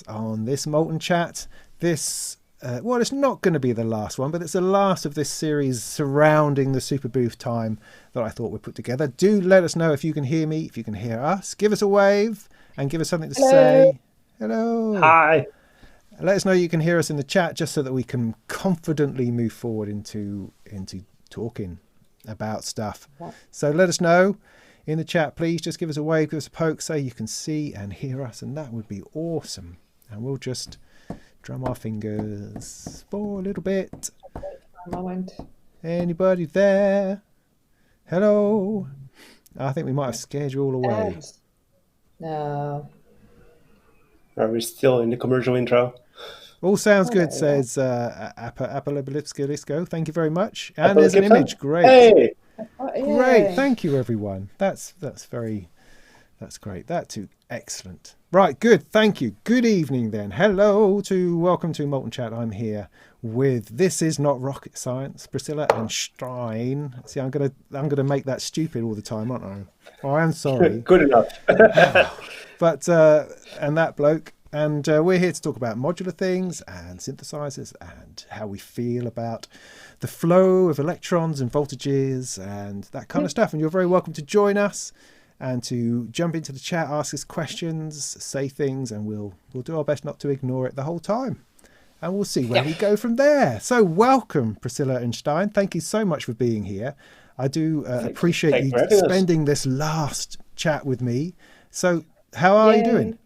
on this Molten Chat. This, well, it's not going to be the last one, but it's the last of this series surrounding the Superbooth time that I thought we'd put together. Do let us know if you can hear me, if you can hear us. Give us a wave and give us something to say. Hello. Hi. Let us know you can hear us in the chat, just so that we can confidently move forward into talking about stuff. So let us know in the chat, please. Just give us a wave, give us a poke, say you can see and hear us, and that would be awesome. And we'll just drum our fingers for a little bit. For a moment. Anybody there? Hello. I think we might have scared you all away. No. Are we still in the commercial intro? All sounds good, says Apoliblisco. Thank you very much. And there's an image. Great. Hey. Great. Thank you, everyone. That's great. That too. Excellent. Right. Good. Thank you. Good evening then. Welcome to Molten Chat. I'm here with This Is Not Rocket Science, Priscilla and Stijn. See, I'm gonna make that stupid all the time, aren't I? Oh, I'm sorry. Good enough. But and that bloke. And we're here to talk about modular things and synthesizers and how we feel about the flow of electrons and voltages and that kind of stuff. And you're very welcome to join us and to jump into the chat, ask us questions, say things, and we'll do our best not to ignore it the whole time. And we'll see where we go from there. So welcome, Priscilla and Stijn. Thank you so much for being here. I do appreciate you spending this last chat with me. So how are you doing?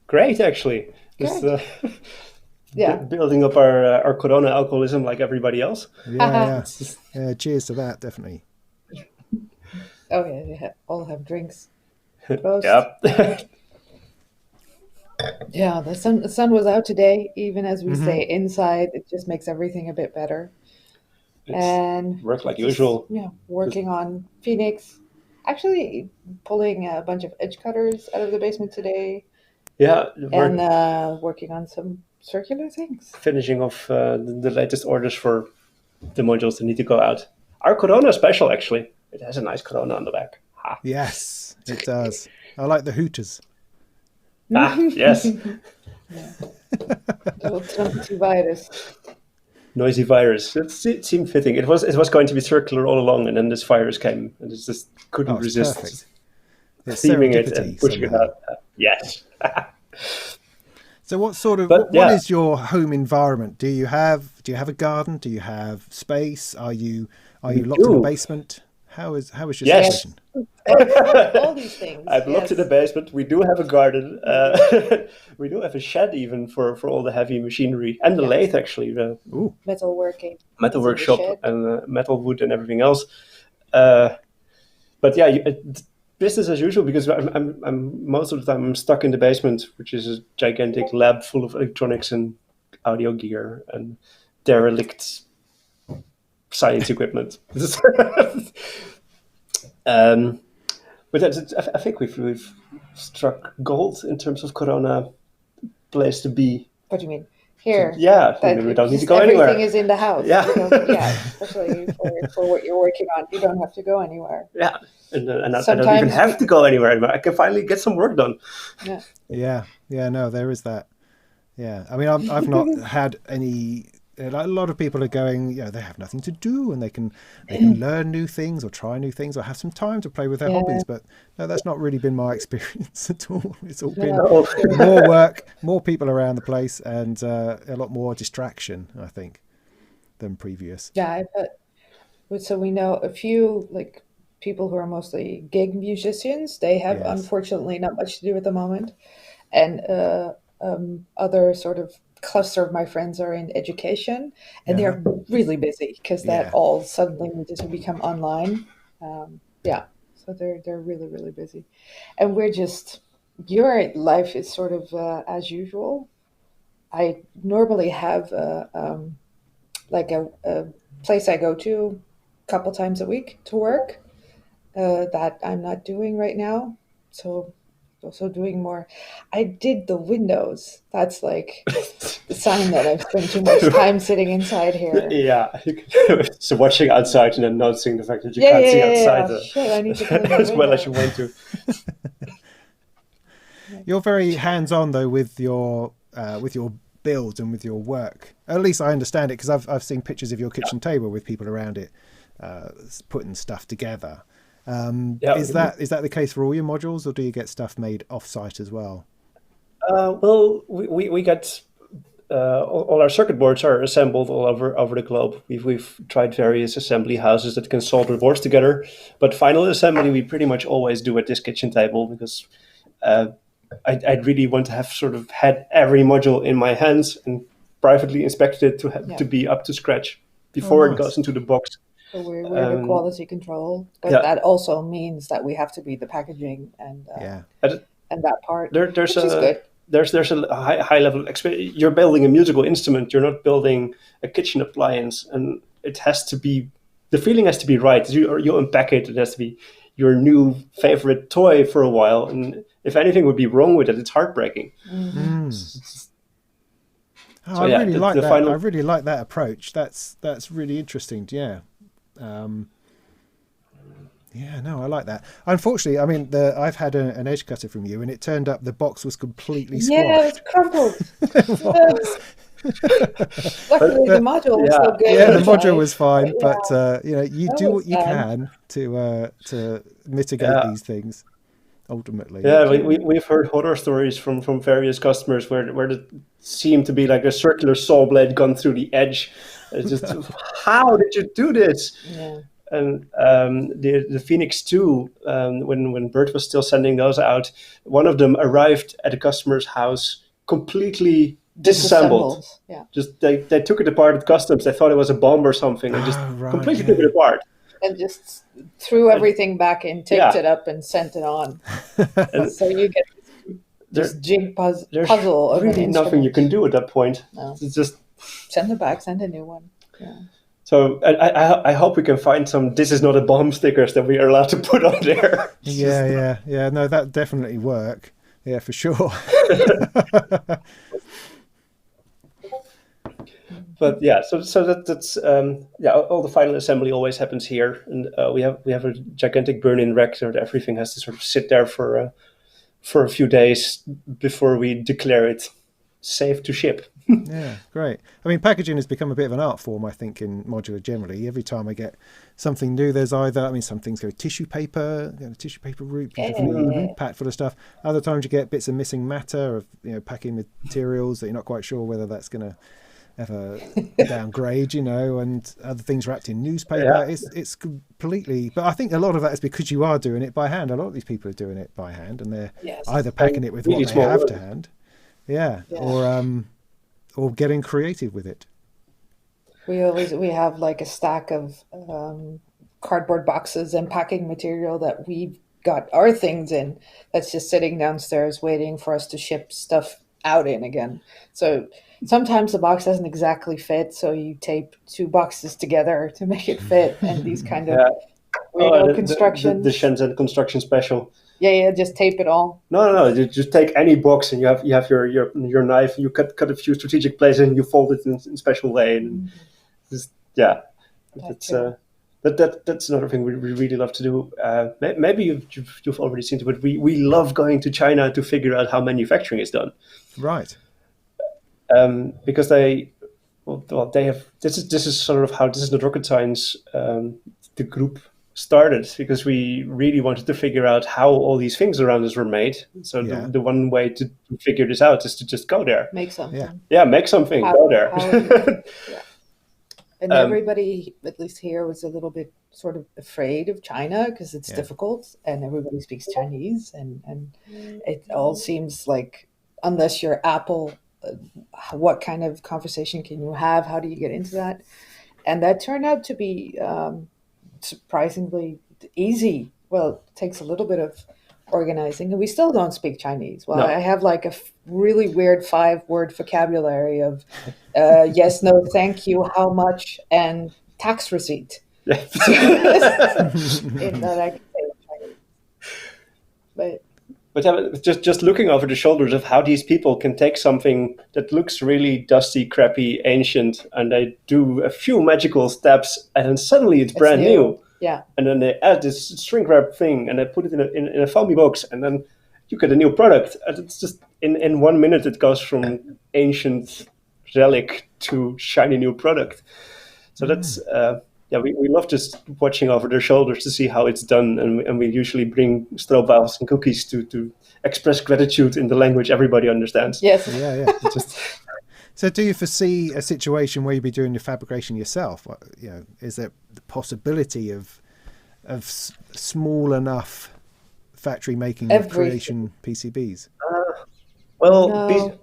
Great, actually. Just building up our Corona alcoholism like everybody else. Yeah. Cheers to that, definitely. Oh yeah, all have drinks. Prost. Yep. Yeah, the sun was out today. Even as we stay inside, it just makes everything a bit better. And work like usual. Yeah, working on Fenix. Actually, pulling a bunch of edge cutters out of the basement today. Yeah, and working on some circular things. Finishing off the latest orders for the modules that need to go out. Our Corona special, actually. It has a nice Corona on the back. Ha. Yes, it does. I like the hooters. Yes. Little trumpety virus. Noisy virus. It seemed fitting. It was going to be circular all along, and then this virus came, and it just couldn't resist. Perfect. It's theming it and pushing it out. Yes. So what sort of what is your home environment? Do you have a garden? Do you have space? Are you locked in the basement? How is your situation? All these things. I've looked in the basement. We do have a garden. We do have a shed even for all the heavy machinery and the lathe, actually. Metalworking. Metal workshop and metal wood and everything else. But yeah, business as usual, because I'm most of the time I'm stuck in the basement, which is a gigantic lab full of electronics and audio gear and derelict science equipment. But I think we've struck gold in terms of Corona place to be. What do you mean? Here? Yeah, we don't need to go anywhere. Everything is in the house. Yeah, especially for what you're working on. You don't have to go anywhere. Yeah, and I don't even have to go anywhere anymore. I can finally get some work done. Yeah. No, there is that. Yeah, I mean, I've not had any. Like a lot of people are going, they have nothing to do, and they can learn new things or try new things or have some time to play with their hobbies. But no, that's not really been my experience at all. It's all been more work, more people around the place, and a lot more distraction, I think, than previous. Yeah, so we know a few people who are mostly gig musicians. They have unfortunately not much to do at the moment, and other sort of cluster of my friends are in education, and they're really busy because that all suddenly needed to become online. So they're really, really busy, and your life is sort of as usual. I normally have a place I go to a couple times a week to work that I'm not doing right now. So also doing more. I did the windows. That's like the sign that I've spent too much time sitting inside here. Yeah. So watching outside and then noticing the fact that you can't see outside Shit, I need to go as well as you want to. You're very hands-on though with your builds and with your work. At least I understand it, because I've seen pictures of your kitchen table with people around it putting stuff together. Is that the case for all your modules, or do you get stuff made off-site as well? Well, we get all our circuit boards are assembled all over the globe. We've tried various assembly houses that can solder boards together, but final assembly we pretty much always do at this kitchen table, because I'd really want to have sort of had every module in my hands and privately inspected it to be up to scratch before it goes into the box. So we're the quality control, but that also means that we have to be the packaging and that part. Which is good. There's a high level of experience. You're building a musical instrument. You're not building a kitchen appliance, and it has to be, the feeling has to be right. You unpack it. It has to be your new favorite toy for a while, and if anything would be wrong with it, it's heartbreaking. Mm-hmm. I really like that approach. That's really interesting. Yeah. I like that. Unfortunately, I mean, I've had an edge cutter from you, and it turned up the box was completely squashed. Yeah, it crumpled. Luckily, the module was so good. Yeah, the module was fine, but you do what you can to mitigate these things. Ultimately, we've heard horror stories from various customers where it seemed to be like a circular saw blade gone through the edge. It's just, how did you do this? Yeah. And the Fenix II, when Bert was still sending those out, one of them arrived at a customer's house completely disassembled. Yeah. Just they took it apart at customs. They thought it was a bomb or something, and just completely took it apart. And just threw everything back in, taped it up, and sent it on. And so you get this jig puzzle. There's really nothing you can do at that point. No. It's just send it back, send a new one. Yeah. So I hope we can find some "This is not a bomb" stickers that we are allowed to put on there. Yeah. No, that definitely work. Yeah, for sure. But so that's all the final assembly always happens here, and we have a gigantic burn-in rack so that everything has to sort of sit there for a few days before we declare it safe to ship. Yeah, great. I mean, packaging has become a bit of an art form, I think, in modular generally. Every time I get something new, there's some things go tissue paper route, beautifully packed full of stuff. Other times you get bits of missing matter of packing materials that you're not quite sure whether that's going to ever downgrade, and other things wrapped in newspaper. Yeah. It's completely, but I think a lot of that is because you are doing it by hand. A lot of these people are doing it by hand, and they're either packing it with really what they have to hand, or getting creative with it. We have like a stack of cardboard boxes and packing material that we've got our things in that's just sitting downstairs waiting for us to ship stuff out in again. So sometimes the box doesn't exactly fit, so you tape two boxes together to make it fit, and these kind of constructions. The Shenzhen construction special. Yeah, just tape it all. No. You just take any box, and you have your knife. You cut a few strategic places, and you fold it in a special way. And that's another thing we really love to do. Maybe you've already seen it, but we love going to China to figure out how manufacturing is done. Right. Because they have this is sort of how This Is Not Rocket Science, the group started, because we really wanted to figure out how all these things around us were made. So the one way to figure this out is to just go there. Make something. Yeah, make something. Go there. And everybody, at least here, was a little bit sort of afraid of China because it's difficult, and everybody speaks Chinese, and it all seems like, unless you're Apple, what kind of conversation can you have? How do you get into that? And that turned out to be surprisingly easy. Well, it takes a little bit of organizing, and we still don't speak Chinese. Well, no. I have like a really weird 5-word vocabulary of yes, no, thank you, how much, and tax receipt. In that I can say Chinese. But just looking over the shoulders of how these people can take something that looks really dusty, crappy, ancient, and they do a few magical steps, and then suddenly it's brand new. Yeah. And then they add this shrink wrap thing, and they put it in a foamy box, and then you get a new product. And it's just in 1 minute it goes from ancient relic to shiny new product. So that's we love just watching over their shoulders to see how it's done, and we usually bring stroopwafels and cookies to express gratitude in the language everybody understands. Yes. Yeah. So do you foresee a situation where you'd be doing the fabrication yourself? Is there the possibility of small enough factory making of creation PCBs?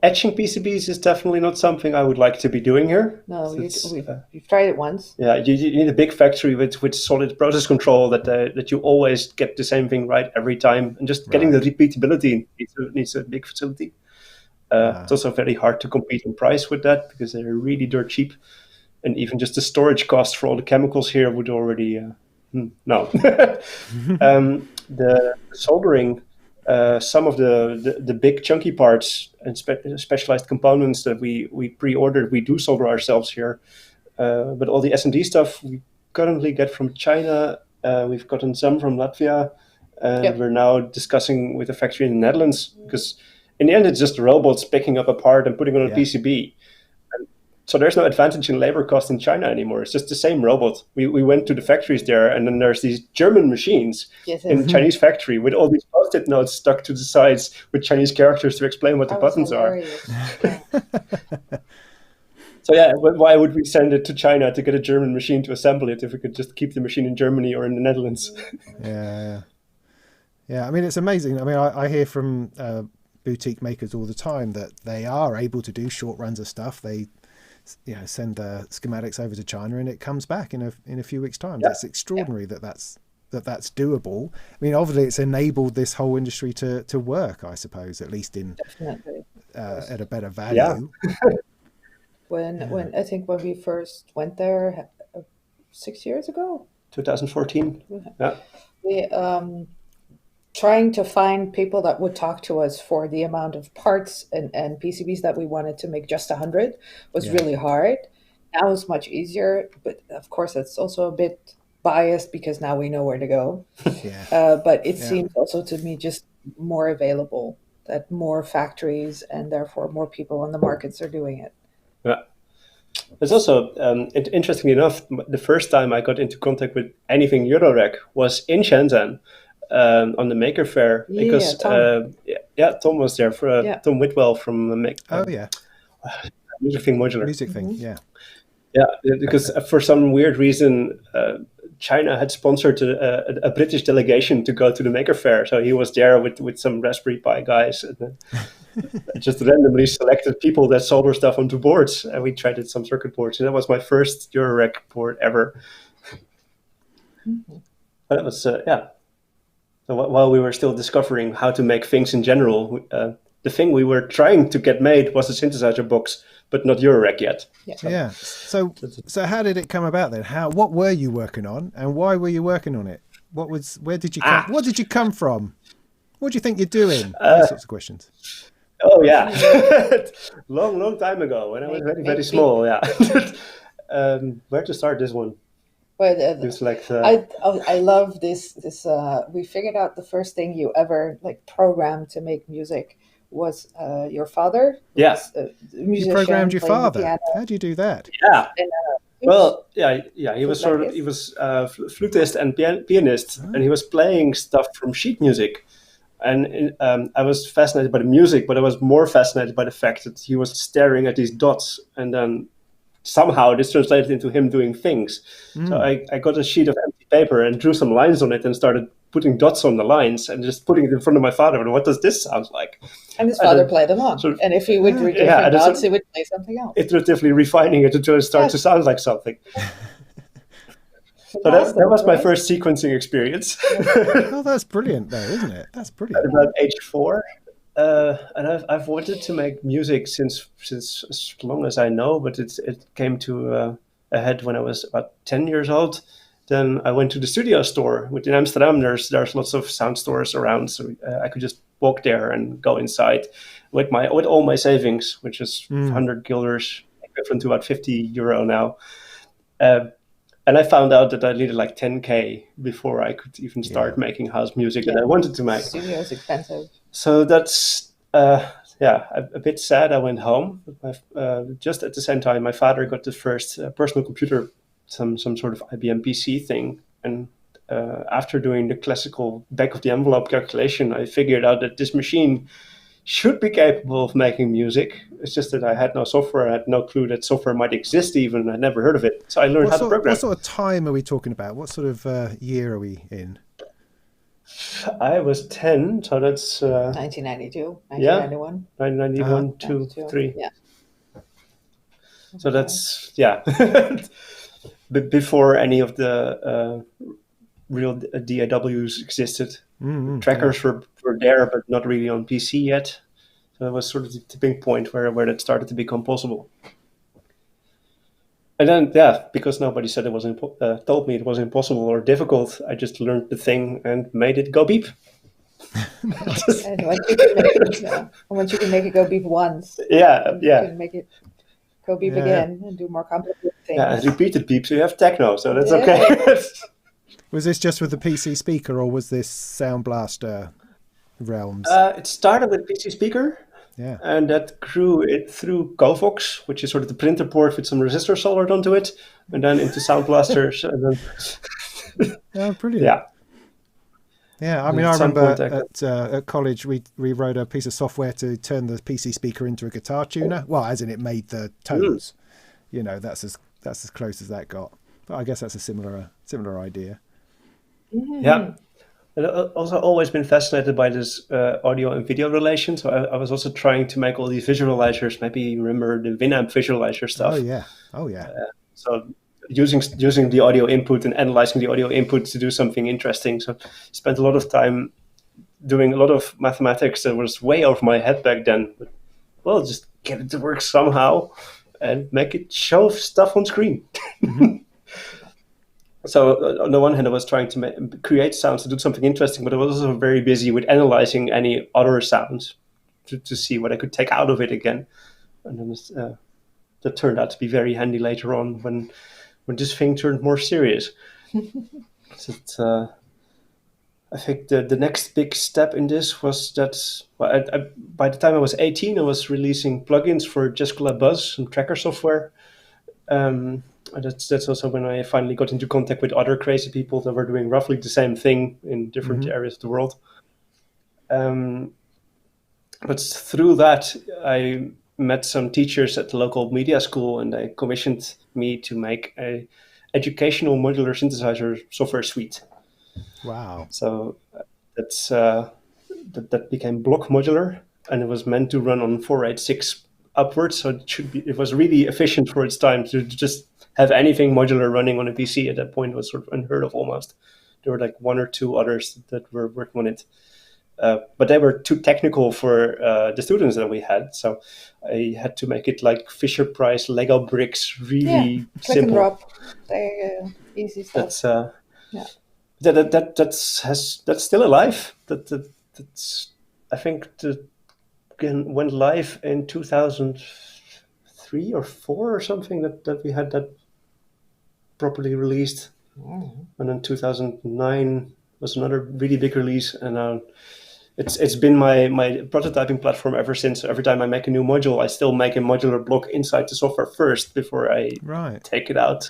Etching PCBs is definitely not something I would like to be doing here. No, you've tried it once. Yeah, you need a big factory with solid process control that you always get the same thing right every time, and just getting the repeatability needs a big facility. It's also very hard to compete in price with that because they're really dirt cheap, and even just the storage cost for all the chemicals here would already no. The soldering, some of the big chunky parts and specialized components that we pre-ordered, we do solder ourselves here. But all the S&D stuff we currently get from China. We've gotten some from Latvia, and we're now discussing with a factory in the Netherlands, because in the end it's just robots picking up a part and putting it on a PCB. And so there's no advantage in labor cost in China anymore. It's just the same robot. We went to the factories there, and then there's these German machines in the Chinese factory with all these post-it notes stuck to the sides with Chinese characters to explain what the buttons are. So why would we send it to China to get a German machine to assemble it if we could just keep the machine in Germany or in the Netherlands? Yeah. I mean, it's amazing. I mean, I hear from boutique makers all the time that they are able to do short runs of stuff. They send the schematics over to China and it comes back in a few weeks' time. It's extraordinary that's doable. I mean, obviously it's enabled this whole industry to work, I suppose, at least in at a better value. When I think when we first went there 6 years ago, 2014. We trying to find people that would talk to us for the amount of parts and PCBs that we wanted to make just 100 was really hard. Now it's much easier, but of course it's also a bit biased because now we know where to go. But it seems also to me just more available, that more factories and therefore more people on the markets are doing it. Yeah. It's also, interestingly enough, the first time I got into contact with anything Eurorec was in Shenzhen. On the Maker Faire, because Tom was there for Tom Whitwell from Music Thing Modular. Music Thing, because for some weird reason, China had sponsored a British delegation to go to the Maker Faire, so he was there with some Raspberry Pi guys, and just randomly selected people that solder stuff onto boards, and we tried some circuit boards, and that was my first Eurorec board ever. That was So while we were still discovering how to make things in general, the thing we were trying to get made was a synthesizer box, but not Eurorec yet. So how did it come about then? What were you working on, and why were you working on it? Where did you come? What did you come from? What do you think you're doing? Those sorts of questions. Oh yeah, long time ago when I was very very small. Yeah, where to start this one? But I love this. We figured out the first thing you ever programmed to make music was your father. Yes, you programmed your father. How do you do that? Yeah. He was flutist and pianist, and he was playing stuff from sheet music. And I was fascinated by the music, but I was more fascinated by the fact that he was staring at these dots, and then somehow this translated into him doing things. So I got a sheet of empty paper and drew some lines on it and started putting dots on the lines and just putting it in front of my father. And what does this sound like? And his father played along. And if he would do different dots, he would play something else. Iteratively refining it until it started to sound like something. So that was my first sequencing experience. Oh, that's brilliant though, isn't it? That's brilliant. At about age 4. And I've wanted to make music since as long as I know, but it came to a head when I was about 10 years old. Then I went to the studio store. In Amsterdam, there's lots of sound stores around, so I could just walk there and go inside with all my savings, which is 100 guilders, equivalent to about €50 now. And I found out that I needed like 10K before I could even start making house music that I wanted to make. Studio is expensive. So that's a bit sad. I went home. Just at the same time, my father got the first personal computer, some sort of IBM PC thing. And after doing the classical back of the envelope calculation, I figured out that this machine should be capable of making music. It's just that I had no software. I had no clue that software might exist even. I'd never heard of it. So I learned how to program. What sort of time are we talking about? What sort of year are we in? I was 10, so that's... 1992, 1991. 1991, 2, 3. Yeah. So that's, before any of the real DAWs existed. Trackers were there, but not really on PC yet. So that was sort of the tipping point where that started to become possible. And then, because nobody said it was told me it was impossible or difficult, I just learned the thing and made it go beep. And once you can make it go beep once, you can make it go beep again and do more complicated things. Yeah, and repeated beep, so you have techno, so that's okay. Was this just with the PC speaker, or was this Sound Blaster realms? It started with PC speaker. Yeah. And that grew it through Covox, which is sort of the printer port with some resistor soldered onto it, and then into Sound Blasters. And then oh, brilliant. Yeah. Yeah, I mean, I remember at college we wrote a piece of software to turn the PC speaker into a guitar tuner. Well, as in it made the tones. You know, that's as close as that got. But I guess that's a similar idea. Yeah. And I've also always been fascinated by this audio and video relation. So I was also trying to make all these visualizers. Maybe you remember the Winamp visualizer stuff. Oh yeah. So using the audio input and analyzing the audio input to do something interesting. So spent a lot of time doing a lot of mathematics that was way over my head back then. But, well, just get it to work somehow and make it show stuff on screen. So on the one hand, I was trying to create sounds to do something interesting, but I was also very busy with analyzing any other sounds to see what I could take out of it again. And then that turned out to be very handy later on when this thing turned more serious. So I think the next big step in this was that by the time I was 18, I was releasing plugins for Just Collab Buzz, some tracker software. That's also when I finally got into contact with other crazy people that were doing roughly the same thing in different areas of the world. But through that, I met some teachers at the local media school, and they commissioned me to make a educational modular synthesizer software suite. Wow! So that became Block Modular, and it was meant to run on 486 upwards. So it was really efficient for its time to just have anything modular running on a PC at that point was sort of unheard of almost. There were like one or two others that were working on it. But they were too technical for the students that we had. So I had to make it like Fisher-Price Lego bricks, really click simple. And drop. Easy stuff. That's still alive. That's I think went live in 2003 or 4 or something that we had that properly released. And then 2009 was another really big release, and it's been my prototyping platform ever since. Every time I make a new module, I still make a modular block inside the software first before I take it out.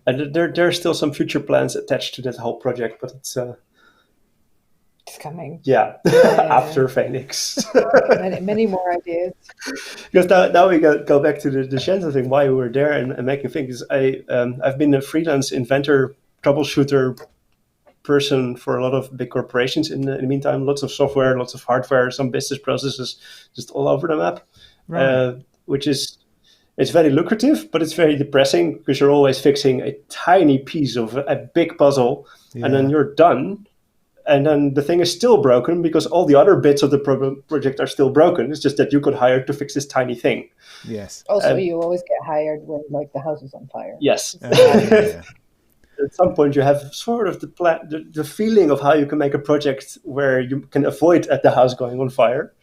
And there are still some future plans attached to that whole project, but it's coming. Yeah, after Fenix. many more ideas. Because now we go back to the Shenzhen thing, why we were there and making things. I've been a freelance inventor, troubleshooter person for a lot of big corporations in the meantime. Lots of software, lots of hardware, some business processes just all over the map. Which is, it's very lucrative, but it's very depressing because you're always fixing a tiny piece of a big puzzle and then you're done. And then the thing is still broken because all the other bits of the project are still broken. It's just that you got hired to fix this tiny thing. Yes. Also, you always get hired when like the house is on fire. Yes. At some point, you have sort of the feeling of how you can make a project where you can avoid the house going on fire.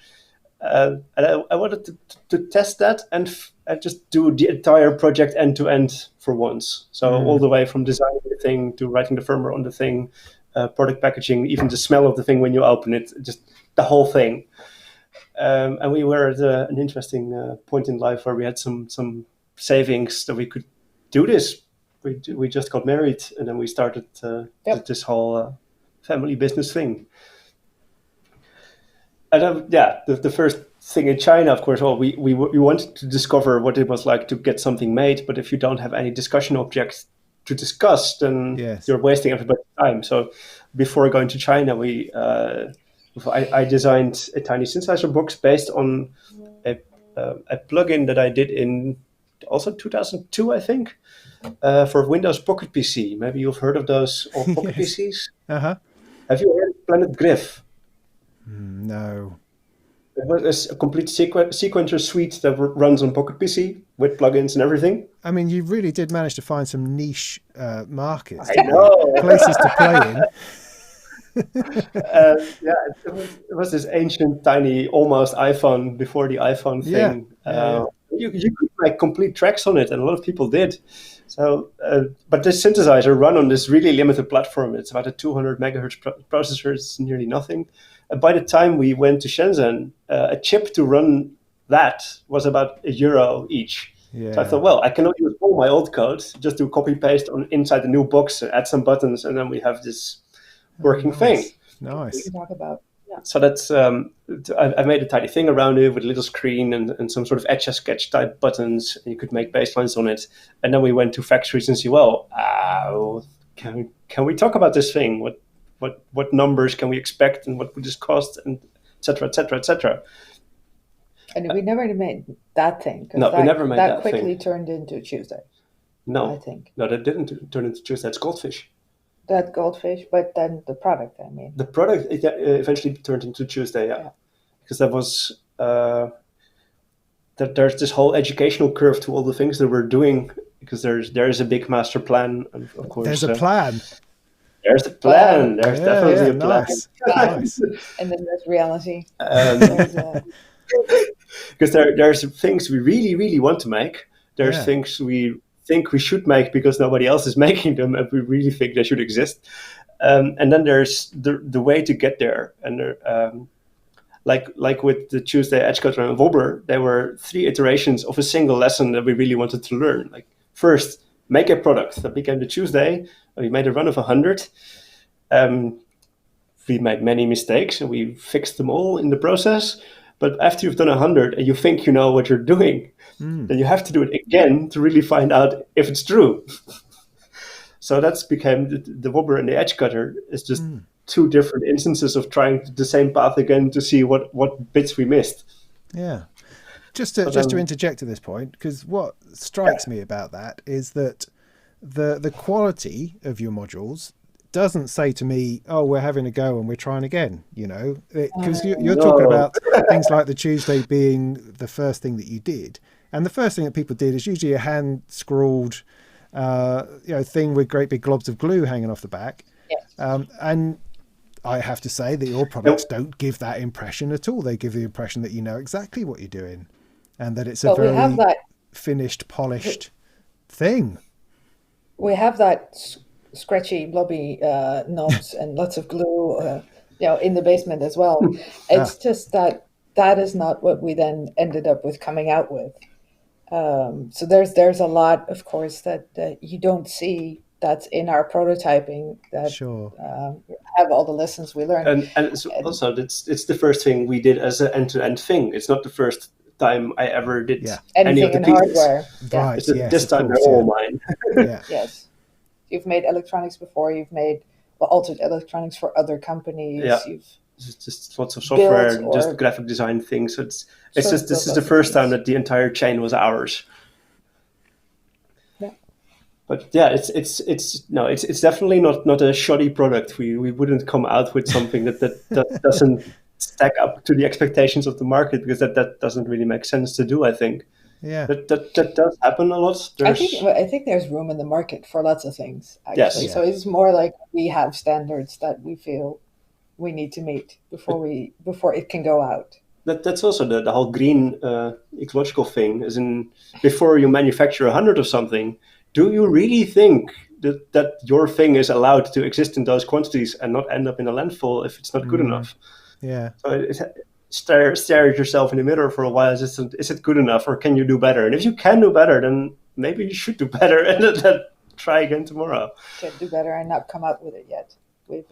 And I wanted to test that and just do the entire project end to end for once. So all the way from designing the thing to writing the firmware on the thing, product packaging, even the smell of the thing when you open it, just the whole thing. And we were at an interesting point in life where we had some savings that we could do this. We just got married, and then we started this whole family business thing. And the first thing in China, of course, we wanted to discover what it was like to get something made. But if you don't have any discussion objects to discuss, then you're wasting everybody's time. So before going to China, I designed a tiny synthesizer box based on a plugin that I did in also 2002, I think, for Windows Pocket PC. Maybe you've heard of those old Pocket PCs. Uh-huh. Have you heard of Planet Griff? No. It was a complete sequencer suite that runs on Pocket PC with plugins and everything. I mean, you really did manage to find some niche markets. I know. Places to play in. It was this ancient, tiny, almost iPhone before the iPhone thing. You could make complete tracks on it, and a lot of people did. So, but this synthesizer run on this really limited platform. It's about a 200 megahertz processor. It's nearly nothing. And by the time we went to Shenzhen, a chip to run that was about €1 each. Yeah. So I thought, well, I cannot use all my old code. Just do copy paste on inside the new box, add some buttons, and then we have this working thing. Nice. We can talk about. Yeah. So that's I made a tiny thing around it with a little screen and some sort of Etch-a-Sketch type buttons, and you could make basslines on it. And then we went to factories and see, well, can we talk about this thing? What numbers can we expect, and what would this cost, and et cetera, et cetera, et cetera. And we never made that thing. No, we never made that quickly thing. Turned into Tuesday. No, I think. No, that didn't turn into Tuesday. That's Goldfish. That Goldfish, but then the product, I mean. The product eventually turned into Tuesday, yeah. Because that was... that there's this whole educational curve to all the things that we're doing, because there is a big master plan, and of course... There's a plan. There's a plan. There's definitely a plan. Nice. And then there's reality. Because there's things we really, really want to make. There's things we think we should make because nobody else is making them, and we really think they should exist. And then there's the way to get there. And like with the Tuesday Edgecutter and Wobber, there were 3 iterations of a single lesson that we really wanted to learn. Like, first, make a product. That became the Tuesday. We made a run of 100. We made many mistakes, and we fixed them all in the process. But after you've done 100 and you think you know what you're doing, then you have to do it again to really find out if it's true. So that's became the Wobber and the Edgecutter. It's just 2 different instances of trying the same path again to see what bits we missed. Yeah. Just to interject at this point, because what strikes me about that is that the quality of your modules doesn't say to me, oh, we're having a go and we're trying again, because you're talking about things like the Tuesday being the first thing that you did. And the first thing that people did is usually a hand scrawled thing with great big globs of glue hanging off the back. Yes. And I have to say that your products don't give that impression at all. They give the impression that you know exactly what you're doing, and that it's a very finished, polished thing. We have that scratchy, blobby knobs and lots of glue, in the basement as well. It's just that is not what we then ended up with coming out with. So there's a lot, of course, that you don't see that's in our prototyping that have all the lessons we learned. And also, it's the first thing we did as an end-to-end thing. It's not the first time I ever did any of the pieces. Hardware. Right, this time they're all mine. Yes. You've made electronics before. You've made altered electronics for other companies. Yeah. It's just lots of software, just graphic design things. So this is the first time that the entire chain was ours. Yeah. But it's definitely not a shoddy product. We wouldn't come out with something that doesn't stack up to the expectations of the market, because that doesn't really make sense to do, I think. Yeah, that does happen a lot. I think there's room in the market for lots of things, actually. Yes. Yeah. So it's more like we have standards that we feel we need to meet before it can go out. that's also the whole green ecological thing. As in, before you manufacture 100 of something, do you really think that your thing is allowed to exist in those quantities and not end up in a landfill if it's not good enough? Yeah. So stare at yourself in the mirror for a while. Is it good enough, or can you do better? And if you can do better, then maybe you should do better and then try again tomorrow. Can do better and not come up with it yet. We've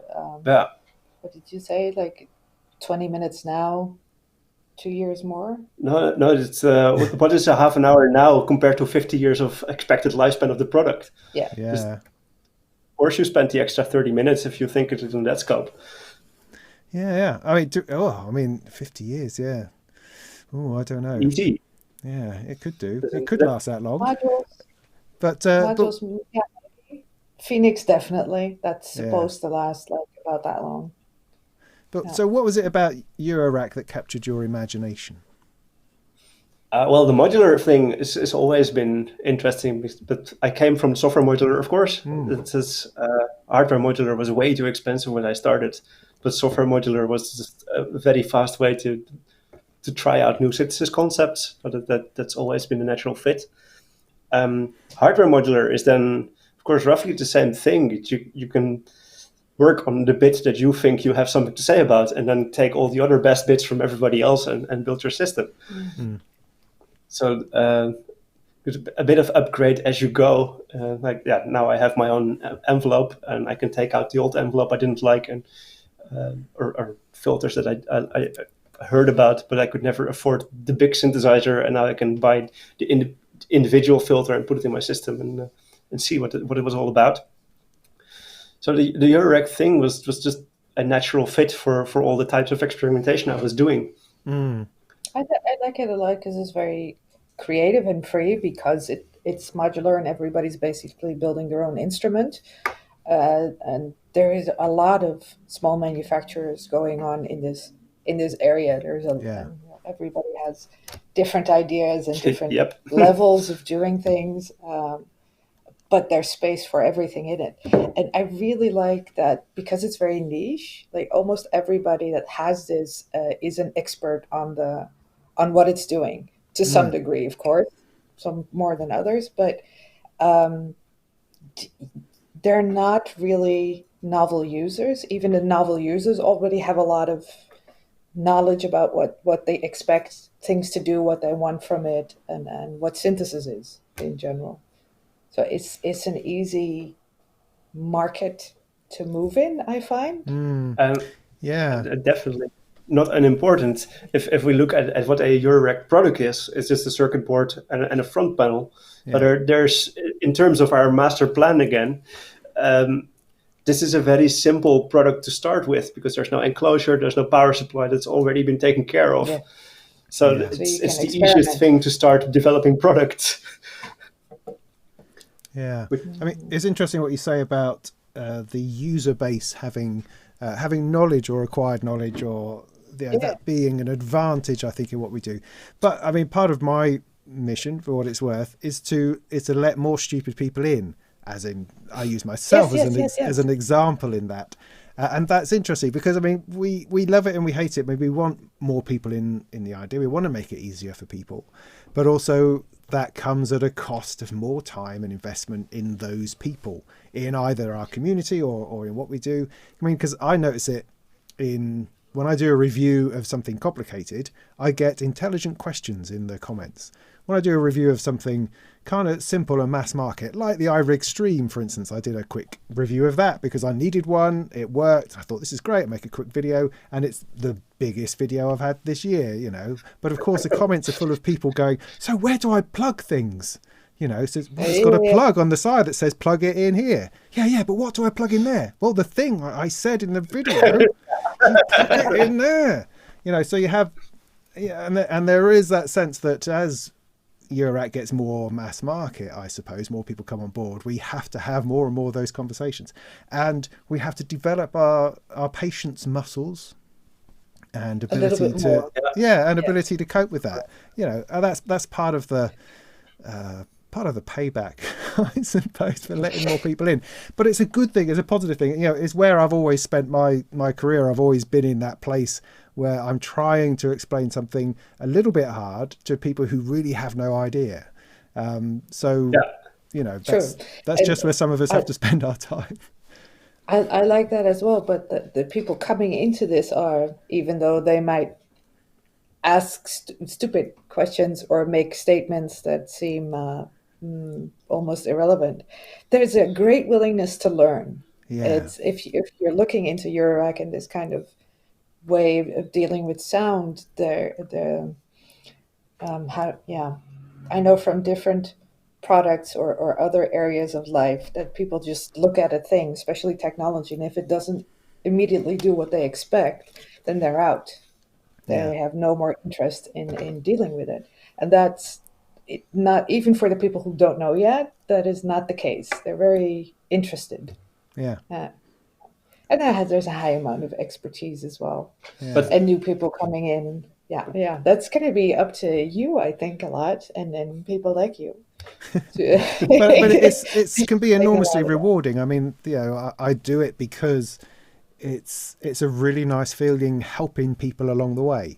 Yeah. what did you say? Like 20 minutes now, 2 years more? No, it's what is a half an hour now compared to 50 years of expected lifespan of the product? Yeah. Yeah. Of course, you spent the extra 30 minutes if you think it is in that scope. Yeah. I mean, 50 years. Yeah. Oh, I don't know. Easy. Yeah, it could do. It could last that long. Modules. But Yeah. Fenix definitely. That's supposed to last like about that long. But so what was it about Eurorack that captured your imagination? Well, the modular thing has always been interesting, but I came from software modular, of course. It says hardware modular was way too expensive when I started, but software modular was just a very fast way to try out new synthesis concepts. So that's always been a natural fit. Hardware modular is then, of course, roughly the same thing. You can work on the bits that you think you have something to say about, and then take all the other best bits from everybody else and build your system. Mm-hmm. So a bit of upgrade as you go. Now I have my own envelope, and I can take out the old envelope I didn't like, and or filters that I heard about, but I could never afford the big synthesizer, and now I can buy the individual filter and put it in my system and see what it was all about. So the Eurorack thing was just a natural fit for all the types of experimentation I was doing. I like it a lot because it's very creative and free, because it's modular and everybody's basically building their own instrument. And there is a lot of small manufacturers going on in this area. Everybody has different ideas and different levels of doing things. But there's space for everything in it. And I really like that, because it's very niche. Like almost everybody that has this is an expert on what it's doing, to some degree, of course, some more than others, but they're not really novel users. Even the novel users already have a lot of knowledge about what they expect things to do, what they want from it, and what synthesis is in general. So it's an easy market to move in, I find. Definitely not unimportant. If we look at what a Eurorack product is, it's just a circuit board and a front panel. Yeah. But there's, in terms of our master plan again, this is a very simple product to start with, because there's no enclosure, there's no power supply, that's already been taken care of. Yeah. So it's the easiest thing to start developing products. Yeah, I mean, it's interesting what you say about the user base having knowledge or acquired knowledge, or that being an advantage, I think, in what we do. But I mean, part of my mission, for what it's worth, is to let more stupid people in. As in, I use myself as an example in that. And that's interesting, because I mean, we love it and we hate it. Maybe we want more people in the idea. We want to make it easier for people, but also that comes at a cost of more time and investment in those people, in either our community or in what we do. I mean, because I notice it when I do a review of something complicated, I get intelligent questions in the comments. When I do a review of something kind of simple and mass market, like the iRig stream, for instance, I did a quick review of that because I needed one. It worked. I thought, this is great. I'll make a quick video. And it's the biggest video I've had this year, But of course, the comments are full of people going, so where do I plug things? So it's got a plug on the side that says plug it in here. Yeah, but what do I plug in there? Well, the thing I said in the video, you plug it in there. So you have, and there is that sense that as Eurorack gets more mass market, I suppose, more people come on board, we have to have more and more of those conversations, and we have to develop our patience muscles and ability to ability to cope with that. And that's part of the payback, I suppose, for letting more people in. But it's a good thing, it's a positive thing. It's where I've always spent my career. I've always been in that place where I'm trying to explain something a little bit hard to people who really have no idea. You know, that's just where some of us have to spend our time. I like that as well, but the people coming into this are, even though they might ask stupid questions or make statements that seem almost irrelevant, there's a great willingness to learn. It's if you're looking into Eurorack and this kind of way of dealing with sound, I know from different products or other areas of life that people just look at a thing, especially technology, and if it doesn't immediately do what they expect, then they're out. They have no more interest in dealing with it. And that's not even for the people who don't know yet, that is not the case. They're very interested. Yeah. And there's a high amount of expertise as well. Yeah. And new people coming in. Yeah. That's going to be up to you, I think, a lot. And then people like you. but it can be enormously rewarding. I mean, I do it because it's a really nice feeling helping people along the way,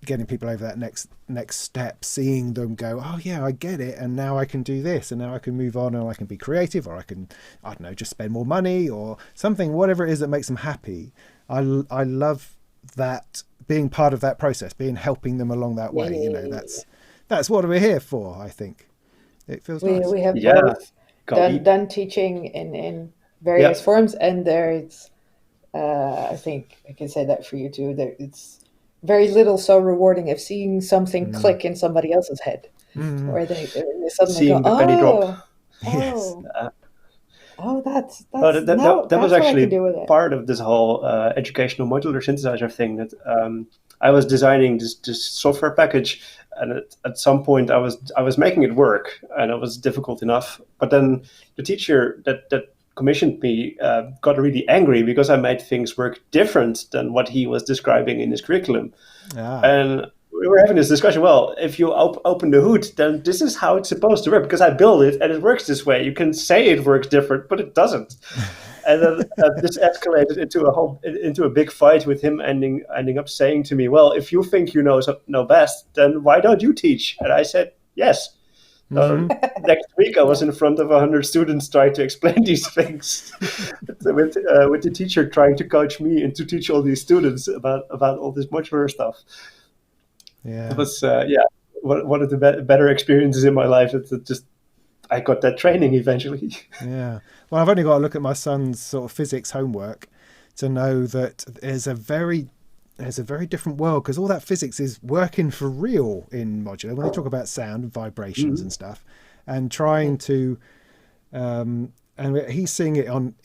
getting people over that next step, seeing them go, oh yeah, I get it, and now I can do this, and now I can move on, and I can be creative, or I can, I don't know, just spend more money or something, whatever it is that makes them happy. I love that, being part of that process, helping them along that way. That's what we're here for. I think it feels nice. We have both done teaching in various forms, and there's I think I can say that for you too, that it's very little so rewarding of seeing something click in somebody else's head, or they suddenly seeing go, the penny drop. That was actually part of this whole educational modular synthesizer thing, that I was designing this software package, and at some point I was making it work, and it was difficult enough. But then the teacher that commissioned me got really angry because I made things work different than what he was describing in his curriculum. And we were having this discussion. Well, if you open the hood, then this is how it's supposed to work, because I built it and it works this way. You can say it works different, but it doesn't. And then this escalated into a big fight, with him ending up saying to me, "Well, if you think you know best, then why don't you teach?" And I said, "Yes." Next week, I was in front of 100 students trying to explain these things, with the teacher trying to coach me and to teach all these students about all this modular stuff. Yeah, it was one of the better experiences in my life. I got that training eventually. Yeah. Well, I've only got to look at my son's sort of physics homework to know that there's a very different world, because all that physics is working for real in modular when they talk about sound and vibrations and stuff, and trying to and he's seeing it on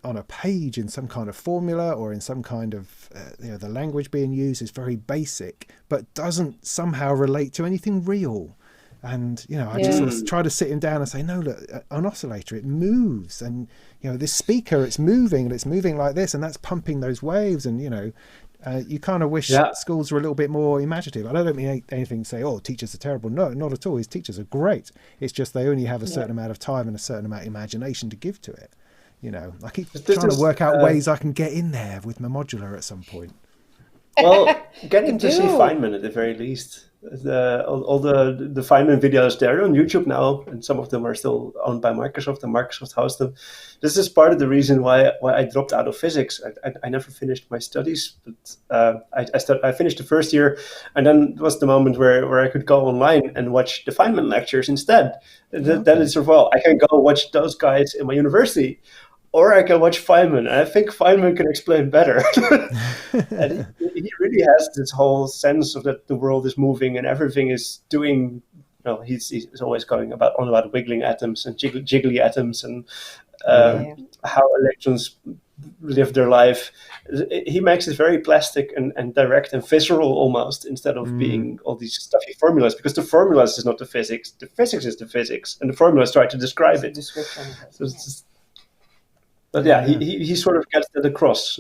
a page in some kind of formula, or in some kind of the language being used is very basic but doesn't somehow relate to anything real. And I just sort of try to sit him down and say, no, look, an oscillator, it moves, and this speaker, it's moving, and it's moving like this, and that's pumping those waves, and you kind of wish schools were a little bit more imaginative. I don't mean anything to say, oh, teachers are terrible. No, not at all. His teachers are great. It's just they only have a certain amount of time and a certain amount of imagination to give to it. I keep trying to work out ways I can get in there with my modular at some point. Well, getting to see Feynman at the very least. All the Feynman videos, they're on YouTube now, and some of them are still owned by Microsoft, and Microsoft hosts them. This is part of the reason why I dropped out of physics. I never finished my studies, but I finished the first year, and then it was the moment where I could go online and watch the Feynman lectures instead. Then it's sort of, well, I can go watch those guys in my university, or I can watch Feynman, and I think Feynman can explain better. And he really has this whole sense of that the world is moving and everything is doing. He's always going on about wiggling atoms and jiggly atoms, and how electrons live their life. He makes it very plastic and direct and visceral almost, instead of being all these stuffy formulas, because the formulas is not the physics is the physics, and the formulas try to describe it. So it's just, but he sort of gets that across.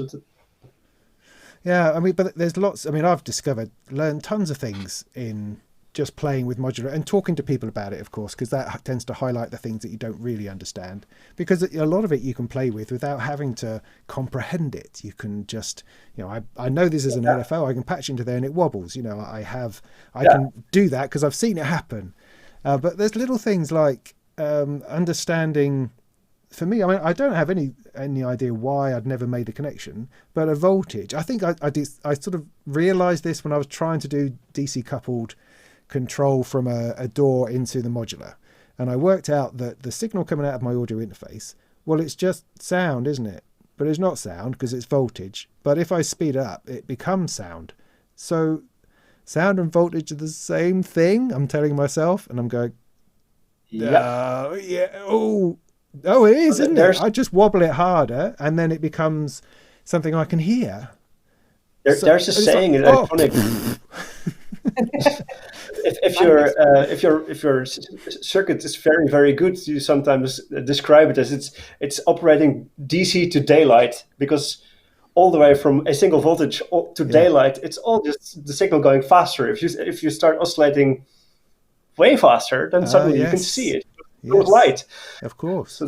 Yeah, I mean, but there's lots. I mean, I've learned tons of things in just playing with modular and talking to people about it, of course, because that tends to highlight the things that you don't really understand, because a lot of it you can play with without having to comprehend it. You can just, I know this is an LFO, I can patch into there and it wobbles. I can do that because I've seen it happen. But there's little things like understanding. For me, I mean, I don't have any idea why I'd never made the connection, but a voltage. I think I sort of realised this when I was trying to do DC coupled control from a door into the modular, and I worked out that the signal coming out of my audio interface, well, it's just sound, isn't it? But it's not sound because it's voltage. But if I speed up, it becomes sound. So sound and voltage are the same thing, I'm telling myself, and I'm going, Oh, it is, isn't it? I just wobble it harder, and then it becomes something I can hear. There's a saying in electronics. if your circuit is very, very good, you sometimes describe it as it's operating DC to daylight, because all the way from a single voltage to daylight, it's all just the signal going faster. If you start oscillating way faster, then suddenly you can see it. With light, of course.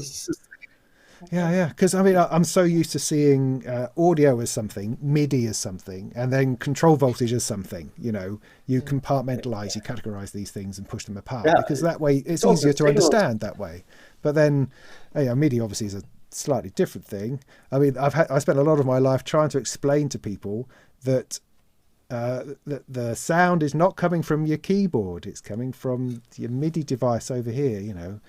Because I mean, I'm so used to seeing audio as something, MIDI as something, and then control voltage as something. You compartmentalize, you categorize these things and push them apart, because that way it's easier to understand that way. But then MIDI obviously is a slightly different thing. I mean, I spent a lot of my life trying to explain to people that the sound is not coming from your keyboard, it's coming from your MIDI device over here.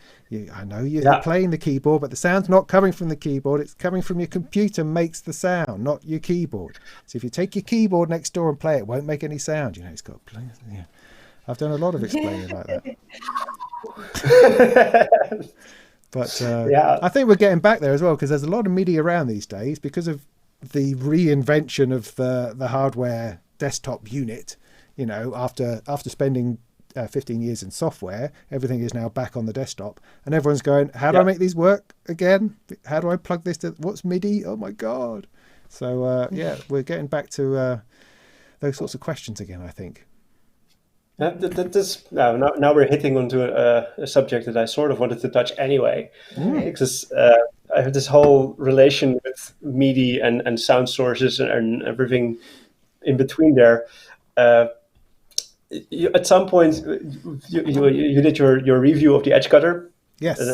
I know you're playing the keyboard, but the sound's not coming from the keyboard, it's coming from your computer, makes the sound, not your keyboard. So if you take your keyboard next door and play it, won't make any sound. It's got to play. I've done a lot of explaining like that. But I think we're getting back there as well, because there's a lot of MIDI around these days because of the reinvention of the hardware desktop unit. After spending 15 years in software, everything is now back on the desktop, and everyone's going, how do I make these work again? How do I plug this to what's MIDI? Oh my god. So we're getting back to those sorts of questions again, I think. Now we're hitting onto a subject that I sort of wanted to touch anyway, because I have this whole relation with MIDI and sound sources and everything in between there. At some point, you did your review of the Edge Cutter. Yes, and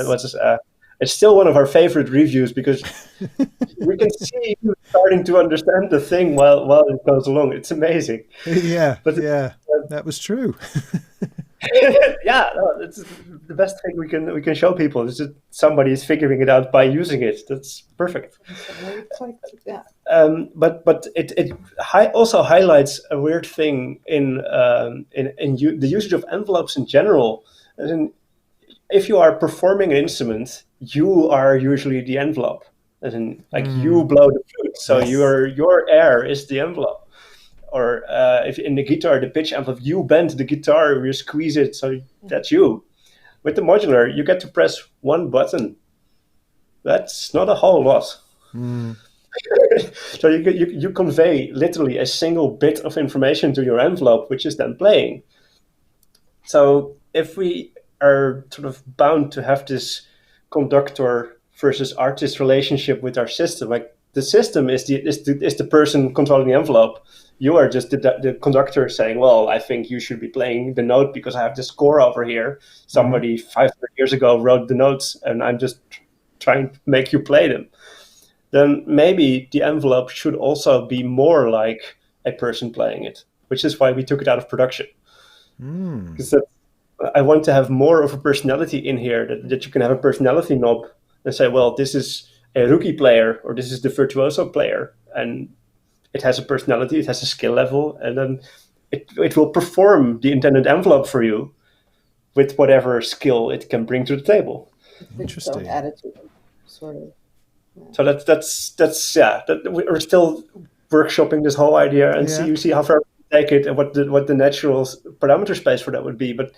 it's still one of our favorite reviews, because we can see you starting to understand the thing while it goes along. It's amazing. That was true. It's the best thing we can show people is that somebody is figuring it out by using it. That's perfect. But it also highlights a weird thing in the usage of envelopes in general. As in, if you are performing an instrument, you are usually the envelope. As in, you blow the flute, so your air is the envelope. Or if in the guitar, the pitch envelope, you bend the guitar, you squeeze it, so that's you. With the modular, you get to press one button. That's not a whole lot. So you convey literally a single bit of information to your envelope, which is then playing. So if we are sort of bound to have this conductor versus artist relationship with our system, like the system is the person controlling the envelope. You are just the conductor saying, well, I think you should be playing the note because I have this score over here. Somebody 500 years ago wrote the notes and I'm just trying to make you play them. Then maybe the envelope should also be more like a person playing it, which is why we took it out of production. Because I want to have more of a personality in here, that you can have a personality knob and say, well, this is a rookie player or this is the virtuoso player. And it has a personality, it has a skill level, and then it will perform the intended envelope for you with whatever skill it can bring to the table. Interesting. Attitude, sort of. So we're still workshopping this whole idea and see how far we take it and what the natural parameter space for that would be. But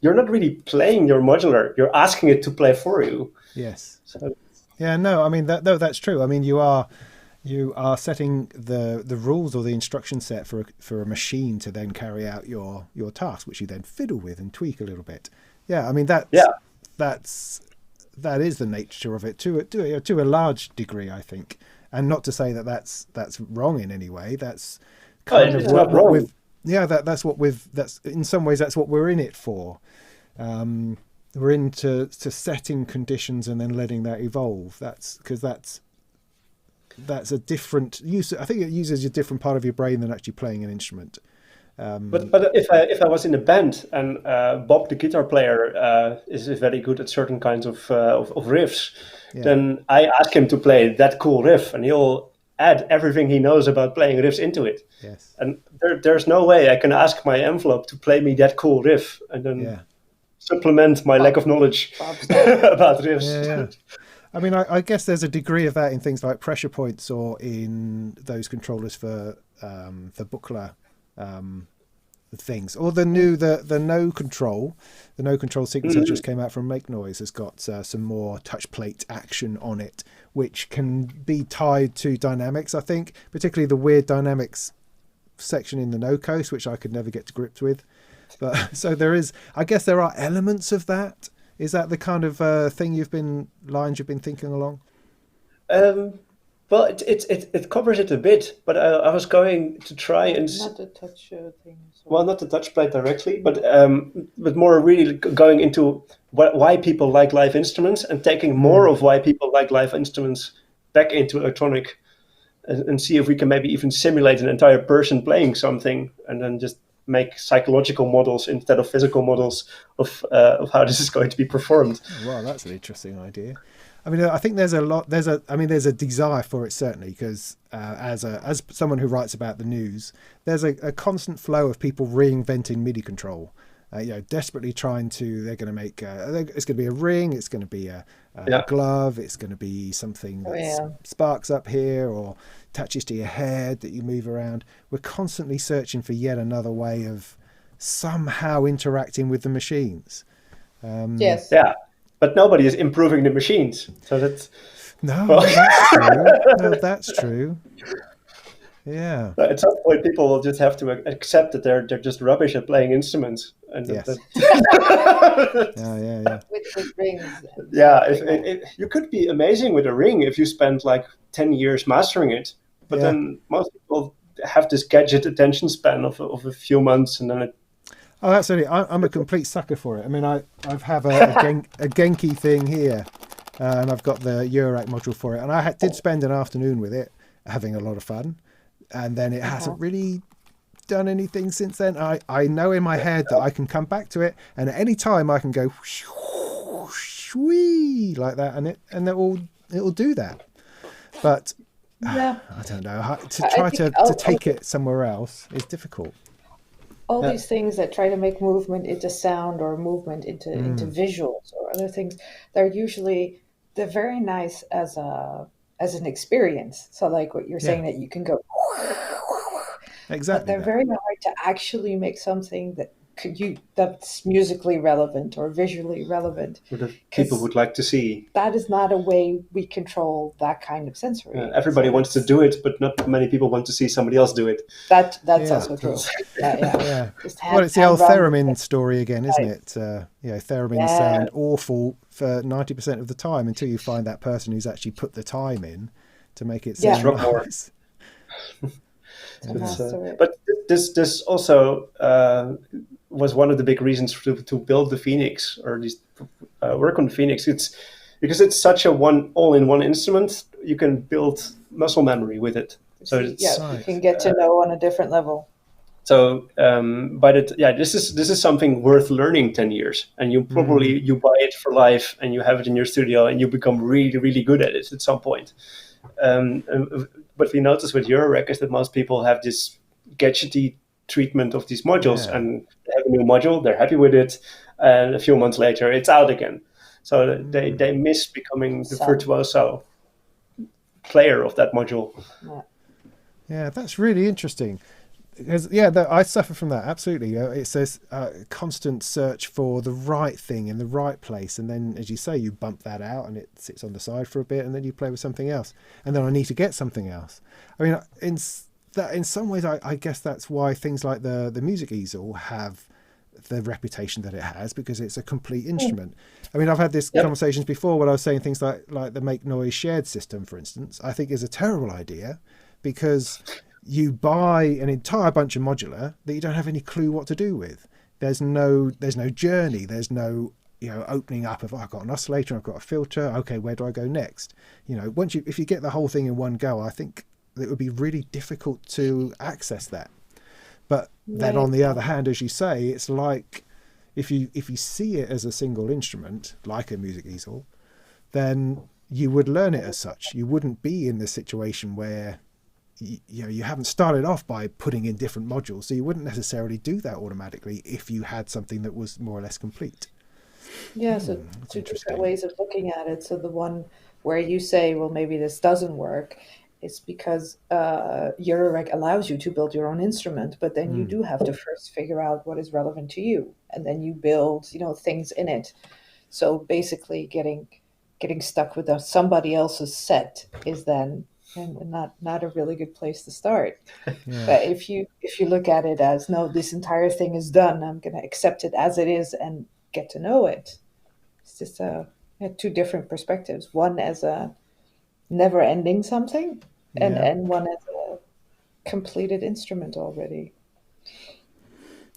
you're not really playing your modular; you're asking it to play for you. Yes. So, I mean that's true. I mean, you are You are setting the rules or the instruction set for a machine to then carry out your task, which you then fiddle with and tweak a little bit. Yeah, I mean that is the nature of it to a large degree, I think. And not to say that that's wrong in any way. That's kind of what we've that's in some ways that's what we're in it for. We're into setting conditions and then letting that evolve. That's a different use. I think it uses a different part of your brain than actually playing an instrument. But if I was in a band and Bob the guitar player is very good at certain kinds of riffs, then I ask him to play that cool riff, and he'll add everything he knows about playing riffs into it. Yes. And there's no way I can ask my envelope to play me that cool riff and then supplement my lack of knowledge about riffs. Yeah. I mean, I guess there's a degree of that in things like pressure points or in those controllers for buckler things, or the no control sequence that just came out from Make Noise has got some more touch plate action on it, which can be tied to dynamics. I think particularly the weird dynamics section in the No Coast, which I could never get to grips with. But so I guess there are elements of that. Is that the kind of lines you've been thinking along? Well, it covers it a bit, but I was going to try and not the touch thing. Well, not the touch plate directly, but more really going into why people like live instruments and taking more of why people like live instruments back into electronic, and see if we can maybe even simulate an entire person playing something, and then just make psychological models instead of physical models of how this is going to be performed. Oh, wow, that's an interesting idea. I mean, I think there's a desire for it, certainly, because as someone who writes about the news, there's a constant flow of people reinventing MIDI control, desperately trying to. They're going to make it's going to be a ring, it's going to be a glove, it's going to be something that sparks up here or attaches to your head that you move around. We're constantly searching for yet another way of somehow interacting with the machines. Yes. Yeah. But nobody is improving the machines, so that's that's true. No, that's true. Yeah. At some point, people will just have to accept that they're just rubbish at playing instruments, and Yes. Yeah. With rings. You could be amazing with a ring if you spend like 10 years mastering it, but then most people have this gadget attention span of a few months, and then it. Oh, absolutely. I'm a complete sucker for it. I mean, I have a Genki thing here, and I've got the Eurorack module for it. And I did spend an afternoon with it, having a lot of fun. And then it hasn't really done anything since then. I know in my head that I can come back to it, and at any time I can go whee like that, and it will do that. But I don't know. To try to take it somewhere else is difficult. All these things that try to make movement into sound or movement into visuals or other things, they're very nice as an experience. So like what you're saying, that you can go exactly, but they're very hard to actually make something that's musically relevant or visually relevant. That people would like to see. That is not a way we control that kind of sensory. Everybody wants to do it, but not many people want to see somebody else do it. That's also true. Yeah. Well, it's the old theremin story again, isn't it? Theremin sound awful for 90% of the time until you find that person who's actually put the time in to make it sound nice. But this also was one of the big reasons to build the Fenix, or at least work on the Fenix. It's because it's such a all-in-one instrument. You can build muscle memory with it. So you can get to know on a different level. So, this is something worth learning 10 years, and you probably you buy it for life, and you have it in your studio, and you become really, really good at it at some point. But we notice with Eurorack is that most people have this gadgety treatment of these modules, and they have a new module, they're happy with it, and a few months later it's out again. So they miss becoming the virtuoso player of that module. Yeah, that's really interesting. Because I suffer from that absolutely. It's this constant search for the right thing in the right place, and then, as you say, you bump that out, and it sits on the side for a bit, and then you play with something else, and then I need to get something else. I mean, in some ways, I guess that's why things like the music easel have the reputation that it has, because it's a complete instrument. I mean, I've had this conversations before where I was saying things like the make noise shared system, for instance, I think is a terrible idea, because you buy an entire bunch of modular that you don't have any clue what to do with. There's no journey. There's no, opening up of, I've got an oscillator, I've got a filter. Okay, where do I go next? If you get the whole thing in one go, I think it would be really difficult to access that. But then on the other hand, as you say, it's like if you see it as a single instrument, like a music easel, then you would learn it as such. You wouldn't be in this situation where you haven't started off by putting in different modules, so you wouldn't necessarily do that automatically if you had something that was more or less complete. So two different ways of looking at it. So the one where you say, well, maybe this doesn't work, it's because Eurorec allows you to build your own instrument, but then you do have to first figure out what is relevant to you, and then you build things in it. So basically getting stuck with somebody else's set is then not a really good place to start. But if you look at it as, no, this entire thing is done, I'm going to accept it as it is and get to know it. It's just two different perspectives. One as a never-ending something, and one as a completed instrument already.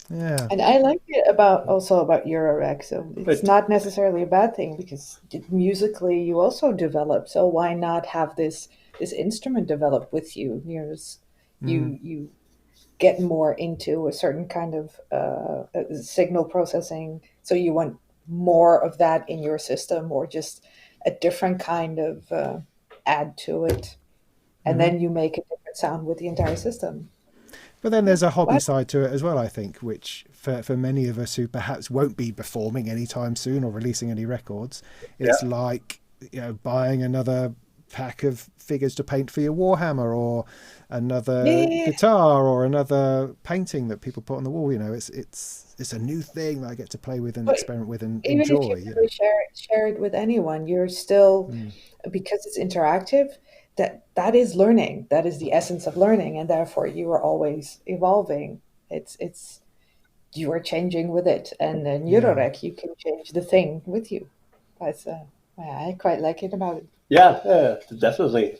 Yeah. And I like it about Eurorec. So it's not necessarily a bad thing, because musically you also develop. So why not have this instrument develop with you? You get more into a certain kind of signal processing. So you want more of that in your system, or just a different kind of add to it. And then you make a different sound with the entire system. But then there's a hobby side to it as well, I think, which for many of us who perhaps won't be performing anytime soon or releasing any records, it's like buying another pack of figures to paint for your Warhammer, or another guitar, or another painting that people put on the wall. It's a new thing that I get to play with and experiment with and even enjoy. If you really share it with anyone, you're still, because it's interactive, that is learning. That is the essence of learning, and therefore you are always evolving. It's you are changing with it, and in Eurorec you can change the thing with you. That's I quite like it about it. Yeah, definitely.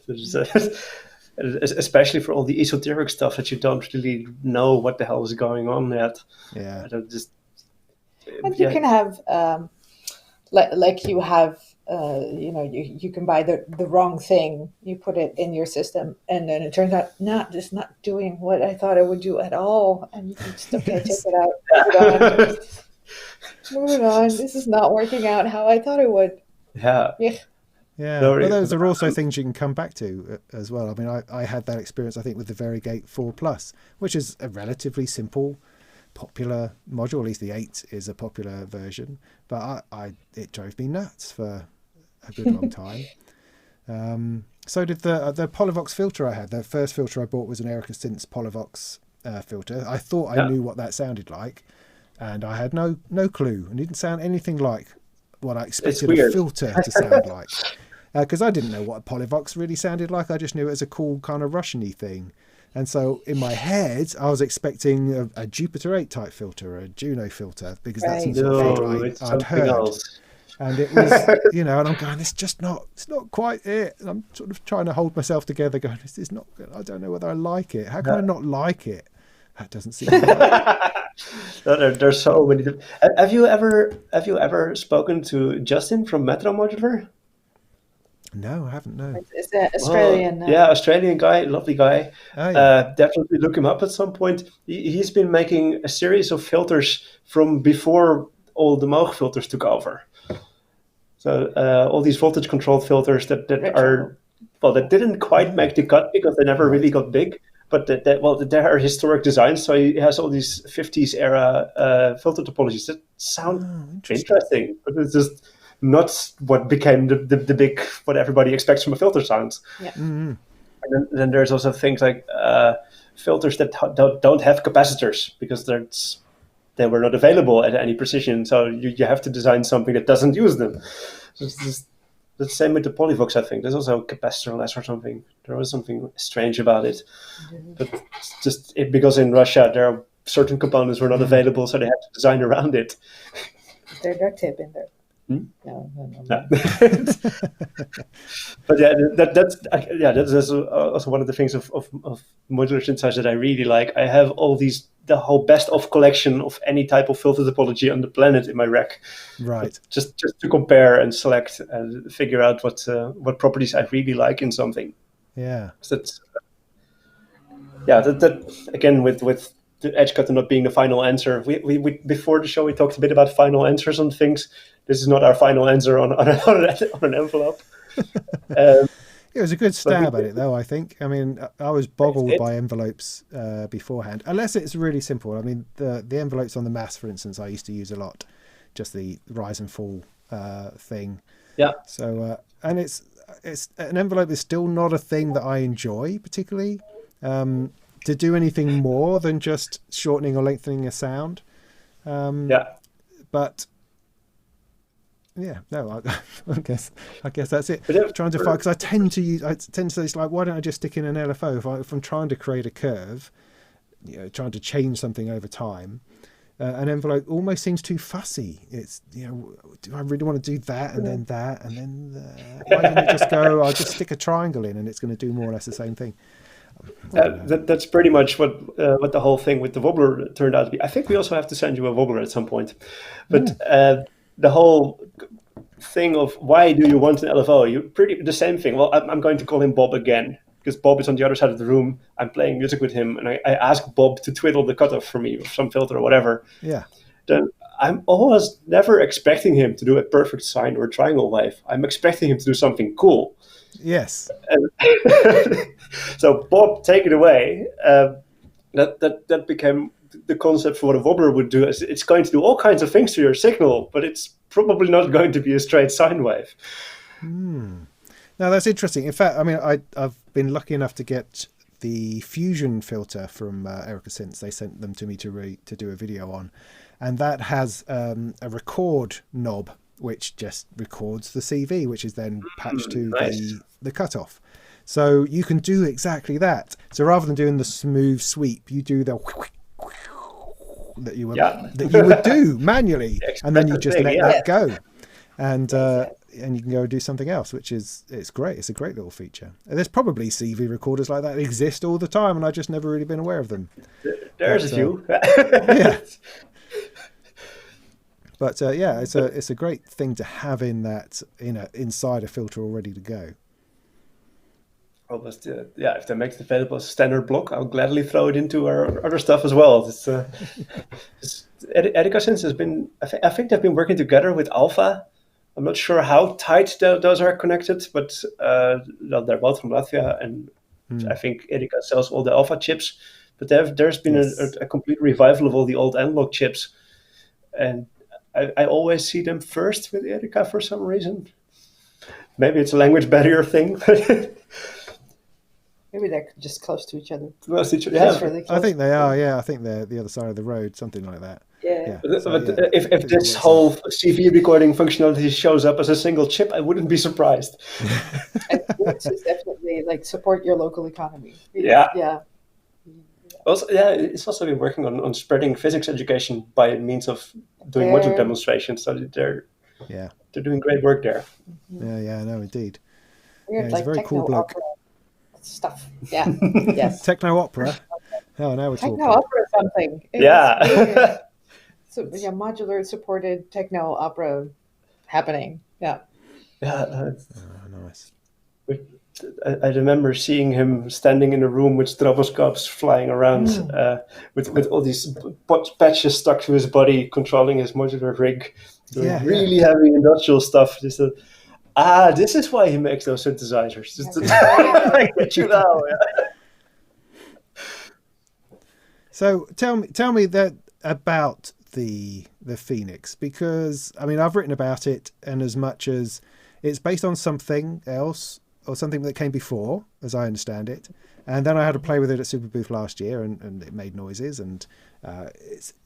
Especially for all the esoteric stuff that you don't really know what the hell is going on yet. Yeah. And you can have like you have you can buy the wrong thing, you put it in your system, and then it turns out just not doing what I thought it would do at all, and you can just take it out, move it on. This is not working out how I thought it would. Yeah. But those are also things you can come back to as well. I mean, I had that experience, I think, with the Varigate 4 Plus, which is a relatively simple, popular module. At least the 8 is a popular version, but it drove me nuts for a good long time. So did the Polyvox filter I had. The first filter I bought was an Erica Synths Polyvox filter. I thought I knew what that sounded like, and I had no clue, and it didn't sound anything like what I expected a filter to sound like. Because I didn't know what a Polyvox really sounded like. I just knew it as a cool kind of Russian-y thing. And so in my head, I was expecting a Jupiter 8 type filter, a Juno filter, because that's the sort of filter I'd heard. Else. And it was, and I'm going, it's not quite it. And I'm sort of trying to hold myself together, going, this is not good. I don't know whether I like it. How can I not like it? That doesn't seem right. There's so many. Have you ever spoken to Justin from Metro Modular? No, I haven't. No. Is that Australian? Australian guy, lovely guy. Oh, yeah. Definitely look him up at some point. He's been making a series of filters from before all the Moog filters took over. So all these voltage controlled filters that didn't quite make the cut because they never really got big. But they are historic designs, so he has all these 50s era filter topologies that sound interesting, but it's just not what became the big, what everybody expects from a filter sound. Yeah. Mm-hmm. And then there's also things like filters that don't have capacitors because they were not available at any precision. So you have to design something that doesn't use them. So it's just the same with the Polyvox, I think. There's also capacitorless or something. There was something strange about it. But it's just because in Russia there are certain components were not available, so they had to design around it. There duct tape in there. No. But that's also one of the things of modular synthesizer that I really like. I have the whole best of collection of any type of filter topology on the planet in my rack. Right. But just to compare and select and figure out what properties I really like in something. Yeah. So that again with the edge cutter not being the final answer. We before the show we talked a bit about final answers on things. This is not our final answer on an envelope. It was a good stab at it, though, I think. I mean, I was boggled by envelopes beforehand, unless it's really simple. I mean, the envelopes on the mass, for instance, I used to use a lot, just the rise and fall thing. Yeah. So, and it's an envelope is still not a thing that I enjoy particularly. To do anything more than just shortening or lengthening a sound. But yeah, no, I guess that's it. Trying to find, because I tend to say it's like, why don't I just stick in an LFO if I'm trying to create a curve, trying to change something over time. An envelope almost seems too fussy. It's, do I really want to do that and then that and then why don't you just go? I'll just stick a triangle in and it's going to do more or less the same thing. That's pretty much what the whole thing with the wobbler turned out to be. I think we also have to send you a wobbler at some point. But the whole thing of why do you want an LFO? The same thing. Well, I'm going to call him Bob again because Bob is on the other side of the room. I'm playing music with him, and I ask Bob to twiddle the cutoff for me with some filter or whatever. Yeah. Then I'm always never expecting him to do a perfect sine or triangle wave. I'm expecting him to do something cool. Yes. So Bob, take it away. That became the concept for what a wobbler would do. It's going to do all kinds of things to your signal, but it's probably not going to be a straight sine wave. Now that's interesting. In fact, I mean, I've been lucky enough to get the fusion filter from Erica Synths. They sent them to me to do a video on, and that has a record knob which just records the CV, which is then patched to the cutoff. So you can do exactly that. So rather than doing the smooth sweep, you do the that you would do manually, and then you just let that go, and you can go do something else, which it's great. It's a great little feature. And there's probably CV recorders like that exist all the time, and I've just never really been aware of them. There's a few. Yeah. But it's a great thing to have inside a filter all ready to go. Almost, if they make it available as a standard block, I'll gladly throw it into our other stuff as well. Erica Synths has been, I think they've been working together with Alpha. I'm not sure how tight those are connected, but they're both from Latvia, and I think Erica sells all the Alpha chips. But there's been a complete revival of all the old analog chips, and I always see them first with Erica for some reason. Maybe it's a language barrier thing. Maybe they're just close to each other. Close to each other, yeah. Really I think they are, yeah. I think they're the other side of the road, something like that. Yeah. If this whole CV recording functionality shows up as a single chip, I wouldn't be surprised. And it's definitely support your local economy. Yeah. Yeah. Also, it's also been working on spreading physics education by means of doing module demonstrations. So they're doing great work there. Yeah, no, indeed. Weird, he's a very cool bloke. Stuff. Yeah. Yes. Techno opera. Oh, now we're talking. Techno opera something. So modular supported techno opera happening. Yeah. Yeah. Nice. I remember seeing him standing in a room with stroboscopes flying around with all these patches stuck to his body, controlling his modular rig, doing really heavy industrial stuff. This is why he makes those synthesizers. I get you now. So tell me that about the Fenix, because I mean I've written about it, and as much as it's based on something else, or something that came before, as I understand it. And then I had to play with it at Superbooth last year, and it made noises. And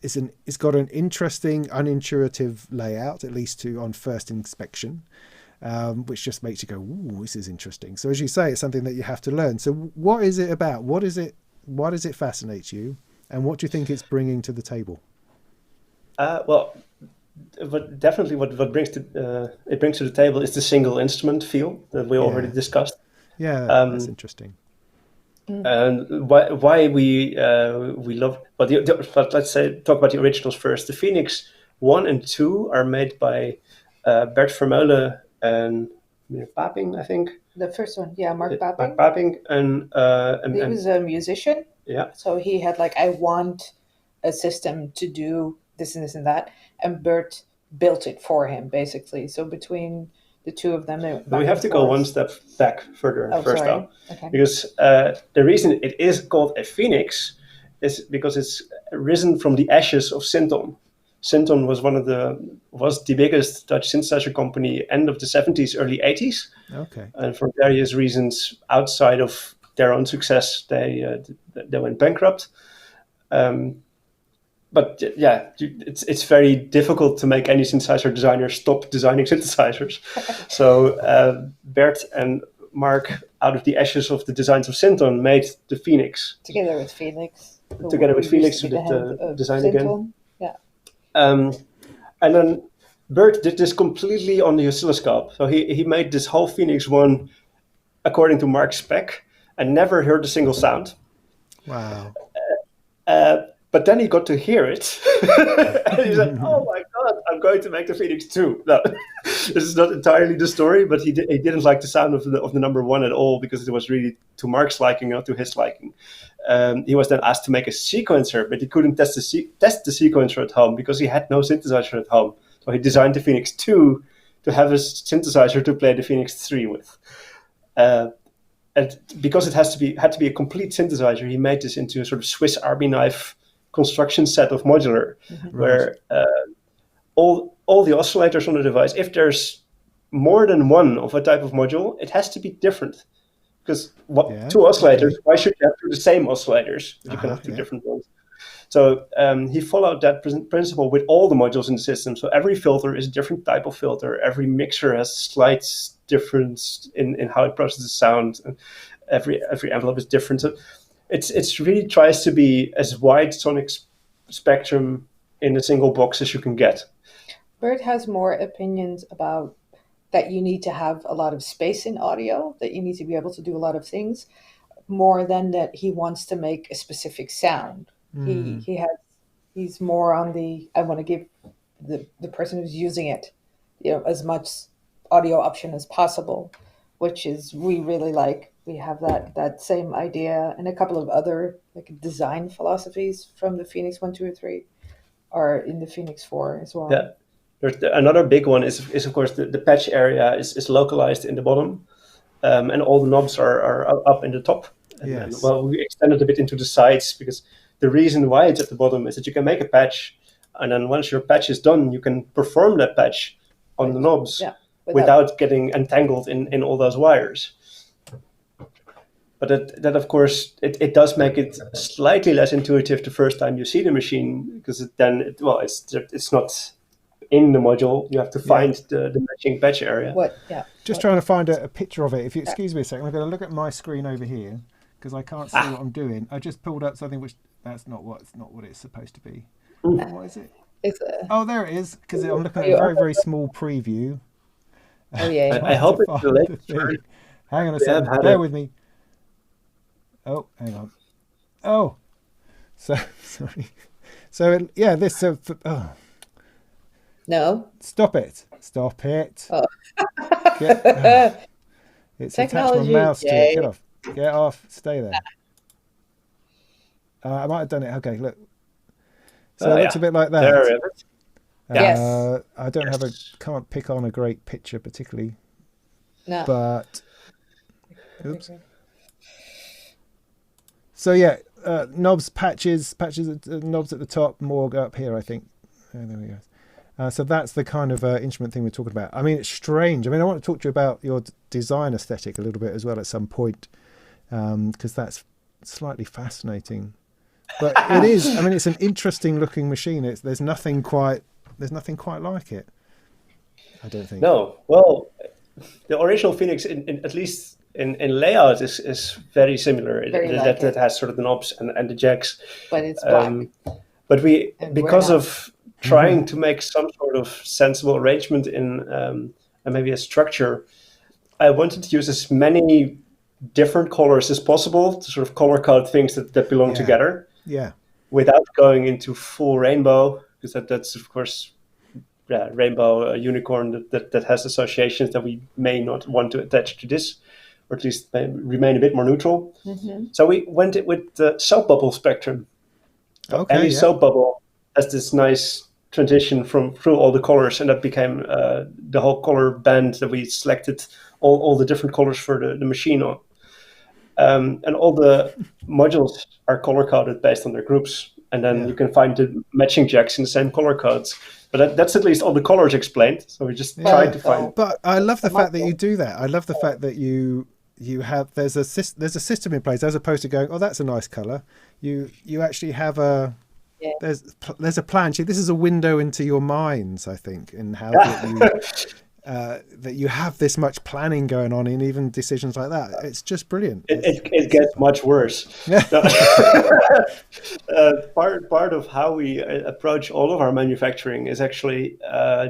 it's got an interesting, unintuitive layout, at least on first inspection, which just makes you go, "Ooh, this is interesting." So as you say, it's something that you have to learn. So what is it about? Why does it fascinate you, and what do you think it's bringing to the table? Well, but definitely what brings to the table is the single instrument feel that we already discussed. Yeah, that's interesting. And why we love, but let's talk about the originals first. The Fenix 1 and 2 are made by Bert Vermeulen and Paping, I think. The first one, yeah, Mark Paping. Mark Paping, and he was a musician. Yeah. So he had I want a system to do this and this and that, and Bert built it for him basically. So between the two of them, we have to go one step back further first, though, okay. Because the reason it is called a Phoenix is because it's risen from the ashes of Synthon. Synthon was the biggest Dutch synthesizer company end of the 70s, early 80s. Okay. And for various reasons outside of their own success, they went bankrupt. But yeah, it's very difficult to make any synthesizer designer stop designing synthesizers. So Bert and Mark, out of the ashes of the designs of Synthon, made the Phoenix. Together with Felix. Who did the design Synthon. again. Yeah. And then Bert did this completely on the oscilloscope. So he made this whole Phoenix 1 according to Mark's spec and never heard a single sound. Wow. But then he got to hear it, and he said, "Oh my God, I'm going to make the Phoenix 2." No, this is not entirely the story, but he didn't like the sound of the number 1 at all because it was really to Mark's liking, not to his liking. He was then asked to make a sequencer, but he couldn't test the sequencer at home because he had no synthesizer at home. So he designed the Phoenix 2 to have a synthesizer to play the Phoenix 3 with. And because it had to be a complete synthesizer, he made this into a sort of Swiss Army knife construction set of modular, where all the oscillators on the device, if there's more than one of a type of module, it has to be different. Because two oscillators, why should you have the same oscillators? You can have two different ones. So he followed that principle with all the modules in the system. So every filter is a different type of filter. Every mixer has slight difference in how it processes sound. And every envelope is different. So it's really tries to be as wide sonic spectrum in a single box as you can get. Bert has more opinions about that you need to have a lot of space in audio, that you need to be able to do a lot of things, more than that he wants to make a specific sound. He's more on the, I want to give the person who's using it, as much audio option as possible, which is we really like. We have that same idea, and a couple of other design philosophies from the Phoenix 1, 2, or 3 are in the Phoenix 4 as well. Yeah. Another big one is of course the patch area is localized in the bottom, and all the knobs are up in the top. And we extended a bit into the sides because the reason why it's at the bottom is that you can make a patch, and then once your patch is done, you can perform that patch on the knobs without getting entangled in all those wires. But that of course, it does make it slightly less intuitive the first time you see the machine, because it's not in the module. You have to find the matching patch area. Just trying to find a picture of it. If you excuse me a second, I'm going to look at my screen over here because I can't see what I'm doing. I just pulled up something which that's not what it's supposed to be. What is it? There it is. Because I'm looking at a very, very small preview. Oh yeah. I hope it's the latest. Hang on a second. Bear with me. Oh, hang on. Oh, so sorry. So this. No. Stop it. Oh. It's attached my mouse to it. Get off. Stay there. I might have done it. Okay, look. So it looks a bit like that. There it is. Yes. I can't pick on a great picture particularly. No. But oops. So knobs, patches, knobs at the top, more go up here, I think. Oh, there we go. So that's the kind of instrument thing we're talking about. I mean, it's strange. I mean, I want to talk to you about your design aesthetic a little bit as well at some point, because that's slightly fascinating. But it is. I mean, it's an interesting looking machine. There's nothing quite like it, I don't think. No. Well, the original Fenix, at least in layout, is very similar. That has sort of the knobs and the jacks. But it's black. But because of trying to make some sort of sensible arrangement in and maybe a structure, I wanted to use as many different colors as possible to sort of color code things that belong together. Yeah. Without going into full rainbow, because that's of course, rainbow unicorn that has associations that we may not want to attach to this, or at least remain a bit more neutral. Mm-hmm. So we went with the soap bubble spectrum. Any soap bubble has this nice transition through all the colors, and that became the whole color band that we selected all the different colors for the machine on. And all the modules are color coded based on their groups, and then you can find the matching jacks in the same color codes. But that's at least all the colors explained. So we just tried to find. But I love the fact that you do that. I love the fact that you have there's a system in place as opposed to going, oh, that's a nice color. You actually have there's a plan. This is a window into your minds, I think, in how that you have this much planning going on in even decisions like that. It's just brilliant. It gets much worse. Part of how we approach all of our manufacturing is actually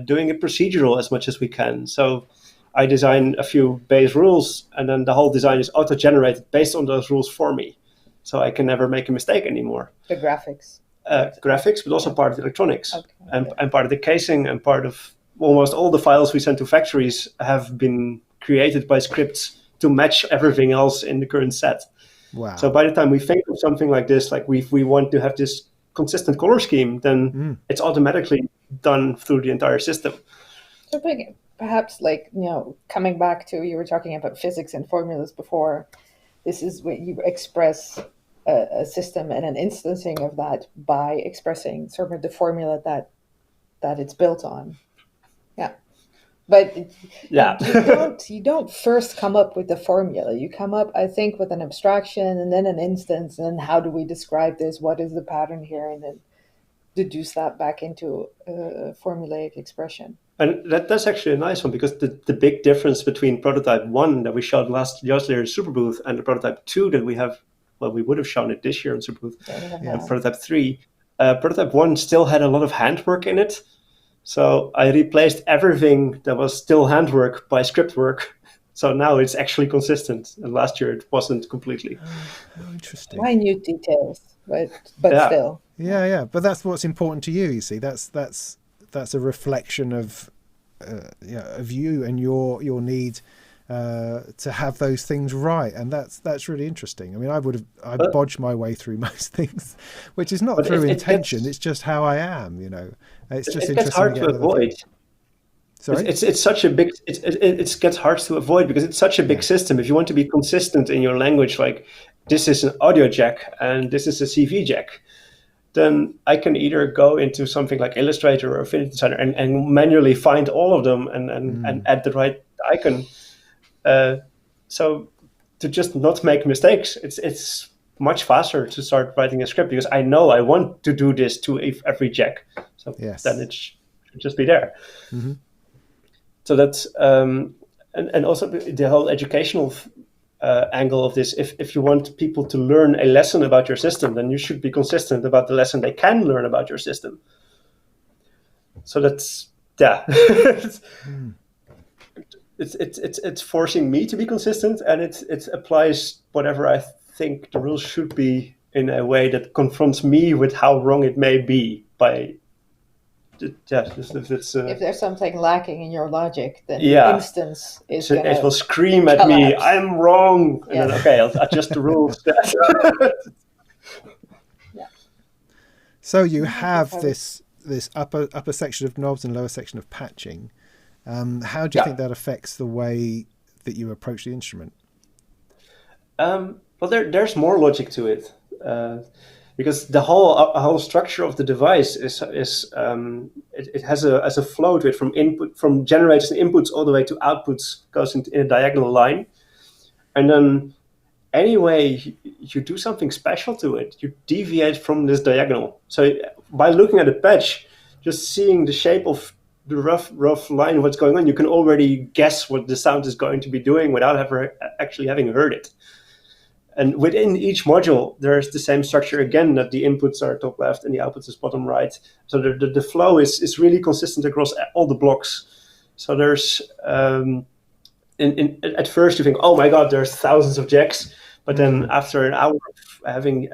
doing it procedural as much as we can. So I design a few base rules, and then the whole design is auto-generated based on those rules for me. So I can never make a mistake anymore. The graphics. Graphics, but also part of the electronics, and part of the casing, and part of almost all the files we send to factories have been created by scripts to match everything else in the current set. Wow. So by the time we think of something like this, like we want to have this consistent color scheme, then it's automatically done through the entire system. So perhaps coming back to, you were talking about physics and formulas before, this is what you express a system and an instancing of that by expressing sort of the formula that it's built on. Yeah. But you don't first come up with the formula. You come up, I think, with an abstraction and then an instance, and then how do we describe this? What is the pattern here? And then deduce that back into a formulaic expression. And that's actually a nice one, because the big difference between prototype 1 that we showed last year in Superbooth and the prototype 2 that we have, well, we would have shown it this year in Superbooth, and prototype 3. Prototype 1 still had a lot of handwork in it. So I replaced everything that was still handwork by script work. So now it's actually consistent. And last year it wasn't completely. Oh, interesting. Minute details, but still. Yeah. But that's what's important to you. You see, that's a reflection of you and your need to have those things right, and that's really interesting. I mean, I bodged my way through most things, which is not through intention. It's just how I am, It's just interesting. It gets hard to avoid. Sorry? It's such a big. It gets hard to avoid because it's such a big system. If you want to be consistent in your language, like this is an audio jack and this is a CV jack, then I can either go into something like Illustrator or Affinity Designer and manually find all of them and add the right icon. So to just not make mistakes, it's much faster to start writing a script because I know I want to do this to every jack. So then it should just be there. Mm-hmm. So that's and also the whole educational angle of this. If you want people to learn a lesson about your system, then you should be consistent about the lesson they can learn about your system. So that's It's forcing me to be consistent, and it applies whatever I think the rules should be in a way that confronts me with how wrong it may be. If there's something lacking in your logic, then the instance is so it will scream at me, "I'm wrong," and then I'll adjust the rules. So you have this upper section of knobs and lower section of patching. How do you think that affects the way that you approach the instrument? Well, there's more logic to it. because the whole structure of the device is it has a flow to it from generators and inputs all the way to outputs, goes in a diagonal line, and then anyway you do something special to it, you deviate from this diagonal. So by looking at a patch, just seeing the shape of the rough line, what's going on, you can already guess what the sound is going to be doing without actually having heard it. And within each module, there's the same structure again, that the inputs are top left and the outputs is bottom right. So the flow is really consistent across all the blocks. So there's, at first you think, oh my God, there's thousands of jacks. But then after an hour of having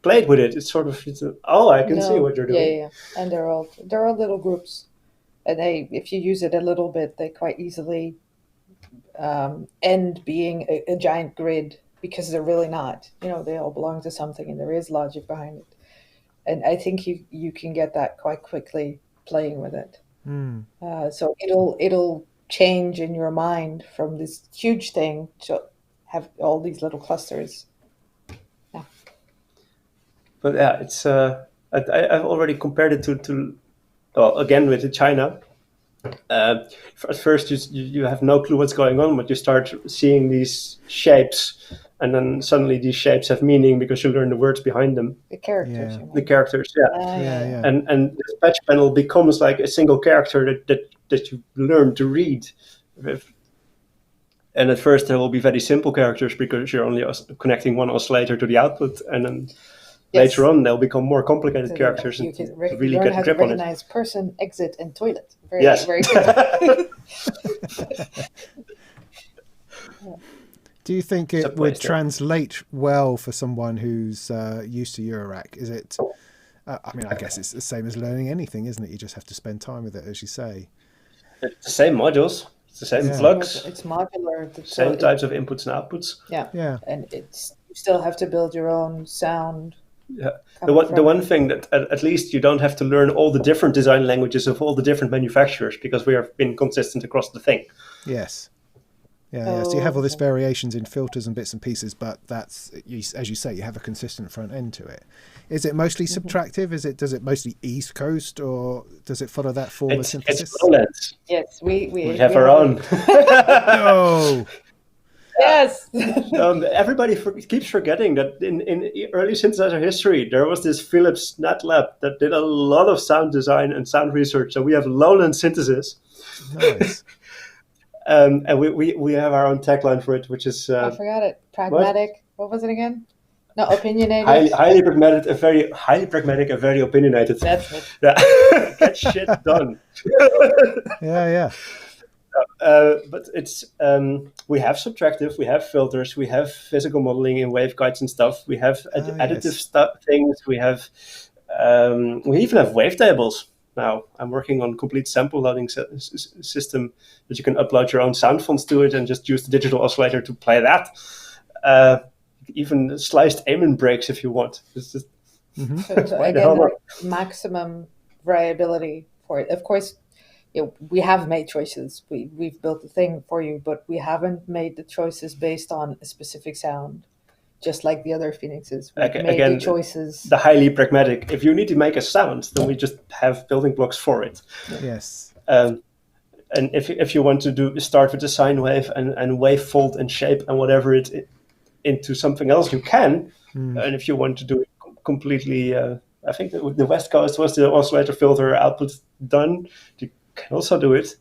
played with it, it's sort of, I can see what you're doing. Yeah. And they're all little groups. And if you use it a little bit, they quite easily end being a giant grid, because they're really not. They all belong to something, and there is logic behind it. And I think you can get that quite quickly playing with it. So it'll change in your mind from this huge thing to have all these little clusters. Yeah. But yeah, it's I've already compared it to again with China. At first you have no clue what's going on, but you start seeing these shapes, and then suddenly these shapes have meaning because you learn the words behind them. The characters. The characters, and this patch panel becomes like a single character that you learn to read. And at first there will be very simple characters because you're only connecting one oscillator to the output, and then later on they'll become more complicated characters, and to really get a grip on it. Recognize person, exit, and toilet. Very good. Do you think it would translate well for someone who's used to Eurorack? Is it? I guess it's the same as learning anything, isn't it? You just have to spend time with it, as you say. It's the same modules. It's the same plugs. It's modular. Same types of inputs and outputs. Yeah. And you still have to build your own sound. Yeah. The one thing that at least you don't have to learn all the different design languages of all the different manufacturers, because we have been consistent across the thing. Yes. Yeah. So you have all these variations in filters and bits and pieces, but that's, as you say, you have a consistent front end to it. Is it mostly subtractive? Does it mostly East Coast, or does it follow that form of synthesis? It's lowlands. Yes, we have our own. No. Yes. Everybody keeps forgetting that in early synthesizer history, there was this Philips Nat Lab that did a lot of sound design and sound research. So we have lowland synthesis. Nice. And we have our own tagline for it, which is... I forgot it. Pragmatic. What was it again? No, opinionated. Highly pragmatic, and very opinionated. That's it. Yeah. Get shit done. Yeah. But it's we have subtractive, we have filters, we have physical modeling in waveguides and stuff. We have additive things. We have we even have wavetables now. I'm working on complete sample loading system that you can upload your own sound fonts to it and just use the digital oscillator to play that. Even sliced Amen breaks if you want. It's just so again, maximum variability for it. Of course, we have made choices. We've built the thing for you, but we haven't made the choices based on a specific sound, just like the other Fenixes. We've made the choices. The highly pragmatic. If you need to make a sound, then we just have building blocks for it. Yes. And if you want to start with the sine wave and wavefold and shape and whatever it into something else, you can. And if you want to do it completely, I think the West Coast was the oscillator filter output done. You can also do it.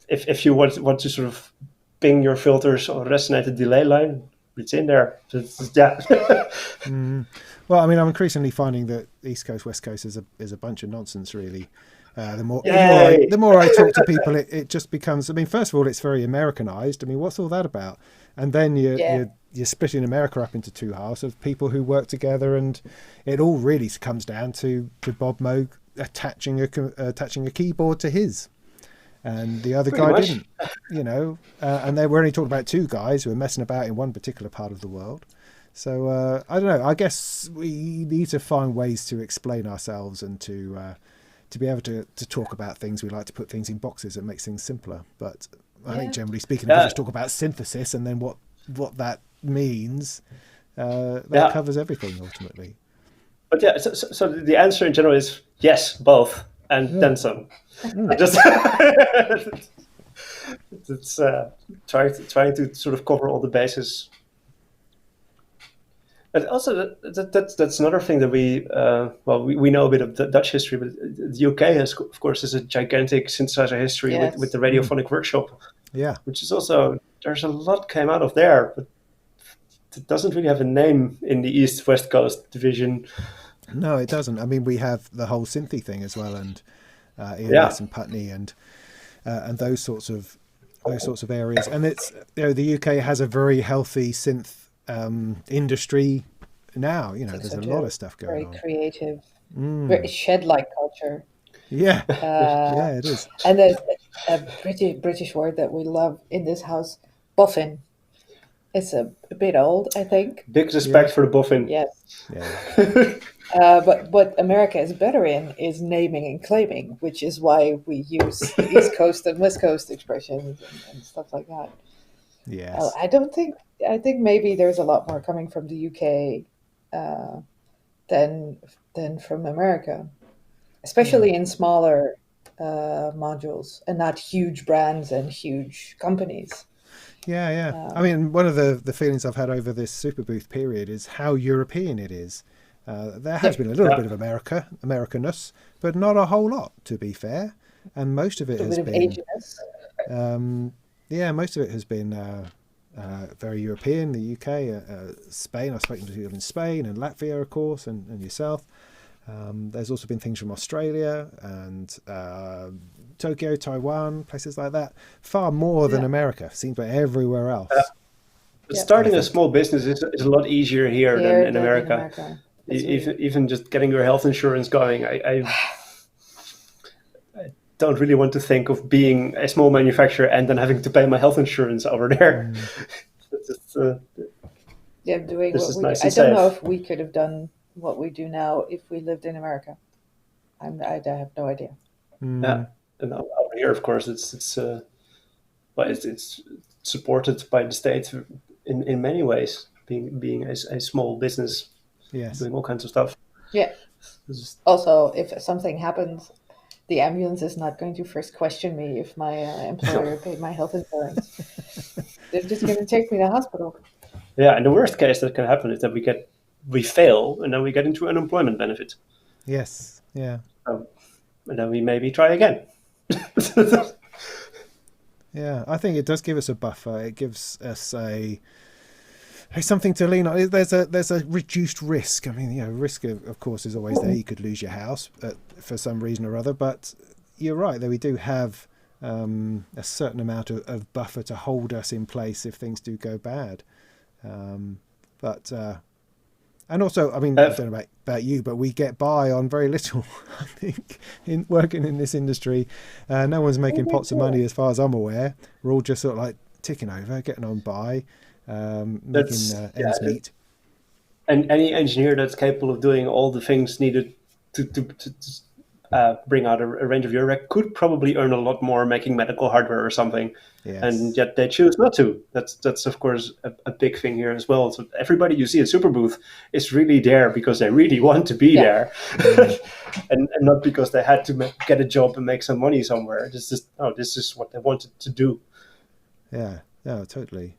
If you want to sort of ping your filters or resonated delay line, it's in there. Well, I mean, I'm increasingly finding that East Coast, West Coast is a bunch of nonsense, really. The more I talk to people, it just becomes, I mean, first of all, it's very Americanized. I mean, what's all that about? And then you're splitting America up into two halves of people who work together, and it all really comes down to Bob Moog attaching a keyboard to his, and the other guy didn't, and they were only talking about two guys who were messing about in one particular part of the world. So I don't know, I guess we need to find ways to explain ourselves and to be able to talk about things. We like to put things in boxes. It makes things simpler, but I think generally speaking, we just talk about synthesis and then what that means. that covers everything ultimately. But yeah, so the answer in general is yes, both, and then some. Just it's trying to sort of cover all the bases. And also, that's another thing that we know a bit of the Dutch history, but the UK has, of course, is a gigantic synthesizer history with the Radiophonic Workshop. Yeah, which is also, there's a lot came out of there, but it doesn't really have a name in the East-West Coast division. No, it doesn't. I mean, we have the whole synthy thing as well, and EMS and Putney and those sorts of areas. And it's, the UK has a very healthy synth industry now. There's a lot of stuff going on. Very creative, very shed-like culture. Yeah, yeah, it is. And there's a British word that we love in this house, boffin. It's a bit old, I think. Big respect for the boffin. Yes. Yeah. But what America is better in is naming and claiming, which is why we use East Coast and West Coast expressions and stuff like that. Yes. I think maybe there's a lot more coming from the UK than from America, especially in smaller modules and not huge brands and huge companies. Yeah. I mean, one of the feelings I've had over this Superbooth period is how European it is. There has been a little bit of Americanness, but not a whole lot, to be fair. And most of it has been most of it has been very European. The UK, Spain. I've spoken to people in Spain and Latvia, of course, and yourself. There's also been things from Australia and Tokyo, Taiwan, places like that. Far more than America. Seems like everywhere else. But starting a small business is a lot easier here than in America. Even just getting your health insurance going, I don't really want to think of being a small manufacturer and then having to pay my health insurance over there. Doing this what is we, nice I and don't safe. know if we could have done what we do now if we lived in America. I have no idea. Yeah, and over here, of course, it's supported by the state in many ways, being a small business, doing all kinds of stuff. Yeah. Also, if something happens, the ambulance is not going to first question me if my employer paid my health insurance. They're just going to take me to the hospital. Yeah, and the worst case that can happen is that we fail and then we get into unemployment benefit. Yes. Yeah. And then we maybe try again. Yeah, I think it does give us a buffer. It gives us something to lean on. There's a reduced risk. I mean, risk of course is always there. You could lose your house for some reason or other, but you're right that we do have a certain amount of buffer to hold us in place if things do go bad. And also, I mean, I don't know about you, but we get by on very little, I think, in working in this industry. No one's making pots of money as far as I'm aware. We're all just sort of like ticking over, getting on by, making ends meet. And any engineer that's capable of doing all the things needed to bring out a range of Eurorec could probably earn a lot more making medical hardware or something. Yes. And yet they choose not to. That's of course a big thing here as well. So everybody you see at Superbooth is really there because they really want to be there, and not because they had to get a job and make some money somewhere. This is what they wanted to do. Yeah, totally.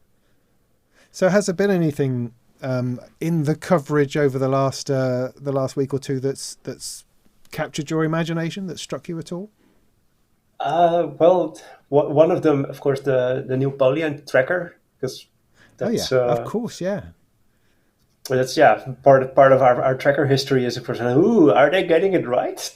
So has there been anything in the coverage over the last week or two that's captured your imagination, that struck you at all? Well, one of them, of course, the new Polyant tracker, because that's of course, that's part of our tracker history is, of course, are they getting it right?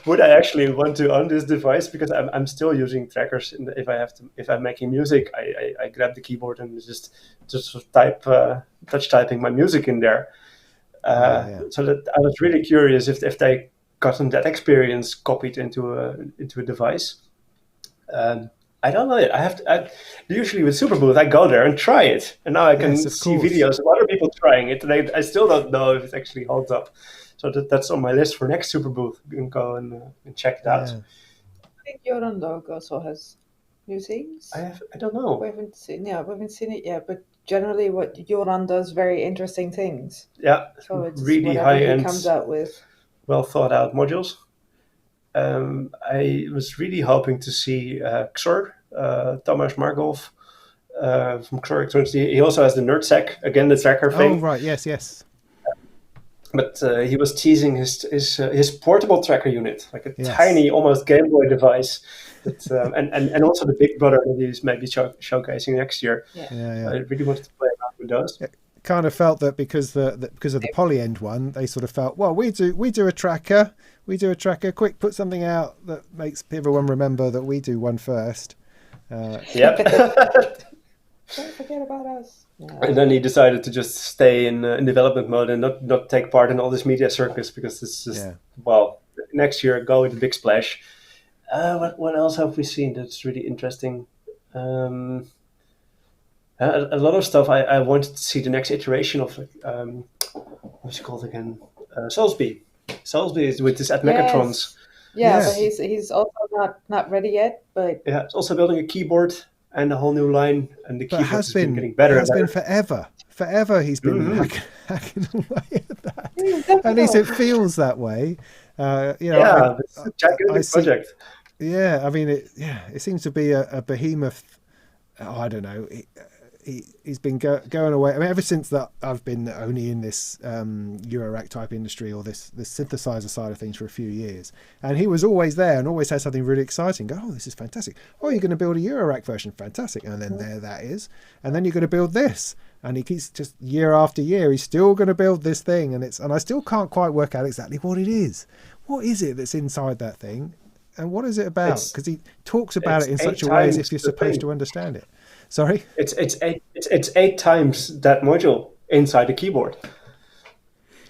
Would I actually want to own this device? Because I'm still using trackers. If I'm making music, I grab the keyboard and just touch typing my music in there. So that I was really curious if they gotten that experience copied into a device. I don't know it. Usually with Superbooth, I go there and try it, and now I can see videos of other people trying it, and I still don't know if it actually holds up. So that's on my list for next Superbooth. You can go and check it out. I think Jorandog also has musings. I don't know. We haven't seen it yet, but generally what Joran does very interesting things. Yeah, So it's really whatever he high-end, comes out with. well thought out modules. I was really hoping to see Xor, Thomas Margolf from Xor Electronics. He also has the NerdSec, again, the tracker thing. Oh, right, yes. But he was teasing his portable tracker unit, like a Yes. tiny, almost Game Boy device. But, and also the Big Brother that he's maybe showcasing next year. Yeah. So I really wanted to play around with those. Kind of felt that because of the polyend one, they sort of felt, well, we do a tracker, quick, put something out that makes everyone remember that we do one first. Yep. Don't forget about us. No. And then he decided to just stay in development mode and not take part in all this media circus, because this is well, next year go with a big splash. What else have we seen that's really interesting? A lot of stuff. I wanted to see the next iteration of what's it called again? Soulsby. Soulsby is with this at Megatrons. Yeah, Yes. but he's also not ready yet. But Yeah, it's also building a keyboard and a whole new line, and the But keyboard has been getting better. Has been forever. Forever he's been hacking away at that. At least it feels that way. It's a gigantic project. Yeah, I mean, it seems to be a behemoth. Oh, I don't know. He's been going away. I mean, ever since that I've been only in this Eurorack type industry, or this synthesizer side of things, for a few years, and he was always there and always had something really exciting. Go, oh, this is fantastic. Oh, you're going to build a Eurorack version, fantastic. And then there that is, and then you're going to build this, and he keeps just year after year, he's still going to build this thing, and I still can't quite work out exactly what it is. What is it that's inside that thing, and what is it about? Because he talks about it in such a way as if you're supposed to understand it. Sorry? It's 8 times that module inside the keyboard.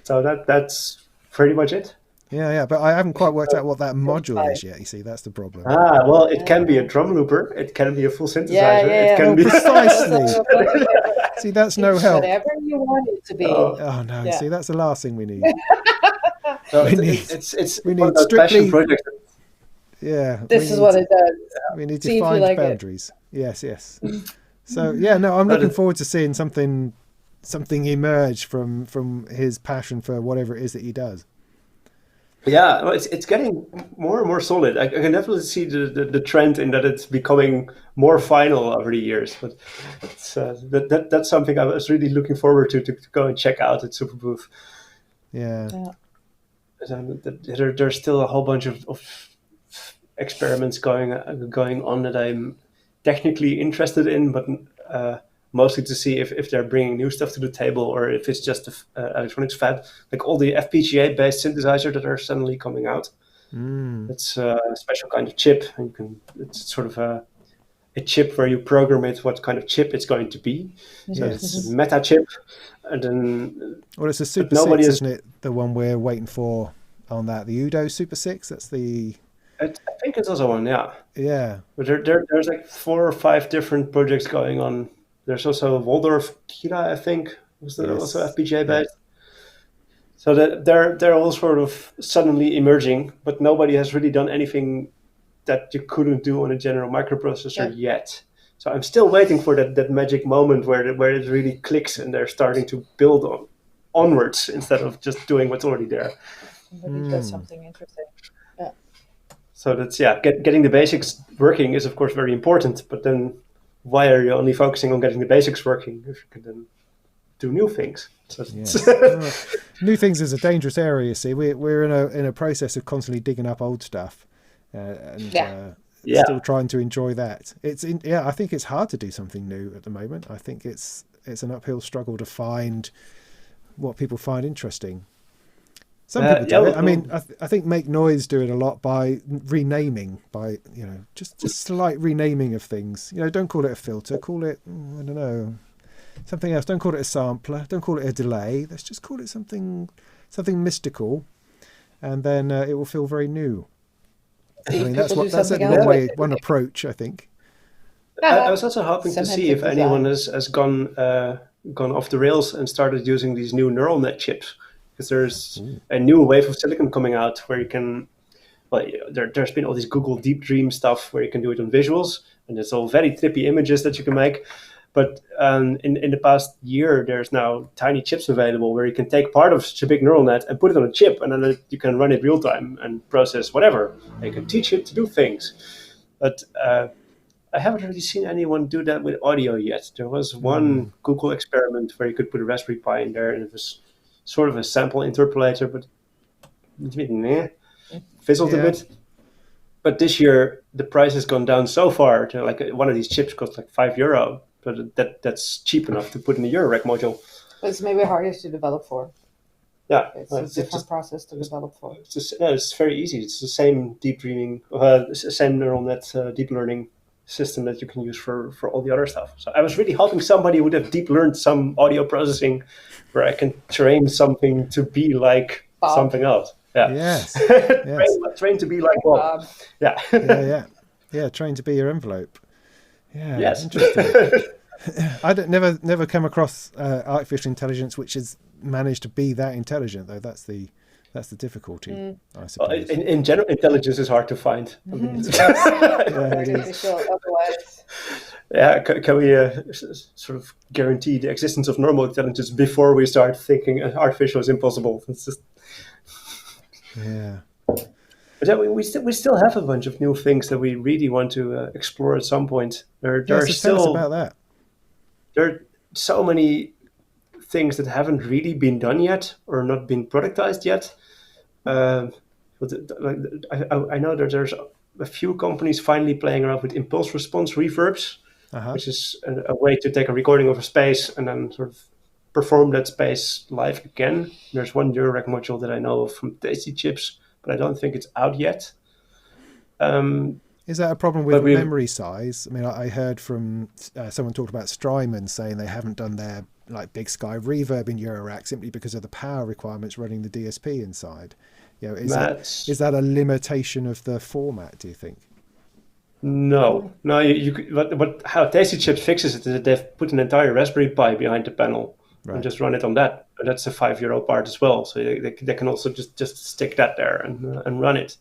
So that's pretty much it. Yeah, but I haven't quite worked out what that module is yet. You see, that's the problem. Well, it can be a drum looper. It can be a full synthesizer. It can be precisely. See, that's no help. Whatever you want it to be. Oh no! Yeah. See, that's the last thing we need. So we need strictly passion projects. Yeah. This is what it does. We need defined boundaries. Yes. So I'm looking forward to seeing something emerge from his passion for whatever it is that he does. Yeah, well, it's getting more and more solid. I can definitely see the trend in that it's becoming more final over the years. But it's, that's something I was really looking forward to go and check out at Superbooth. Yeah. There's still a whole bunch of experiments going on that I'm technically interested in, but mostly to see if they're bringing new stuff to the table, or if it's just electronics fab, like all the FPGA based synthesizers that are suddenly coming out. It's a special kind of chip. It's sort of a chip where you program it what kind of chip it's going to be. So it's a meta chip, and then it's a Super 6, isn't it? The one we're waiting for on that, the Udo Super 6. That's the. I think it's also one, yeah. Yeah. But there's like 4 or 5 different projects going on. There's also Waldorf Kira, I think, was also FPGA based. So that they're all sort of suddenly emerging, but nobody has really done anything that you couldn't do on a general microprocessor yet. So I'm still waiting for that magic moment where it really clicks and they're starting to build onwards instead of just doing what's already there. Somebody does something interesting. Yeah. So that's getting the basics working is of course very important, but then why are you only focusing on getting the basics working if you can then do new things? So new things is a dangerous area. You see, we're in a process of constantly digging up old stuff, still trying to enjoy that. I think it's hard to do something new at the moment. I think it's an uphill struggle to find what people find interesting. Some people do it. I mean, I think Make Noise do it a lot by renaming, by just slight renaming of things. Don't call it a filter, call it I don't know, something else. Don't call it a sampler, don't call it a delay. Let's just call it something mystical, and then it will feel very new. I mean, that's one approach, I think. I was also hoping to see if anyone has gone off the rails and started using these new neural net chips. Because there's a new wave of silicon coming out where you can, there's been all this Google Deep Dream stuff where you can do it on visuals, and it's all very trippy images that you can make. But in the past year, there's now tiny chips available where you can take part of such a big neural net and put it on a chip, and then you can run it real time and process whatever. And you can teach it to do things. But I haven't really seen anyone do that with audio yet. There was one Google experiment where you could put a Raspberry Pi in there, and it was sort of a sample interpolator, but it's a bit meh, fizzled a bit. But this year, the price has gone down so far to like one of these chips costs like €5, but that's cheap enough to put in a Eurorack module. But it's maybe harder to develop for. Yeah, it's a different process to develop for. It's very easy. It's the same deep reading, same neural net deep learning system that you can use for all the other stuff. So I was really hoping somebody would have deep learned some audio processing where I can train something to be like something else. Yeah. Yes. Train to be like Bob. Yeah. Yeah. Train to be your envelope. Yeah. Yes. Interesting. I never come across artificial intelligence which has managed to be that intelligent, though. That's the difficulty, I suppose. Well, in general, intelligence is hard to find. I mean, artificial, otherwise. Yeah, can we sort of guarantee the existence of normal intelligence before we start thinking artificial is impossible? It's just... Yeah. But yeah, we still have a bunch of new things that we really want to explore at some point. There are still tell us about that. There are so many things that haven't really been done yet or not been productized yet. I know that there's a few companies finally playing around with impulse response reverbs, which is a way to take a recording of a space and then sort of perform that space live again. There's one Eurorack module that I know of from Tasty Chips, but I don't think it's out yet. Is that a problem with memory size? I mean, I heard from someone talked about Strymon saying they haven't done their like Big Sky reverb in Eurorack simply because of the power requirements running the DSP inside. You know, is that a limitation of the format, do you think? No. But how Tasty Chips fixes it is that they've put an entire Raspberry Pi behind the panel and just run it on that. That's a €5 part as well, so they can also just stick that there and run it.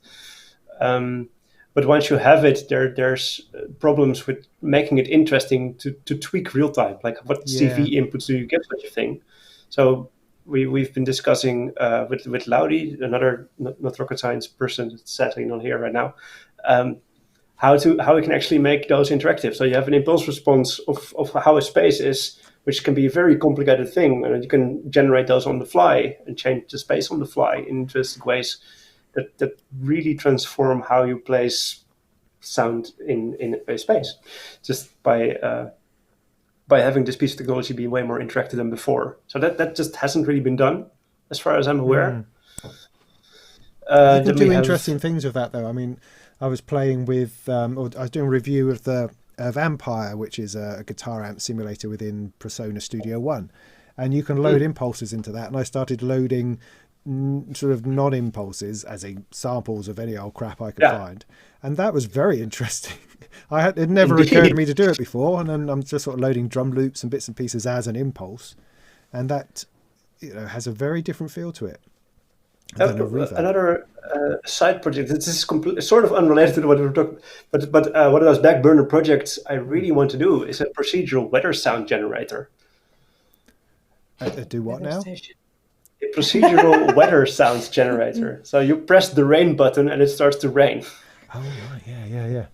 But once you have it, there's problems with making it interesting to tweak real time. Like what CV inputs do you give such a thing? So we've been discussing with Laudi, another not rocket science person that's sadly not here right now, how we can actually make those interactive. So you have an impulse response of how a space is, which can be a very complicated thing, and you can generate those on the fly and change the space on the fly in interesting ways that really transform how you place sound in a space, just by having this piece of technology be way more interactive than before. So that just hasn't really been done, as far as I'm aware. You can do interesting things with that, though. I mean, I was playing with, or I was doing a review of Ampire, which is a guitar amp simulator within Persona Studio One, and you can load impulses into that. And I started loading sort of non-impulses as samples of any old crap I could find, and that was very interesting. It never occurred to me to do it before, and then I'm just sort of loading drum loops and bits and pieces as an impulse, and that has a very different feel to it. Another side project. This is sort of unrelated to what we were talking. But one of those Backburner projects I really want to do is a procedural weather sound generator. Do what now? A procedural weather sounds generator. So you press the rain button and it starts to rain. Oh right, yeah.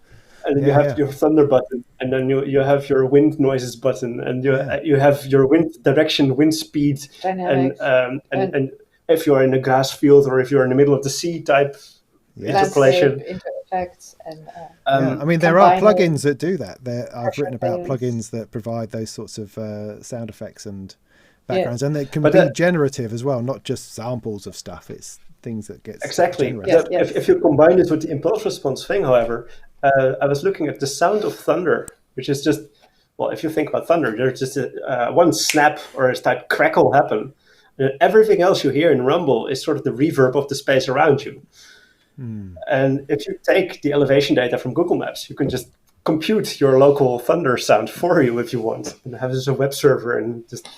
And then you have your thunder button, and then you have your wind noises button, and you have your wind direction, wind speed, and if you're in a grass field or if you're in the middle of the sea type interpolation. Effects and I mean, there are plugins that do that. I've written about plugins that provide those sorts of sound effects and backgrounds, and they can be generative as well, not just samples of stuff. It's things that get generated. If you combine this with the impulse response thing, however, I was looking at the sound of thunder, which is just, well, if you think about thunder, there's just one snap or a slight crackle happen. Everything else you hear in rumble is sort of the reverb of the space around you. And if you take the elevation data from Google Maps, you can just compute your local thunder sound for you if you want, and have this as a web server and just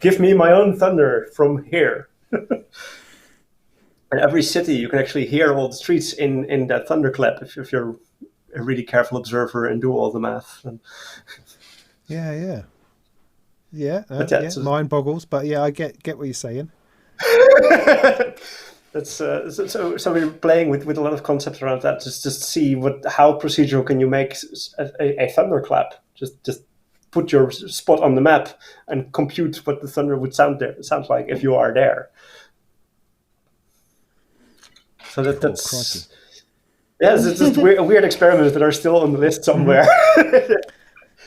give me my own thunder from here. In every city, you can actually hear all the streets in that thunderclap if you're a really careful observer and do all the math. Mind boggles, but yeah, I get what you're saying. That's so we're playing with a lot of concepts around that, just to see how procedural can you make a thunderclap. Just put your spot on the map and compute what the thunder would sound like if you are there. So that's yes, it's just weird experiments that are still on the list somewhere.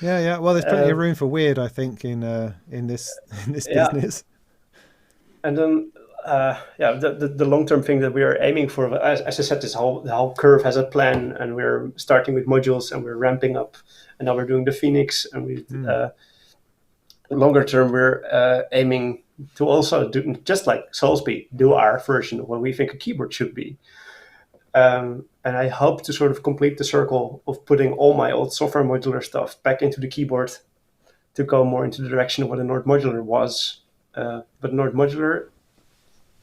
Yeah. Well, there's plenty of room for weird, I think, in this business. And then the long-term thing that we are aiming for, as I said, the whole curve has a plan, and we're starting with modules and we're ramping up, and now we're doing the Fenix, and we longer term we're aiming to also do, just like Soulsby, do our version of what we think a keyboard should be. And I hope to sort of complete the circle of putting all my old software modular stuff back into the keyboard to go more into the direction of what a Nord modular was. But Nord modular,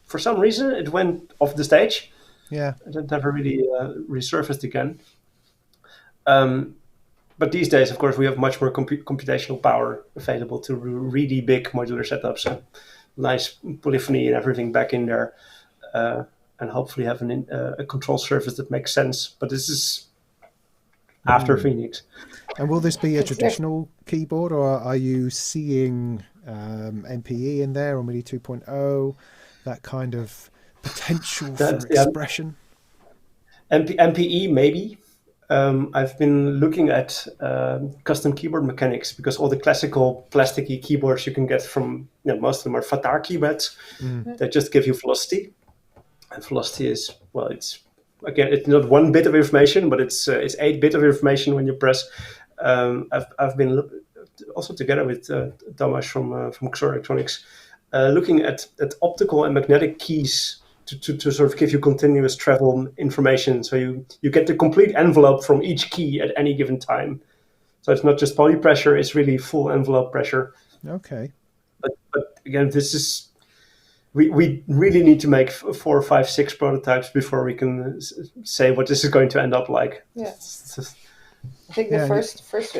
for some reason, it went off the stage. Yeah. It never really resurfaced again. But these days, of course, we have much more computational power available to really big modular setups and nice polyphony and everything back in there. And hopefully have a control surface that makes sense. But this is after Fenix. And will this be a traditional keyboard, or are you seeing MPE in there, or MIDI 2.0, that kind of potential for expression? MPE, maybe. I've been looking at custom keyboard mechanics, because all the classical plasticky keyboards you can get from, most of them are Fatar keypads that just give you velocity. And velocity is, well, it's not 1 bit of information, but it's 8 bit of information when you press. I've been also together with Thomas from Xor Electronics, looking at optical and magnetic keys to sort of give you continuous travel information. So you get the complete envelope from each key at any given time. So it's not just poly pressure, it's really full envelope pressure. Okay. But again, this is... We really need to make 4, 5, 6 prototypes before we can say what this is going to end up like. Yeah. I think the first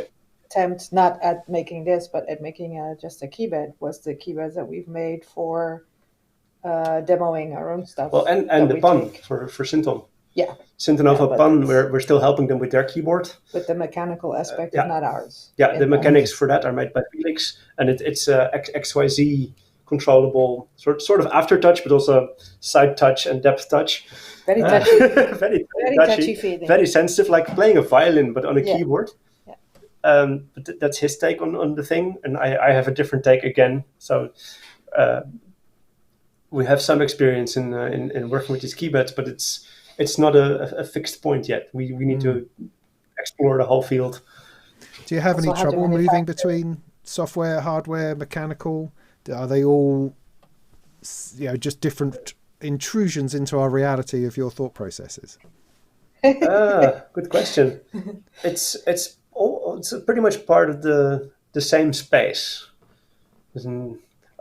attempt, not at making this, but at making just a keypad, was the keypads that we've made for demoing our own stuff. Well, and the PAN for Synton. Yeah. Syntonova PAN, we're still helping them with their keyboard. But the mechanical aspect is not ours. Yeah, the mechanics for that are made by Felix, and it's XYZ controllable, sort of aftertouch, but also side touch and depth touch. Very touchy. very touchy feeling. Very sensitive, like playing a violin, but on a keyboard. Yeah. But that's his take on the thing, and I have a different take again. So we have some experience in working with these keypads, but it's not a fixed point yet. We need to explore the whole field. Do you have any trouble moving between software, hardware, mechanical? Are they all, just different intrusions into our reality of your thought processes? Good question. It's pretty much part of the same space.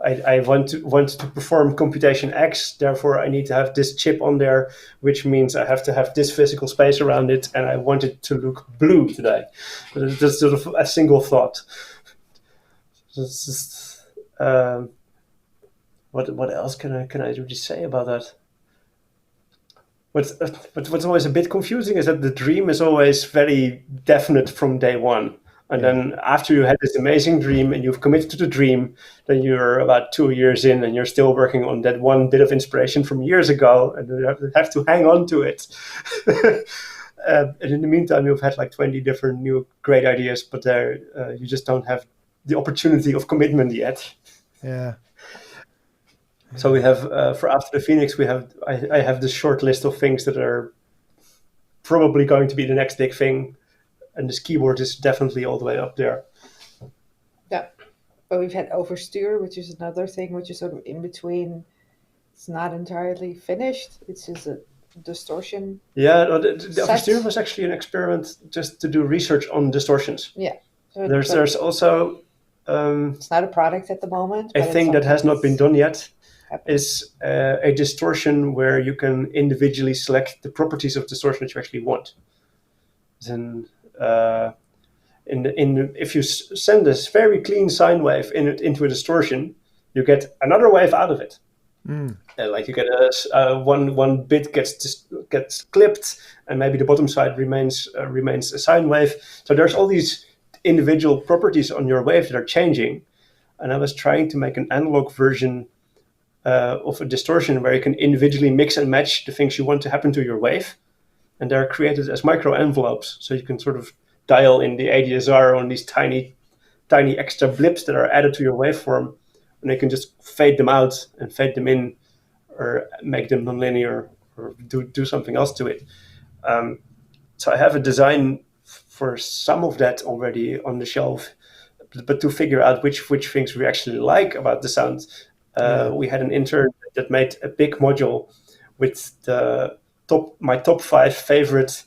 I want to perform computation X, therefore I need to have this chip on there, which means I have to have this physical space around it, and I want it to look blue today. But it's just sort of a single thought. It's just... what else can I really say about that? What's always a bit confusing is that the dream is always very definite from day one. And then after you had this amazing dream and you've committed to the dream, then you're about 2 years in and you're still working on that one bit of inspiration from years ago, and you have to hang on to it. And in the meantime, you've had like 20 different new great ideas, but you just don't have the opportunity of commitment yet. Yeah. So we have for after the Fenix, I have this short list of things that are probably going to be the next big thing, and this keyboard is definitely all the way up there. Yeah, but we've had Overstuur, which is another thing, which is sort of in between. It's not entirely finished. It's just a distortion. Yeah, no, the Overstuur was actually an experiment just to do research on distortions. Yeah. So there's also it's not a product at the moment. A thing that has not been done yet is a distortion where you can individually select the properties of distortion that you actually want. Then if you send this very clean sine wave into a distortion, you get another wave out of it. Like you get one bit gets clipped, and maybe the bottom side remains a sine wave. So there's all these individual properties on your wave that are changing. And I was trying to make an analog version of a distortion where you can individually mix and match the things you want to happen to your wave, and they're created as micro envelopes, so you can sort of dial in the ADSR on these tiny extra blips that are added to your waveform, and they can just fade them out and fade them in, or make them nonlinear, or do something else to it. So I have a design for some of that already on the shelf, but to figure out which things we actually like about the sound, we had an intern that made a big module with my top 5 favorite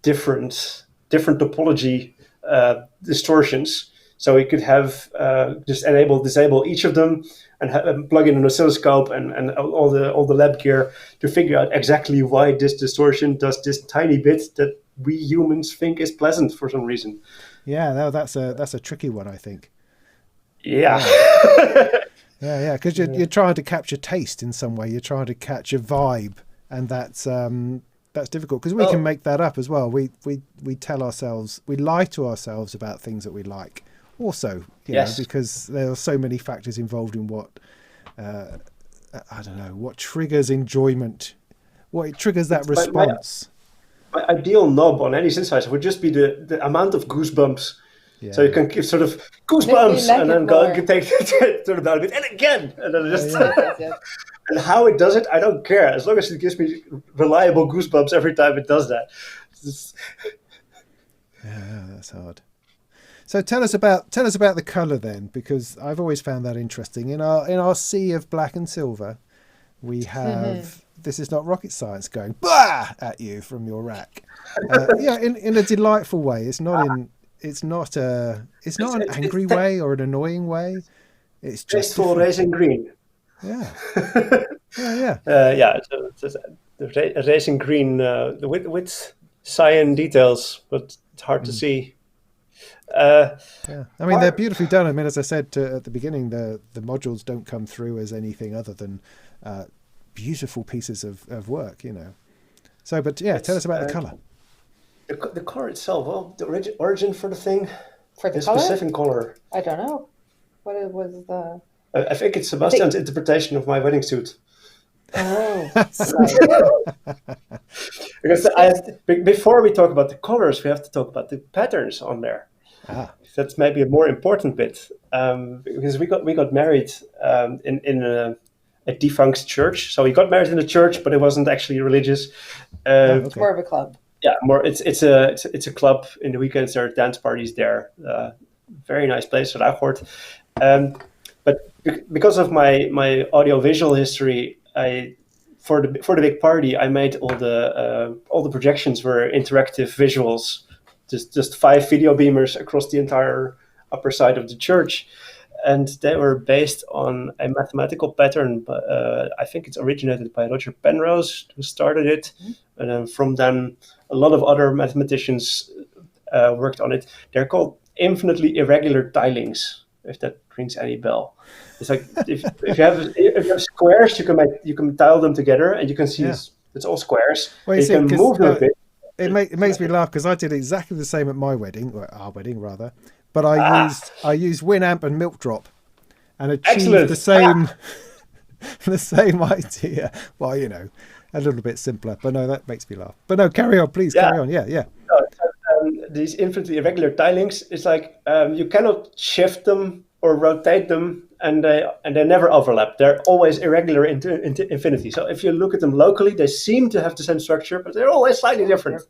different topology distortions. So we could have just disable each of them, and plug in an oscilloscope and all the lab gear to figure out exactly why this distortion does this tiny bit that we humans think is pleasant for some reason. Yeah, no, that's a tricky one, I think. Yeah. Yeah, because you're trying to capture taste in some way. You're trying to catch a vibe, and that's difficult because we can make that up as well. We tell ourselves, we lie to ourselves about things that we like. Also, you know, because there are so many factors involved in what I don't know, what triggers enjoyment, what triggers that response. My ideal knob on any synthesizer would just be the amount of goosebumps. Yeah. So you can give sort of goosebumps and then go take turn about a bit and again, and then just and how it does it, I don't care, as long as it gives me reliable goosebumps every time it does that. Yeah, that's hard. So tell us about the color then, because I've always found that interesting. In our sea of black and silver, we have this is not rocket science going bah at you from your rack. In a delightful way. It's not an angry way or an annoying way. It's just for racing green. Yeah. The racing green with cyan details, but it's hard to see. I mean, they're beautifully done. I mean, as I said at the beginning, the modules don't come through as anything other than beautiful pieces of work, you know. So, but yeah, tell us about the color. The color itself, well, the origin for the thing, for the color? specific color. I don't know. What it was the... I think it's Sebastian's interpretation of my wedding suit. Oh, because before we talk about the colors, we have to talk about the patterns on there. That's maybe a more important bit, because we got married in a defunct church. So we got married in a church, but it wasn't actually religious. It's more of a club. Yeah, more. It's a club. In the weekends there are dance parties there. Very nice place, Ruigoord. But because of my audio-visual history, for the big party, I made all the projections were interactive visuals, just 5 video beamers across the entire upper side of the church, and they were based on a mathematical pattern. I think it's originated by Roger Penrose, who started it, and then from then a lot of other mathematicians worked on it. They're called infinitely irregular tilings, if that rings any bell. It's like if you have squares, you can tile them together, and you can see it's all squares. Well, you can move them a bit. It makes me laugh because I did exactly the same at my wedding, or our wedding rather. But I used Winamp and Milk Drop, and achieved the same the same idea. Well, you know, a little bit simpler, but no, that makes me laugh. But no, carry on, please. Carry on. Yeah. These infinitely irregular tilings, it's like you cannot shift them or rotate them, and they never overlap. They're always irregular into infinity. So if you look at them locally, they seem to have the same structure, but they're always slightly different.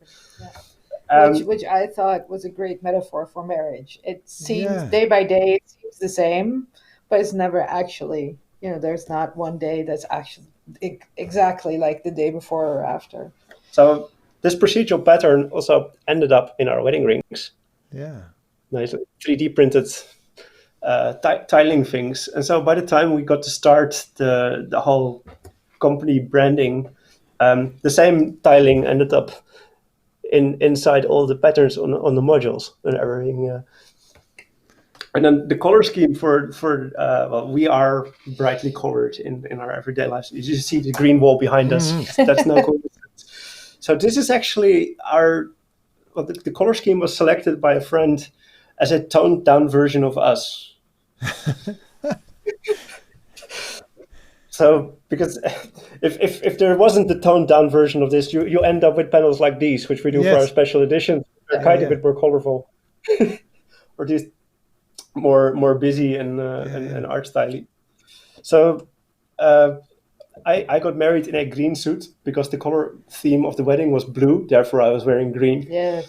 Which I thought was a great metaphor for marriage. It seems day by day it seems the same, but it's never actually. You know, there's not one day that's actually exactly like the day before or after. So this procedural pattern also ended up in our wedding rings. Yeah, nicely 3D printed tiling things. And so by the time we got to start the whole company branding, the same tiling ended up inside all the patterns on the modules and everything. And then the color scheme for we are brightly colored in our everyday lives. You just see the green wall behind us. That's no coincidence. So this is actually the color scheme was selected by a friend as a toned down version of us. So because if there wasn't the toned down version of this, you end up with panels like these, which we do for our special editions. They're kind of a bit more colorful, or just more busy and art styly. So I got married in a green suit because the color theme of the wedding was blue. Therefore, I was wearing green. Yeah.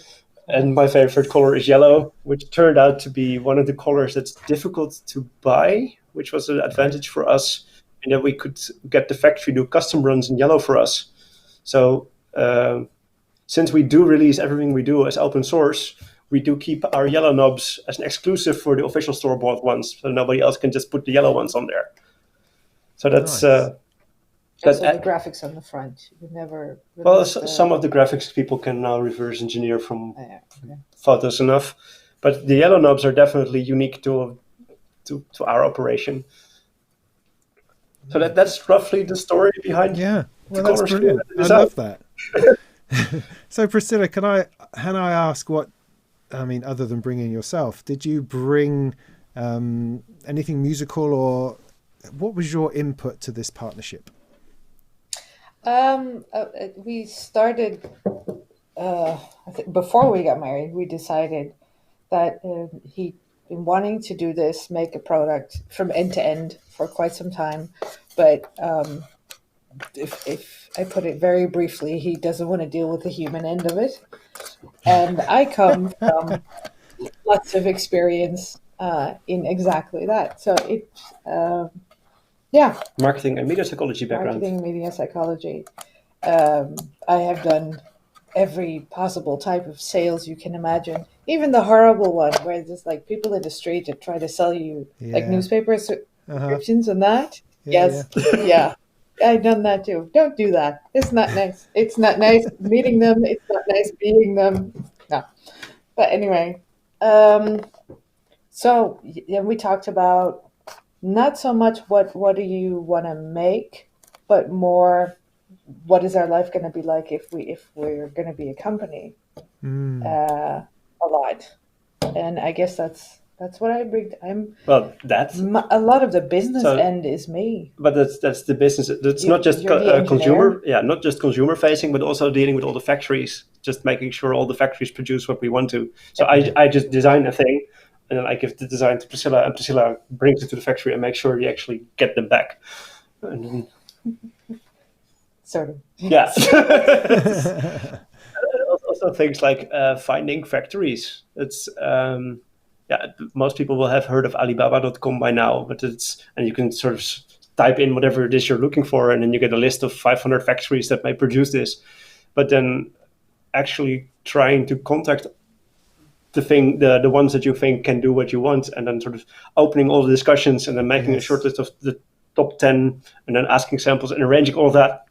And my favorite color is yellow, which turned out to be one of the colors that's difficult to buy, which was an advantage for us, and that we could get the factory do custom runs in yellow for us. So since we do release everything we do as open source, we do keep our yellow knobs as an exclusive for the official store-bought ones, so nobody else can just put the yellow ones on there. So that's... Nice. Also the graphics on the front. You never... some of the graphics people can now reverse engineer from photos enough, but the yellow knobs are definitely unique to our operation. So that's roughly the story behind. Yeah, well, that's brilliant. I love that. So Priscilla, can I ask what? I mean, other than bringing yourself, did you bring anything musical, or what was your input to this partnership? We started, I think before we got married, we decided that he'd been wanting to do this, make a product from end to end for quite some time. But if I put it very briefly, he doesn't want to deal with the human end of it. And I come from lots of experience in exactly that. So marketing and media psychology background. Marketing, media psychology. I have done every possible type of sales you can imagine, even the horrible one where there's like people in the street that try to sell you like newspaper subscriptions and that. Yeah. I've done that too. Don't do that. It's not nice. It's not nice meeting them. It's not nice being them. No. But anyway, so we talked about not so much what do you want to make, but more what is our life going to be like if we're going to be a company. A lot, and I guess that's what I bring. That's a lot of the business end is me. But that's the business. That's not just consumer. Yeah, not just consumer facing, but also dealing with all the factories. Just making sure all the factories produce what we want to. So I just design a thing, and then I give the design to Priscilla, and Priscilla brings it to the factory and makes sure they actually get them back. And then, sort of. Yeah. Also things like finding factories. It's most people will have heard of Alibaba.com by now, but and you can sort of type in whatever it is you're looking for, and then you get a list of 500 factories that may produce this. But then actually trying to contact the ones that you think can do what you want, and then sort of opening all the discussions, and then making a short list of the top 10, and then asking samples and arranging all that.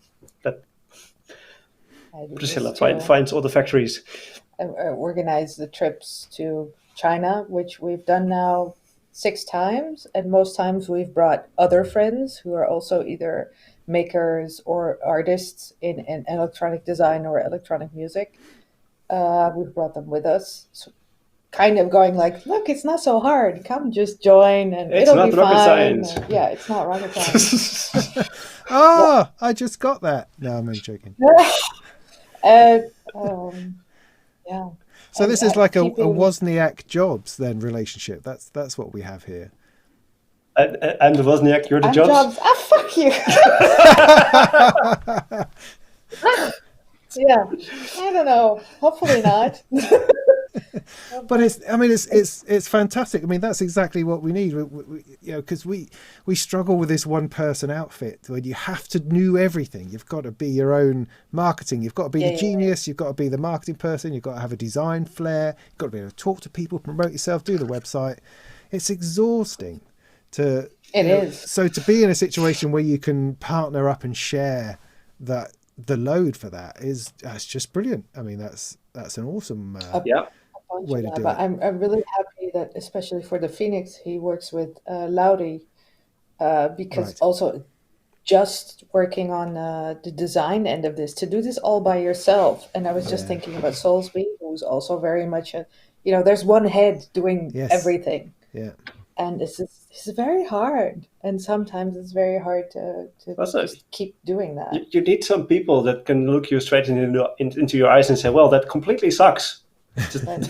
Priscilla finds all the factories. I organize the trips to China, which we've done now 6 times, and most times we've brought other friends who are also either makers or artists in electronic design or electronic music. We've brought them with us, so kind of going like, look, it's not so hard. Come, just join, and it'll be fine. Yeah, it's not rocket science. I just got that. No, I'm only joking. Yeah. So this is like a Wozniak Jobs then relationship. That's what we have here. And the Wozniak, you're the Jobs. Fuck you. Yeah, I don't know. Hopefully not. But it's fantastic. I mean, that's exactly what we need. Because we struggle with this one person outfit where you have to know everything. You've got to be your own marketing. You've got to be the genius. You've got to be the marketing person. You've got to have a design flair. You've got to be able to talk to people, promote yourself, do the website. It's exhausting. It is. So to be in a situation where you can partner up and share that the load for that that's just brilliant. I mean, that's an awesome way to do it. I'm really happy that, especially for the Fenix, he works with Laudy, because also just working on the design end of this, to do this all by yourself. And I was just thinking about Soulsby, who's also very much there's one head doing everything. Yeah. And it's very hard. And sometimes it's very hard to also, just keep doing that. You need some people that can look you straight into your eyes and say, well, that completely sucks. And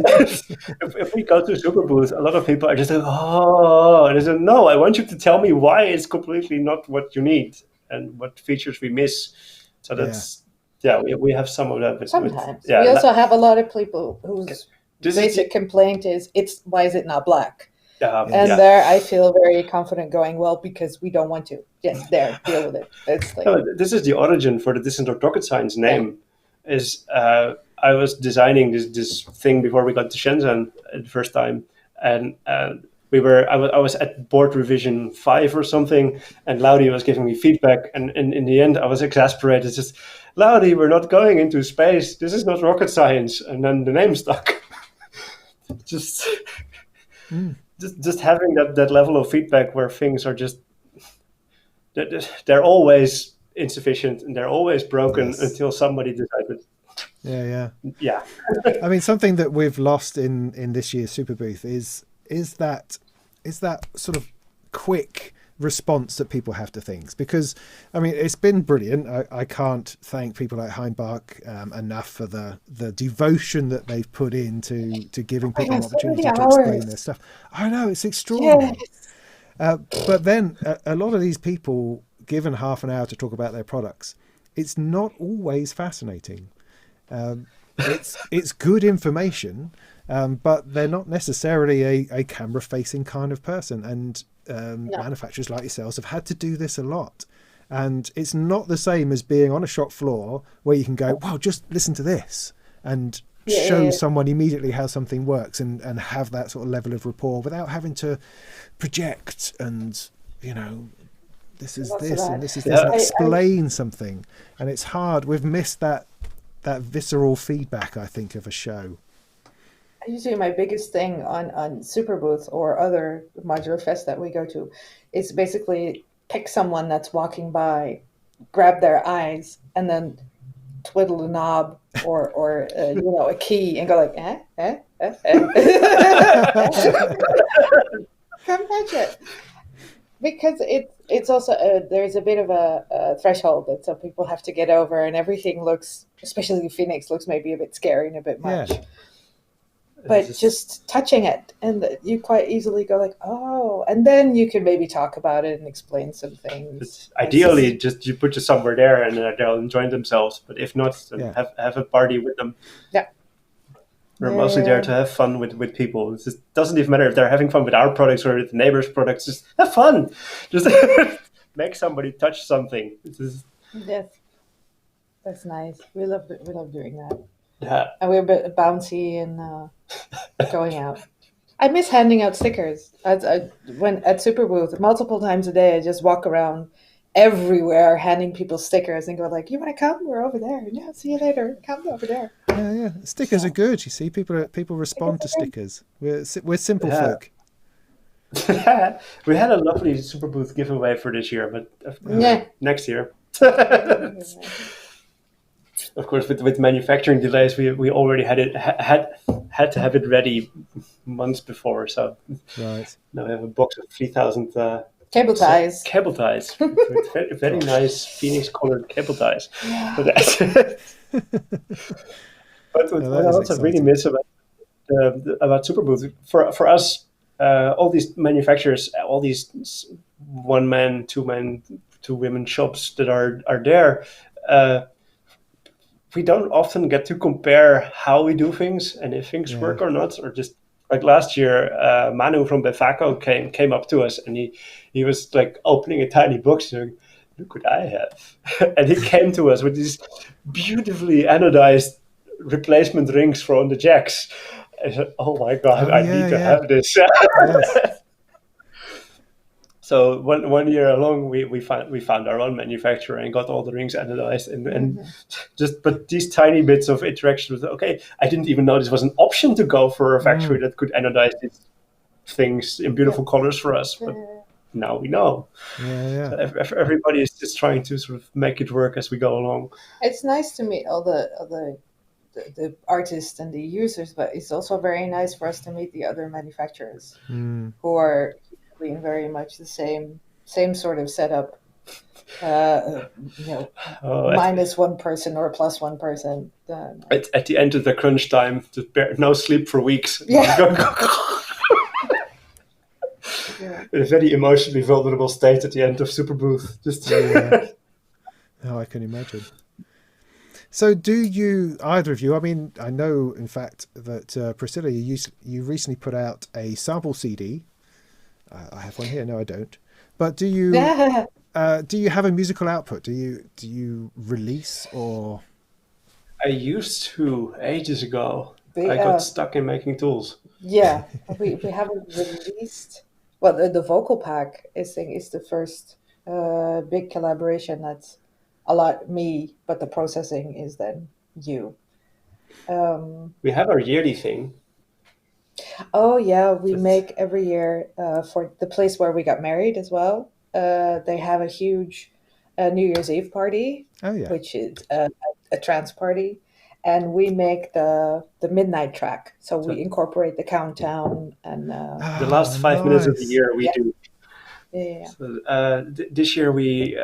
if we go to Superbooth, a lot of people are just like, oh, and I said, no, I want you to tell me why it's completely not what you need and what features we miss. So that's we have some of that. Sometimes we also have a lot of people whose basic complaint is why is it not black? There I feel very confident going, well, because we don't want to. Yes, deal with it. It's like, this is the origin for the Distant Rocket Science name. Is I was designing this thing before we got to Shenzhen the first time, and I was at board revision 5 or something, and Laudy was giving me feedback, and in the end I was exasperated. Just, Laudy, we're not going into space. This is not rocket science. And then the name stuck. Just having that level of feedback where things are just they're always insufficient and they're always broken until somebody decided. Yeah. I mean, something that we've lost in this year's Superbooth is that sort of quick response that people have to things, because I mean, it's been brilliant. I can't thank people like Heimbach enough for the devotion that they've put into giving people an opportunity to explain their stuff. I know, it's extraordinary. But then a lot of these people, given half an hour to talk about their products, it's not always fascinating. It's good information, but they're not necessarily a camera-facing kind of person. And manufacturers like yourselves have had to do this a lot. And it's not the same as being on a shop floor where you can go, well, just listen to this and show someone immediately how something works and have that sort of level of rapport without having to project and, this is this and this is this, and explain something. And it's hard. We've missed that visceral feedback, I think, of a show. Usually my biggest thing on Superbooth or other modular fests that we go to is basically pick someone that's walking by, grab their eyes, and then twiddle a knob or a key and go like, Come catch it. Because it's also there's a bit of a threshold that some people have to get over, and everything looks, especially Phoenix, looks maybe a bit scary and a bit much. Yeah. But just touching it, and you quite easily go like, oh, and then you can maybe talk about it and explain some things. Ideally, just you put you somewhere there and they'll enjoy themselves. But if not, then have a party with them. Yeah. We're mostly there to have fun with people. It just doesn't even matter if they're having fun with our products or with the neighbors' products. Just have fun. Just make somebody touch something. Yes, that's nice. We love doing that. Yeah, and we're a bit bouncy and going out. I miss handing out stickers. When at Superbooth, multiple times a day, I just walk around everywhere handing people stickers and go like, you want to come? We're over there. Yeah, see you later. Come over there. Yeah. Stickers are good. You see, people respond to stickers. We're simple folk. We had a lovely Superbooth giveaway for this year, but next year. Of course, with manufacturing delays, we already had to have it ready months before. So now we have a box of 3,000 cable ties. Cable ties, with very nice Phoenix colored cable ties. Yeah. But what I also really miss about Superbooth for us, all these manufacturers, all these 1-man, 2-man, 2-women shops that are there. We don't often get to compare how we do things and if things work or not, or just like last year, Manu from Befaco came up to us and he was like opening a tiny box and look what I have. And he came to us with these beautifully anodized replacement rings from the jacks. I said, oh my God, I need to have this. So one year along, we found our own manufacturer and got all the rings anodized, and just but these tiny bits of interaction with I didn't even know this was an option to go for a factory that could anodize these things in beautiful colors for us, but now we know. Yeah. So everybody is just trying to sort of make it work as we go along. It's nice to meet all the artists and the users, but it's also very nice for us to meet the other manufacturers who are in very much the same sort of setup. Minus one person or plus one person. At the end of the crunch time, no sleep for weeks. In a very emotionally vulnerable state at the end of Superbooth. Oh, I can imagine. So do you, either of you, I mean, I know, in fact, that Priscilla, you recently put out a sample CD. I have one here. No, I don't. But do you have a musical output? Do you release or? I used to ages ago. I got stuck in making tools. Yeah, we haven't released. Well, the vocal pack is the first big collaboration that's a lot me, but the processing is then you. We have our yearly thing. Oh yeah, we make every year for the place where we got married as well. They have a huge New Year's Eve party, which is a trance party, and we make the midnight track. So we incorporate the countdown and the last 5 minutes of the year we do. Yeah. So, this year we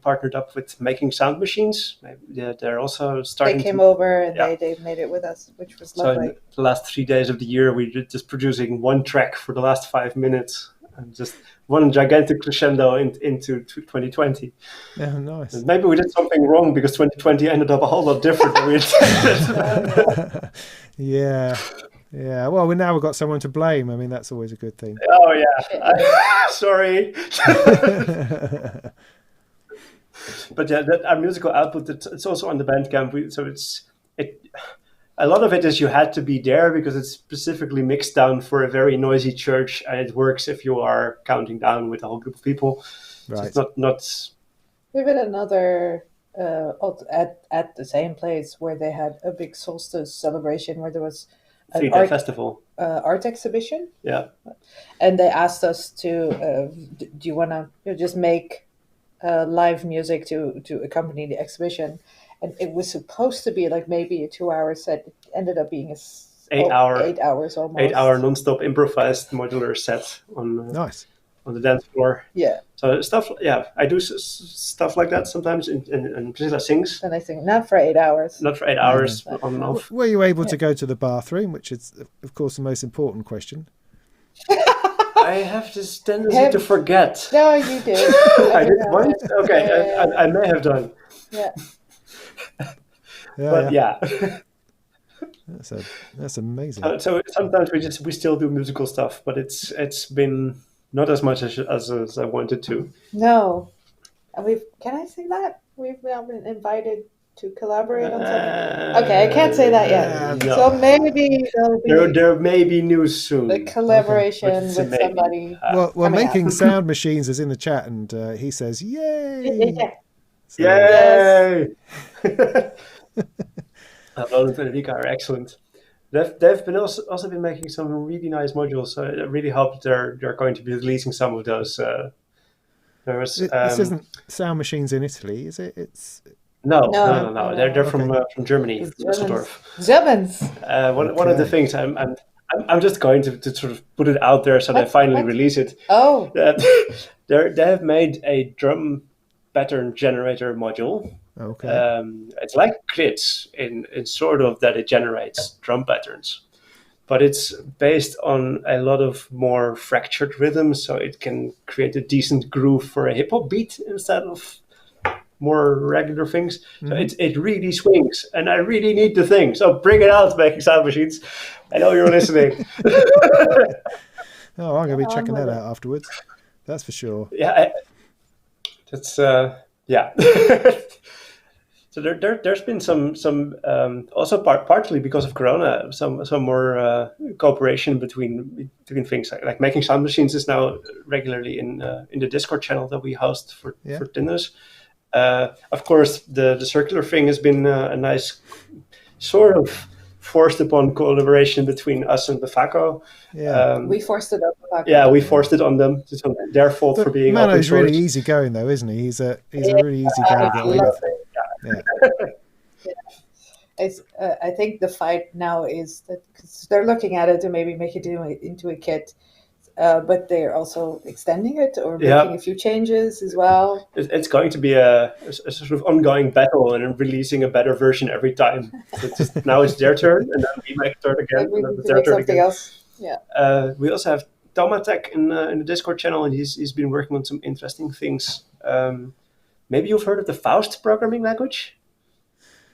partnered up with Making Sound Machines. They're also starting. They came over and they made it with us, which was lovely. So the last 3 days of the year, we did just producing one track for the last 5 minutes, and just one gigantic crescendo into 2020. Yeah, nice. And maybe we did something wrong because 2020 ended up a whole lot different than we intended. Yeah. Well, now we've got someone to blame. I mean, that's always a good thing. Oh yeah, sorry. But yeah, our musical output, it's also on the Bandcamp. A lot of it is you had to be there because it's specifically mixed down for a very noisy church, and it works if you are counting down with a whole group of people. Right. So it's not. We've had another at the same place where they had a big solstice celebration where there was an festival, art exhibition. Yeah, and they asked us to, do you want to just make live music to accompany the exhibition, and it was supposed to be like maybe a 2-hour set. It ended up being 8 hours almost. 8 hour non-stop improvised modular set on nice on the dance floor. Yeah. So stuff. Yeah, I do stuff like that sometimes, and Priscilla sings. And I sing not for 8 hours. Not for 8 hours on and off. Were you able to go to the bathroom, which is, of course, the most important question? I have this tendency to forget. No, you did. I did once? Okay, I may have done. Yeah. But yeah. That's amazing. So sometimes we still do musical stuff, but it's been not as much as I wanted to. No. Can I say that? We've now been invited to collaborate on something. Okay, I can't say that yet. No. So maybe there may be news soon. A collaboration with somebody. Well, Making Sound Machines is in the chat, and he says, "Yay!" So, yay! Roland and Rika are excellent. They've been also been making some really nice modules. So I really hope they're going to be releasing some of those. This isn't Sound Machines in Italy, is it? No. They're from Germany, Düsseldorf. Germans. One of the things I'm just going to sort of put it out there so they finally release it. Oh. They have made a drum pattern generator module. Okay. It's like grids in sort of that it generates drum patterns, but it's based on a lot of more fractured rhythms, so it can create a decent groove for a hip hop beat instead of more regular things. Mm-hmm. So it really swings, and I really need the thing. So bring it out, Making Sound Machines. I know you're listening. I'm going to be checking that out afterwards. That's for sure. Yeah, that's yeah. So there's been some also partly because of Corona, some more cooperation between things like making sound machines is now regularly in the Discord channel that we host for Tinders. Of course, the circular thing has been a nice sort of forced upon collaboration between us and Bafaco. We forced it on Bafaco. Yeah, we forced it on them. It's their fault for being open Mano's source. really easygoing though, isn't he? He's a really easy guy to get on with. I think the fight now is that cause they're looking at it to maybe make it into a kit, but they're also extending it or making a few changes as well. It's going to be a sort of ongoing battle and releasing a better version every time. So now it's their turn, and then we make turn again, and then it's their turn again. Else. Yeah. We also have Tomatech in the Discord channel, and he's been working on some interesting things. Maybe you've heard of the Faust programming language?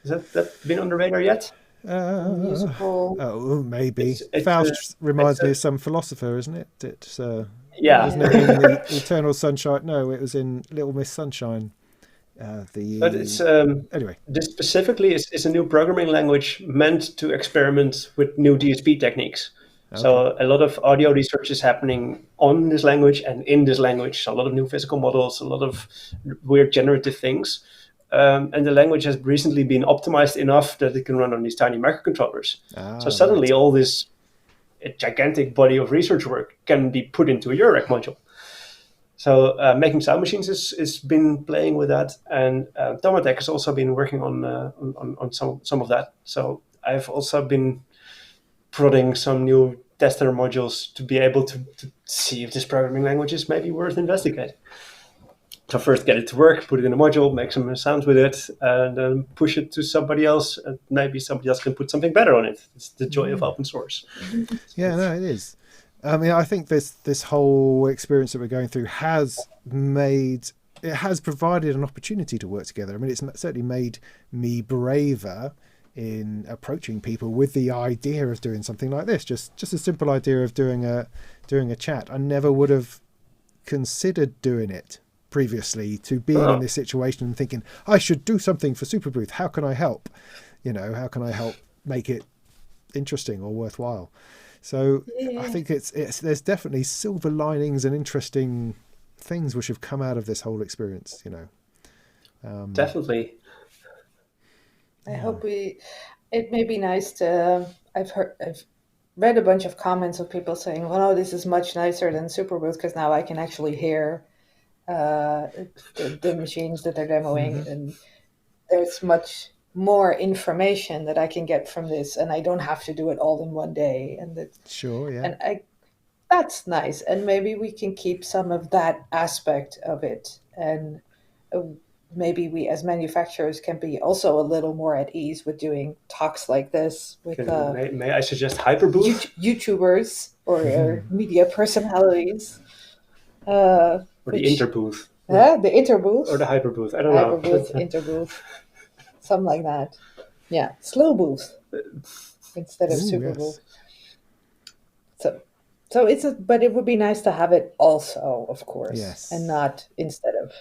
Has that been on the radar yet? Musical. Oh, maybe. Faust reminds me of some philosopher, isn't it? It's Isn't it in the Eternal Sunshine? No, it was in Little Miss Sunshine. But it's anyway. This specifically is a new programming language meant to experiment with new DSP techniques. Okay. So a lot of audio research is happening on this language and in this language. So a lot of new physical models, a lot of weird generative things. And the language has recently been optimized enough that it can run on these tiny microcontrollers. So suddenly all this gigantic body of research work can be put into a Eurek module. So making sound machines has been playing with that, and Tomatech has also been working on some of that. So I've also been prodding some new tester modules to be able to see if this programming language is maybe worth investigating. So first get it to work, put it in a module, make some sounds with it, and then push it to somebody else. And maybe somebody else can put something better on it. It's the joy of open source. Yeah, no, it is. I mean, I think this whole experience that we're going through has provided an opportunity to work together. I mean, it's certainly made me braver in approaching people with the idea of doing something like this. Just a simple idea of doing a chat. I never would have considered doing it previously, to being in this situation and thinking I should do something for Superbooth. How can I help? How can I help make it interesting or worthwhile? So I think there's definitely silver linings and interesting things which have come out of this whole experience. Definitely. I hope it may be nice to. I've read a bunch of comments of people saying, "Well, no, this is much nicer than Superbooth because now I can actually hear the machines that they're demoing, and there's much more information that I can get from this, and I don't have to do it all in one day." And that's nice, and maybe we can keep some of that aspect of it, and maybe we as manufacturers can be also a little more at ease with doing talks like this with may I suggest Hyperbooth? YouTubers or media personalities. Or the Interbooth. The Interbooth. Or the Hyperbooth. I don't know. Hyperbooth, Interbooth. Something like that. Yeah. Slow booth instead of Superbooth. Yes. So but it would be nice to have it also, of course. Yes. And not instead of.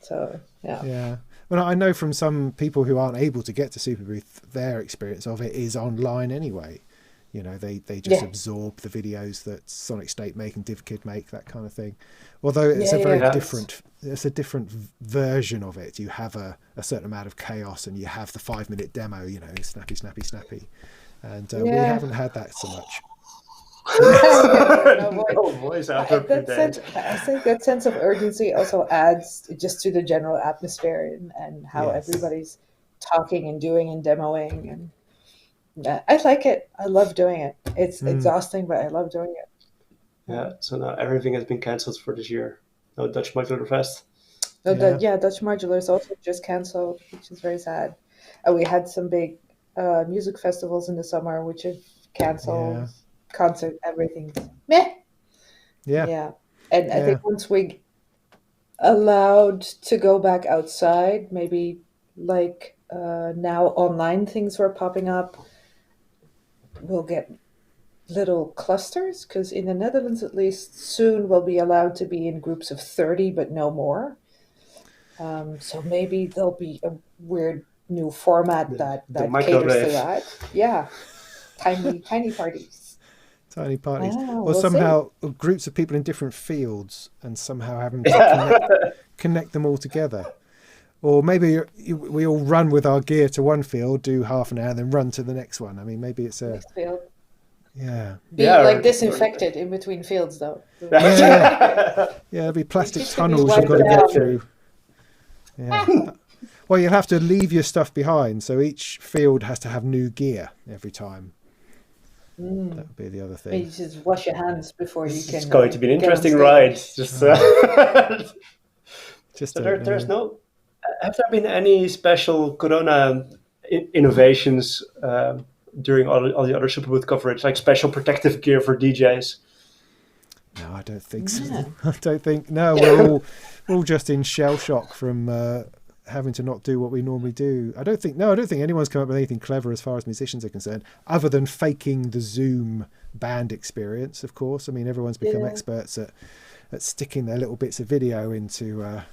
So, yeah. Yeah. Well, I know from some people who aren't able to get to Superbooth, their experience of it is online anyway. They just absorb the videos that Sonic State make and DivKid make, that kind of thing. Although it's it's a different version of it. You have a certain amount of chaos, and you have the 5-minute demo, snappy, snappy, snappy. And we haven't had that so much. No voice out of the day. I think that sense of urgency also adds just to the general atmosphere and how everybody's talking and doing and demoing, and I like it. I love doing it. It's exhausting, but I love doing it. Yeah, so now everything has been cancelled for this year. No Dutch Modular Fest. Dutch Modular is also just cancelled, which is very sad. And we had some big music festivals in the summer, which have cancelled. Yeah. Concert, everything's meh. Yeah. And I think once we allowed to go back outside, maybe like now online things were popping up, we'll get little clusters, because in the Netherlands at least soon we'll be allowed to be in groups of 30 but no more, So maybe there'll be a weird new format that micro caters to rave. that. Yeah, tiny parties. Tiny parties, or We'll somehow groups of people in different fields, and somehow having to connect them all together. Or maybe we all run with our gear to one field, do half an hour, then run to the next one. I mean, maybe it's a next field. Yeah. Be like disinfected in between fields, though. Yeah, there'll be plastic tunnels you've got to get through. Yeah. Well, you'll have to leave your stuff behind, so each field has to have new gear every time. That would be the other thing. You just wash your hands before you can. It's going to be an interesting ride. Just, there's no. Have there been any special Corona innovations during all the other Superbooth coverage, like special protective gear for DJs? No, I don't think so. I don't think. No, we're all just in shell shock from having to not do what we normally do. I don't think anyone's come up with anything clever as far as musicians are concerned, other than faking the Zoom band experience. Of course, I mean everyone's become experts at sticking their little bits of video into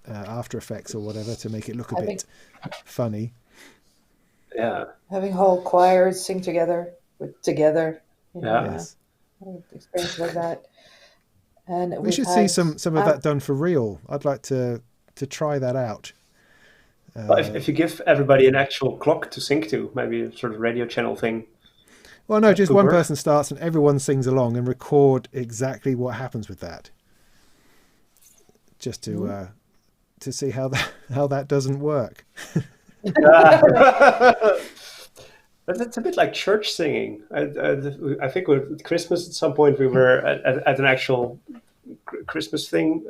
After Effects or whatever to make it look a bit funny. Yeah, having whole choirs sing together. Yes. Experience like that. And we should see some of that done for real. I'd like to try that out. If you give everybody an actual clock to sync to, maybe a sort of radio channel thing. Well, no, just one person starts and everyone sings along and record exactly what happens with that. Just to see how that doesn't work. It's a bit like church singing. I think with Christmas at some point we were at an actual Christmas thing.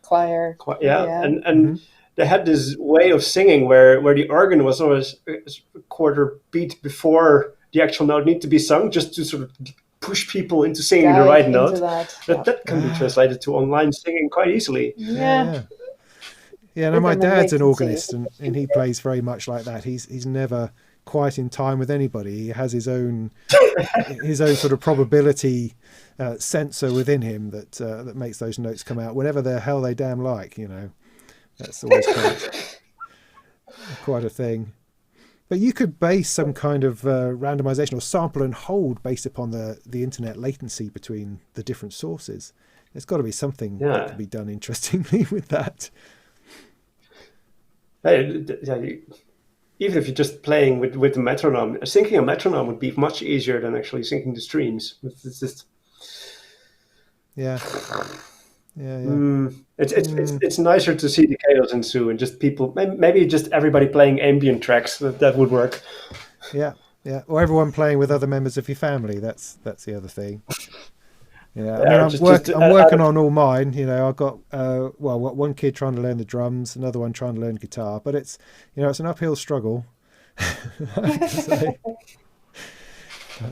Choir. And they had this way of singing where the organ was always a quarter beat before the actual note need to be sung, just to sort of push people into singing the right note. That can be translated to online singing quite easily. Yeah, no, my dad's an organist and he plays very much like that. He's never quite in time with anybody. He has his own sort of probability sensor within him that makes those notes come out whenever the hell they damn like, you know. That's always quite a thing. But you could base some kind of randomization or sample and hold based upon the internet latency between the different sources. There's got to be something that can be done interestingly with that. Even if you're just playing with the metronome, syncing a metronome would be much easier than actually syncing the streams. It's just it's nicer to see the chaos ensue and just people, maybe just everybody playing ambient tracks. That would work. Yeah, or everyone playing with other members of your family. That's the other thing. I'm working on all mine. You know, I've got one kid trying to learn the drums, another one trying to learn guitar. But it's it's an uphill struggle. I have to say.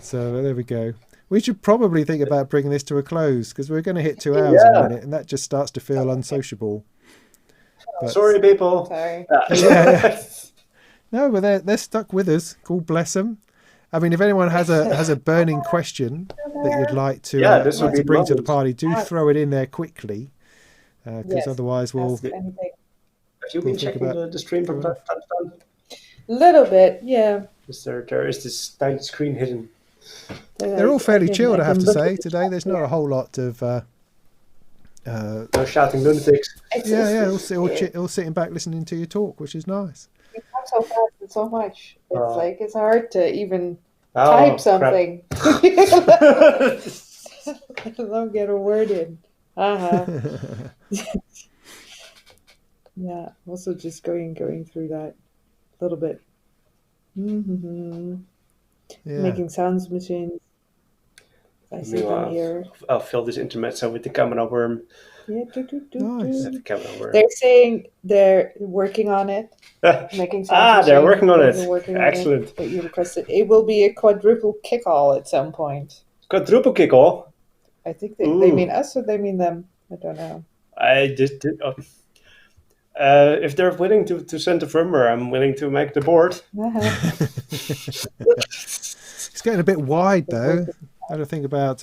So there we go. We should probably think about bringing this to a close because we're going to hit 2 hours in a minute, and that just starts to feel unsociable. But, sorry, people. Sorry. No, but they're stuck with us. God bless them. I mean, if anyone has a burning question that you'd like to bring to the party, do throw it in there quickly, because otherwise we'll. Have you been checking the stream from time to time? Little bit, yeah. There is this tiny screen hidden. They're all fairly chilled, I have to say. Today, there's not a whole lot of. No shouting lunatics. All sitting back listening to you talk, which is nice. You talk so fast and so much. It's it's hard to even type something. I don't get a word in. Yeah, also just going through that a little bit. Making sounds machines. I see them here. I'll fill this intermezzo with the camera worm. Yeah, Nice. The camera worm. They're saying they're working on it. Making sounds. They're working on it. Excellent. But you requested it will be a quadruple kick-all at some point. Quadruple kick-all? I think they mean us or they mean them. I don't know. I just did. If they're willing to send the firmware, I'm willing to make the board. It's getting a bit wide, though. I had to think about,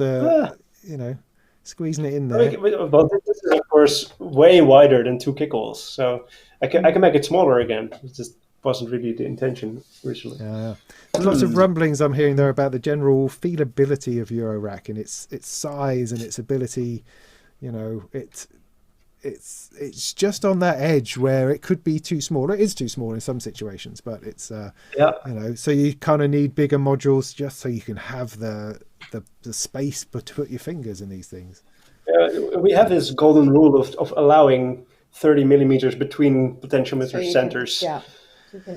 squeezing it in there. Well, this is of course way wider than 2 kickholes, so I can make it smaller again. It just wasn't really the intention originally. There's lots of rumblings I'm hearing there about the general feelability of Eurorack and its size and its ability. You know, it's just on that edge where it could be too small. It is too small in some situations, but it's you know, so you kind of need bigger modules just so you can have the space to put your fingers in these things. We have this golden rule of allowing 30 millimeters between potentiometer centers.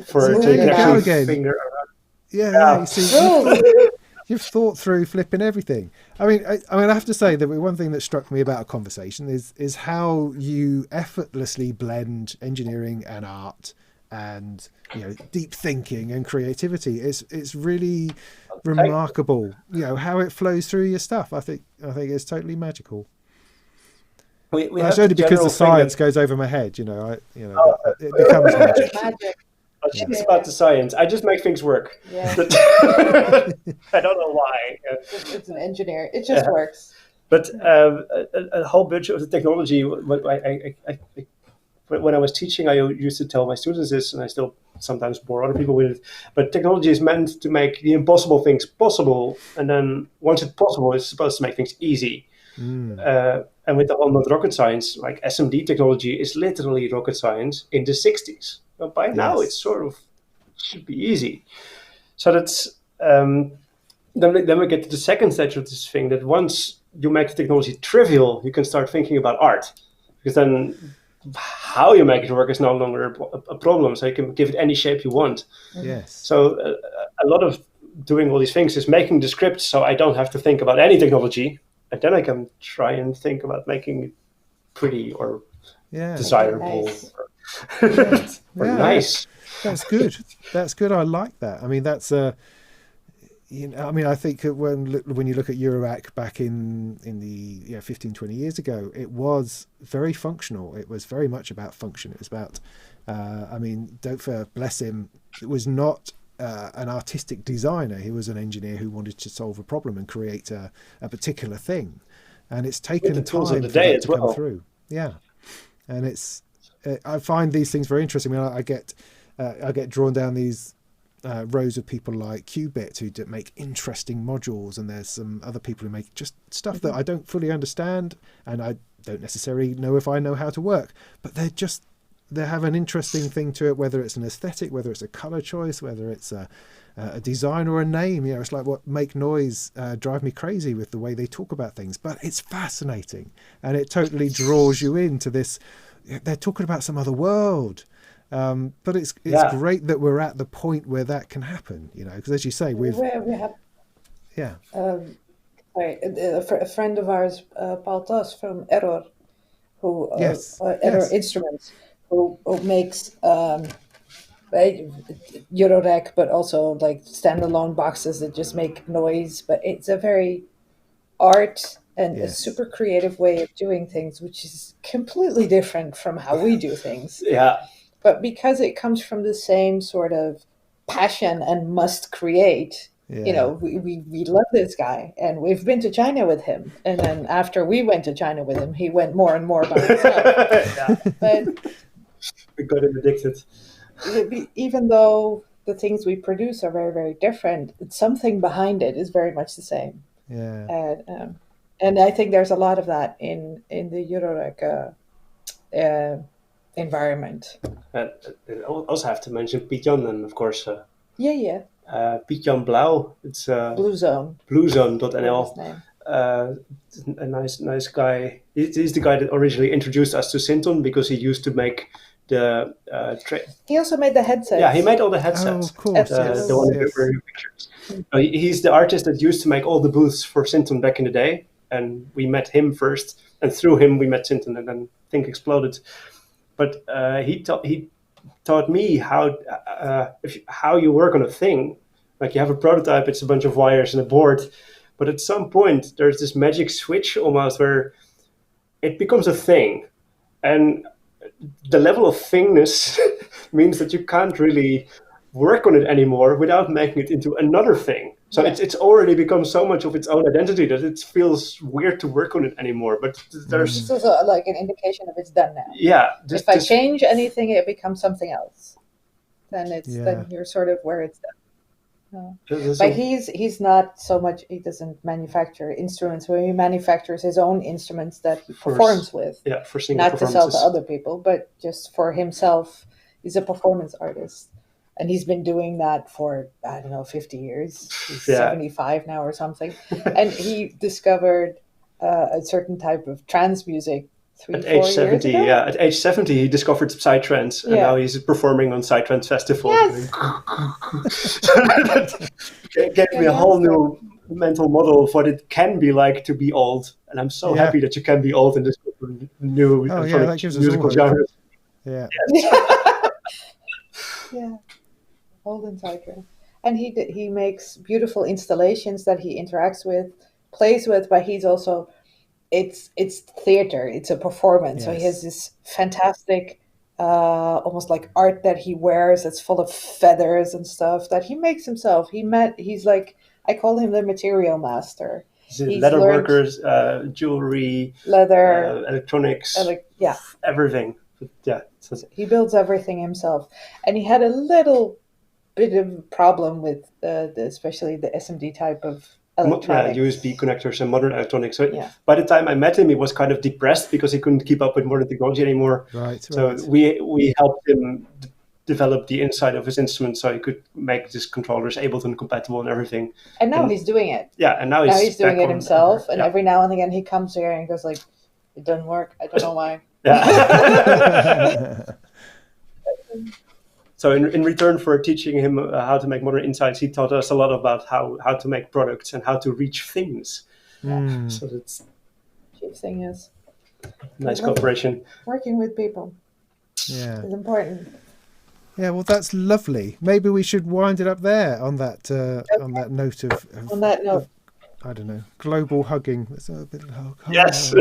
For there you go again. Finger around. Yeah. You see, you've thought through flipping everything. I mean, I have to say that one thing that struck me about a conversation is how you effortlessly blend engineering and art, and you know, deep thinking and creativity. It's really remarkable. You know how it flows through your stuff. I think it's totally magical. That's only because the science goes over my head. You know, it becomes magic. It's about the science. I just make things work. Yeah. I don't know why. It's an engineer. It just works. But a whole bunch of the technology. When I was teaching, I used to tell my students this, and I still sometimes bore other people with it. But technology is meant to make the impossible things possible, and then once it's possible, it's supposed to make things easy. And with the whole not rocket science, like SMD technology is literally rocket science in the 60s. But by now, it's sort of should be easy. So that's then we get to the second stage of this thing, that once you make the technology trivial, you can start thinking about art, because then how you make it work is no longer a problem. So you can give it any shape you want. Yes. So a lot of doing all these things is making the script so I don't have to think about any technology, and then I can try and think about making it pretty or desirable. Nice. Or nice. That's good. That's good. I like that. I mean, that's you know, I mean, I think when you look at Eurorack back in the 15, 20 years ago, it was very functional. It was very much about function. It was about, I mean, bless him, it was not an artistic designer. He was an engineer who wanted to solve a problem and create a particular thing. And it's taken time for that to come through. Yeah. And I find these things very interesting. I mean, I get drawn down these rows of people like Qubit who make interesting modules, and there's some other people who make just stuff that I don't fully understand, and I don't necessarily know if I know how to work, but they have an interesting thing to it, whether it's an aesthetic, whether it's a color choice, whether it's a design or a name. You know, it's like what Make Noise drive me crazy with the way they talk about things, but it's fascinating, and it totally draws you into this. They're talking about some other world. But it's great that we're at the point where that can happen, you know, because as you say, we have a friend of ours, Paul Toss from Error, who Error Instruments, who makes Eurorack, but also like standalone boxes that just make noise. But it's a very art and a super creative way of doing things, which is completely different from how we do things. Yeah. But because it comes from the same sort of passion and must create, you know, we love this guy, and we've been to China with him. And then after we went to China with him, he went more and more by himself. But we got him addicted. Even though the things we produce are very, very different, something behind it is very much the same. Yeah. And I think there's a lot of that in the Eurorack environment. And I also have to mention Piet-Jan, and of course Piet-Jan Blauw. It's bluezone.nl. A nice guy. He's the guy that originally introduced us to Synton, because he used to make the he also made the headsets. Yeah, he made all the headsets. Of course. The one that were in pictures. He's the artist that used to make all the booths for Synton back in the day, and we met him first, and through him we met Synton, and then things exploded. But he taught me how you work on a thing. Like, you have a prototype, it's a bunch of wires and a board, but at some point there's this magic switch almost where it becomes a thing, and the level of thingness means that you can't really work on it anymore without making it into another thing. So it's already become so much of its own identity that it feels weird to work on it anymore. But It's also like an indication of it's done now. Yeah. If I change anything, it becomes something else. Then then you're sort of where it's done. But he's not so much. He doesn't manufacture instruments. Where he manufactures his own instruments that he performs with. Yeah, for single not to sell to other people, but just for himself. He's a performance artist. And he's been doing that for, 50 years. He's 75 now or something. And he discovered a certain type of trance music 3-4 at age 70, years ago. At age 70, he discovered psytrance, and now he's performing on psytrance festivals. Yes. That gave me a whole new mental model of what it can be like to be old. And I'm so happy that you can be old in this new musical genre. Yeah. Yeah. Old and psytrance. And he makes beautiful installations that he interacts with, plays with, but he's also it's theater, it's a performance. So he has this fantastic almost like art that he wears that's full of feathers and stuff that he makes himself. He's like, I call him the material master. He's leather workers, jewelry, leather, electronics, everything. Yeah. He builds everything himself. And he had a little bit of a problem with especially the SMD type of electronics. USB connectors and modern electronics. So by the time I met him, he was kind of depressed because he couldn't keep up with modern technology anymore. So we helped him develop the inside of his instrument so he could make his controllers Ableton compatible and everything. And now he's doing it. Yeah, and now he's doing it himself. And every now and again he comes here and goes like, it doesn't work. I don't know why. Yeah. So in return for teaching him how to make modern insights, he taught us a lot about how to make products and how to reach things. So that's chief thing is nice cooperation. Working with people is important. Yeah, well, that's lovely. Maybe we should wind it up there on that on that note of on that note. I don't know, global hugging. Let's have a bit of hug. Yes.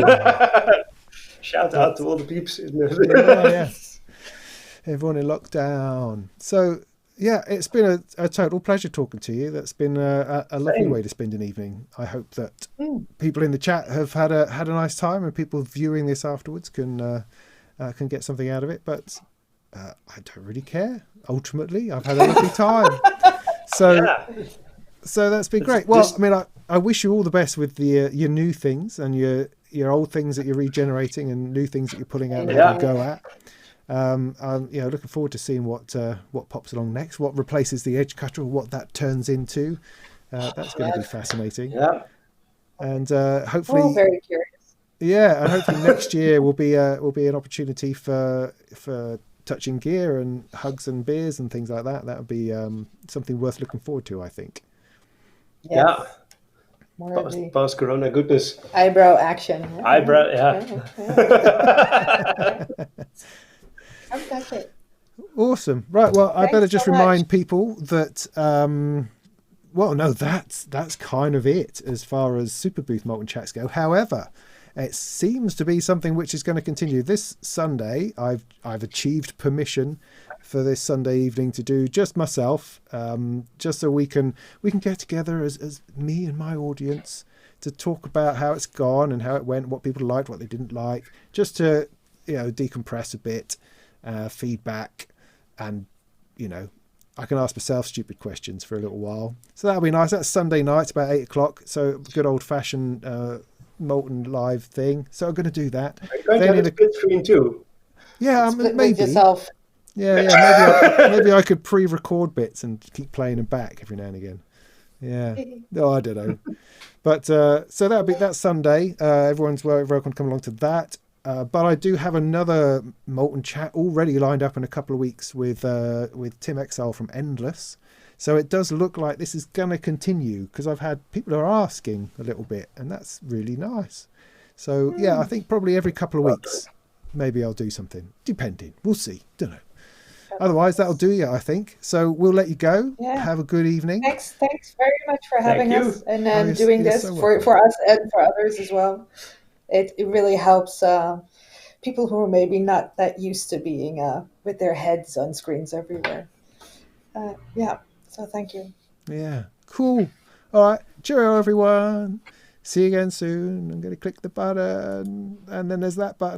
Shout out to all the peeps in there. Everyone in lockdown. So, yeah, it's been a total pleasure talking to you. That's been a lovely way to spend an evening. I hope that people in the chat have had a nice time, and people viewing this afterwards can get something out of it. But I don't really care. Ultimately, I've had a lovely time. So that's been great. Well, I mean, I wish you all the best with your new things and your old things that you're regenerating and new things that you're pulling out that you go at. I'm looking forward to seeing what pops along next, what replaces the edge cutter, or what that turns into. That's going to be fascinating. Yeah. And hopefully, we're all very curious. Yeah, and hopefully next year will be an opportunity for touching gear and hugs and beers and things like that. That would be something worth looking forward to, I think. Yes. Yeah. Post Corona goodness. Eyebrow action. Eyebrow, Come touch it. Awesome. Right. Well, I better just remind people that. That's kind of it as far as Superbooth Molten Chats go. However, it seems to be something which is going to continue this Sunday. I've achieved permission for this Sunday evening to do just myself, just so we can get together as me and my audience to talk about how it's gone and how it went, what people liked, what they didn't like, just to decompress a bit, feedback, and I can ask myself stupid questions for a little while. So that'll be nice. That's Sunday night, about 8:00. So good old fashioned Molten live thing. So I'm going to do that. Are you going to have a split screen too? Yeah, maybe. Yourself. Yeah, maybe I could pre-record bits and keep playing them back every now and again. Yeah, I don't know. But so that's Sunday. Everyone's welcome to come along to that. But I do have another Molten Chat already lined up in a couple of weeks with Tim Exile from Endless. So it does look like this is going to continue because I've had people are asking a little bit, and that's really nice. So yeah, I think probably every couple of weeks, maybe I'll do something. Depending, we'll see. Don't know. Otherwise, that'll do you, I think. So we'll let you go. Yeah. Have a good evening. Thanks very much for having us and doing this for us and for others as well. It really helps people who are maybe not that used to being with their heads on screens everywhere. So thank you. Yeah, cool. All right, cheerio, everyone. See you again soon. I'm going to click the button, and then there's that button.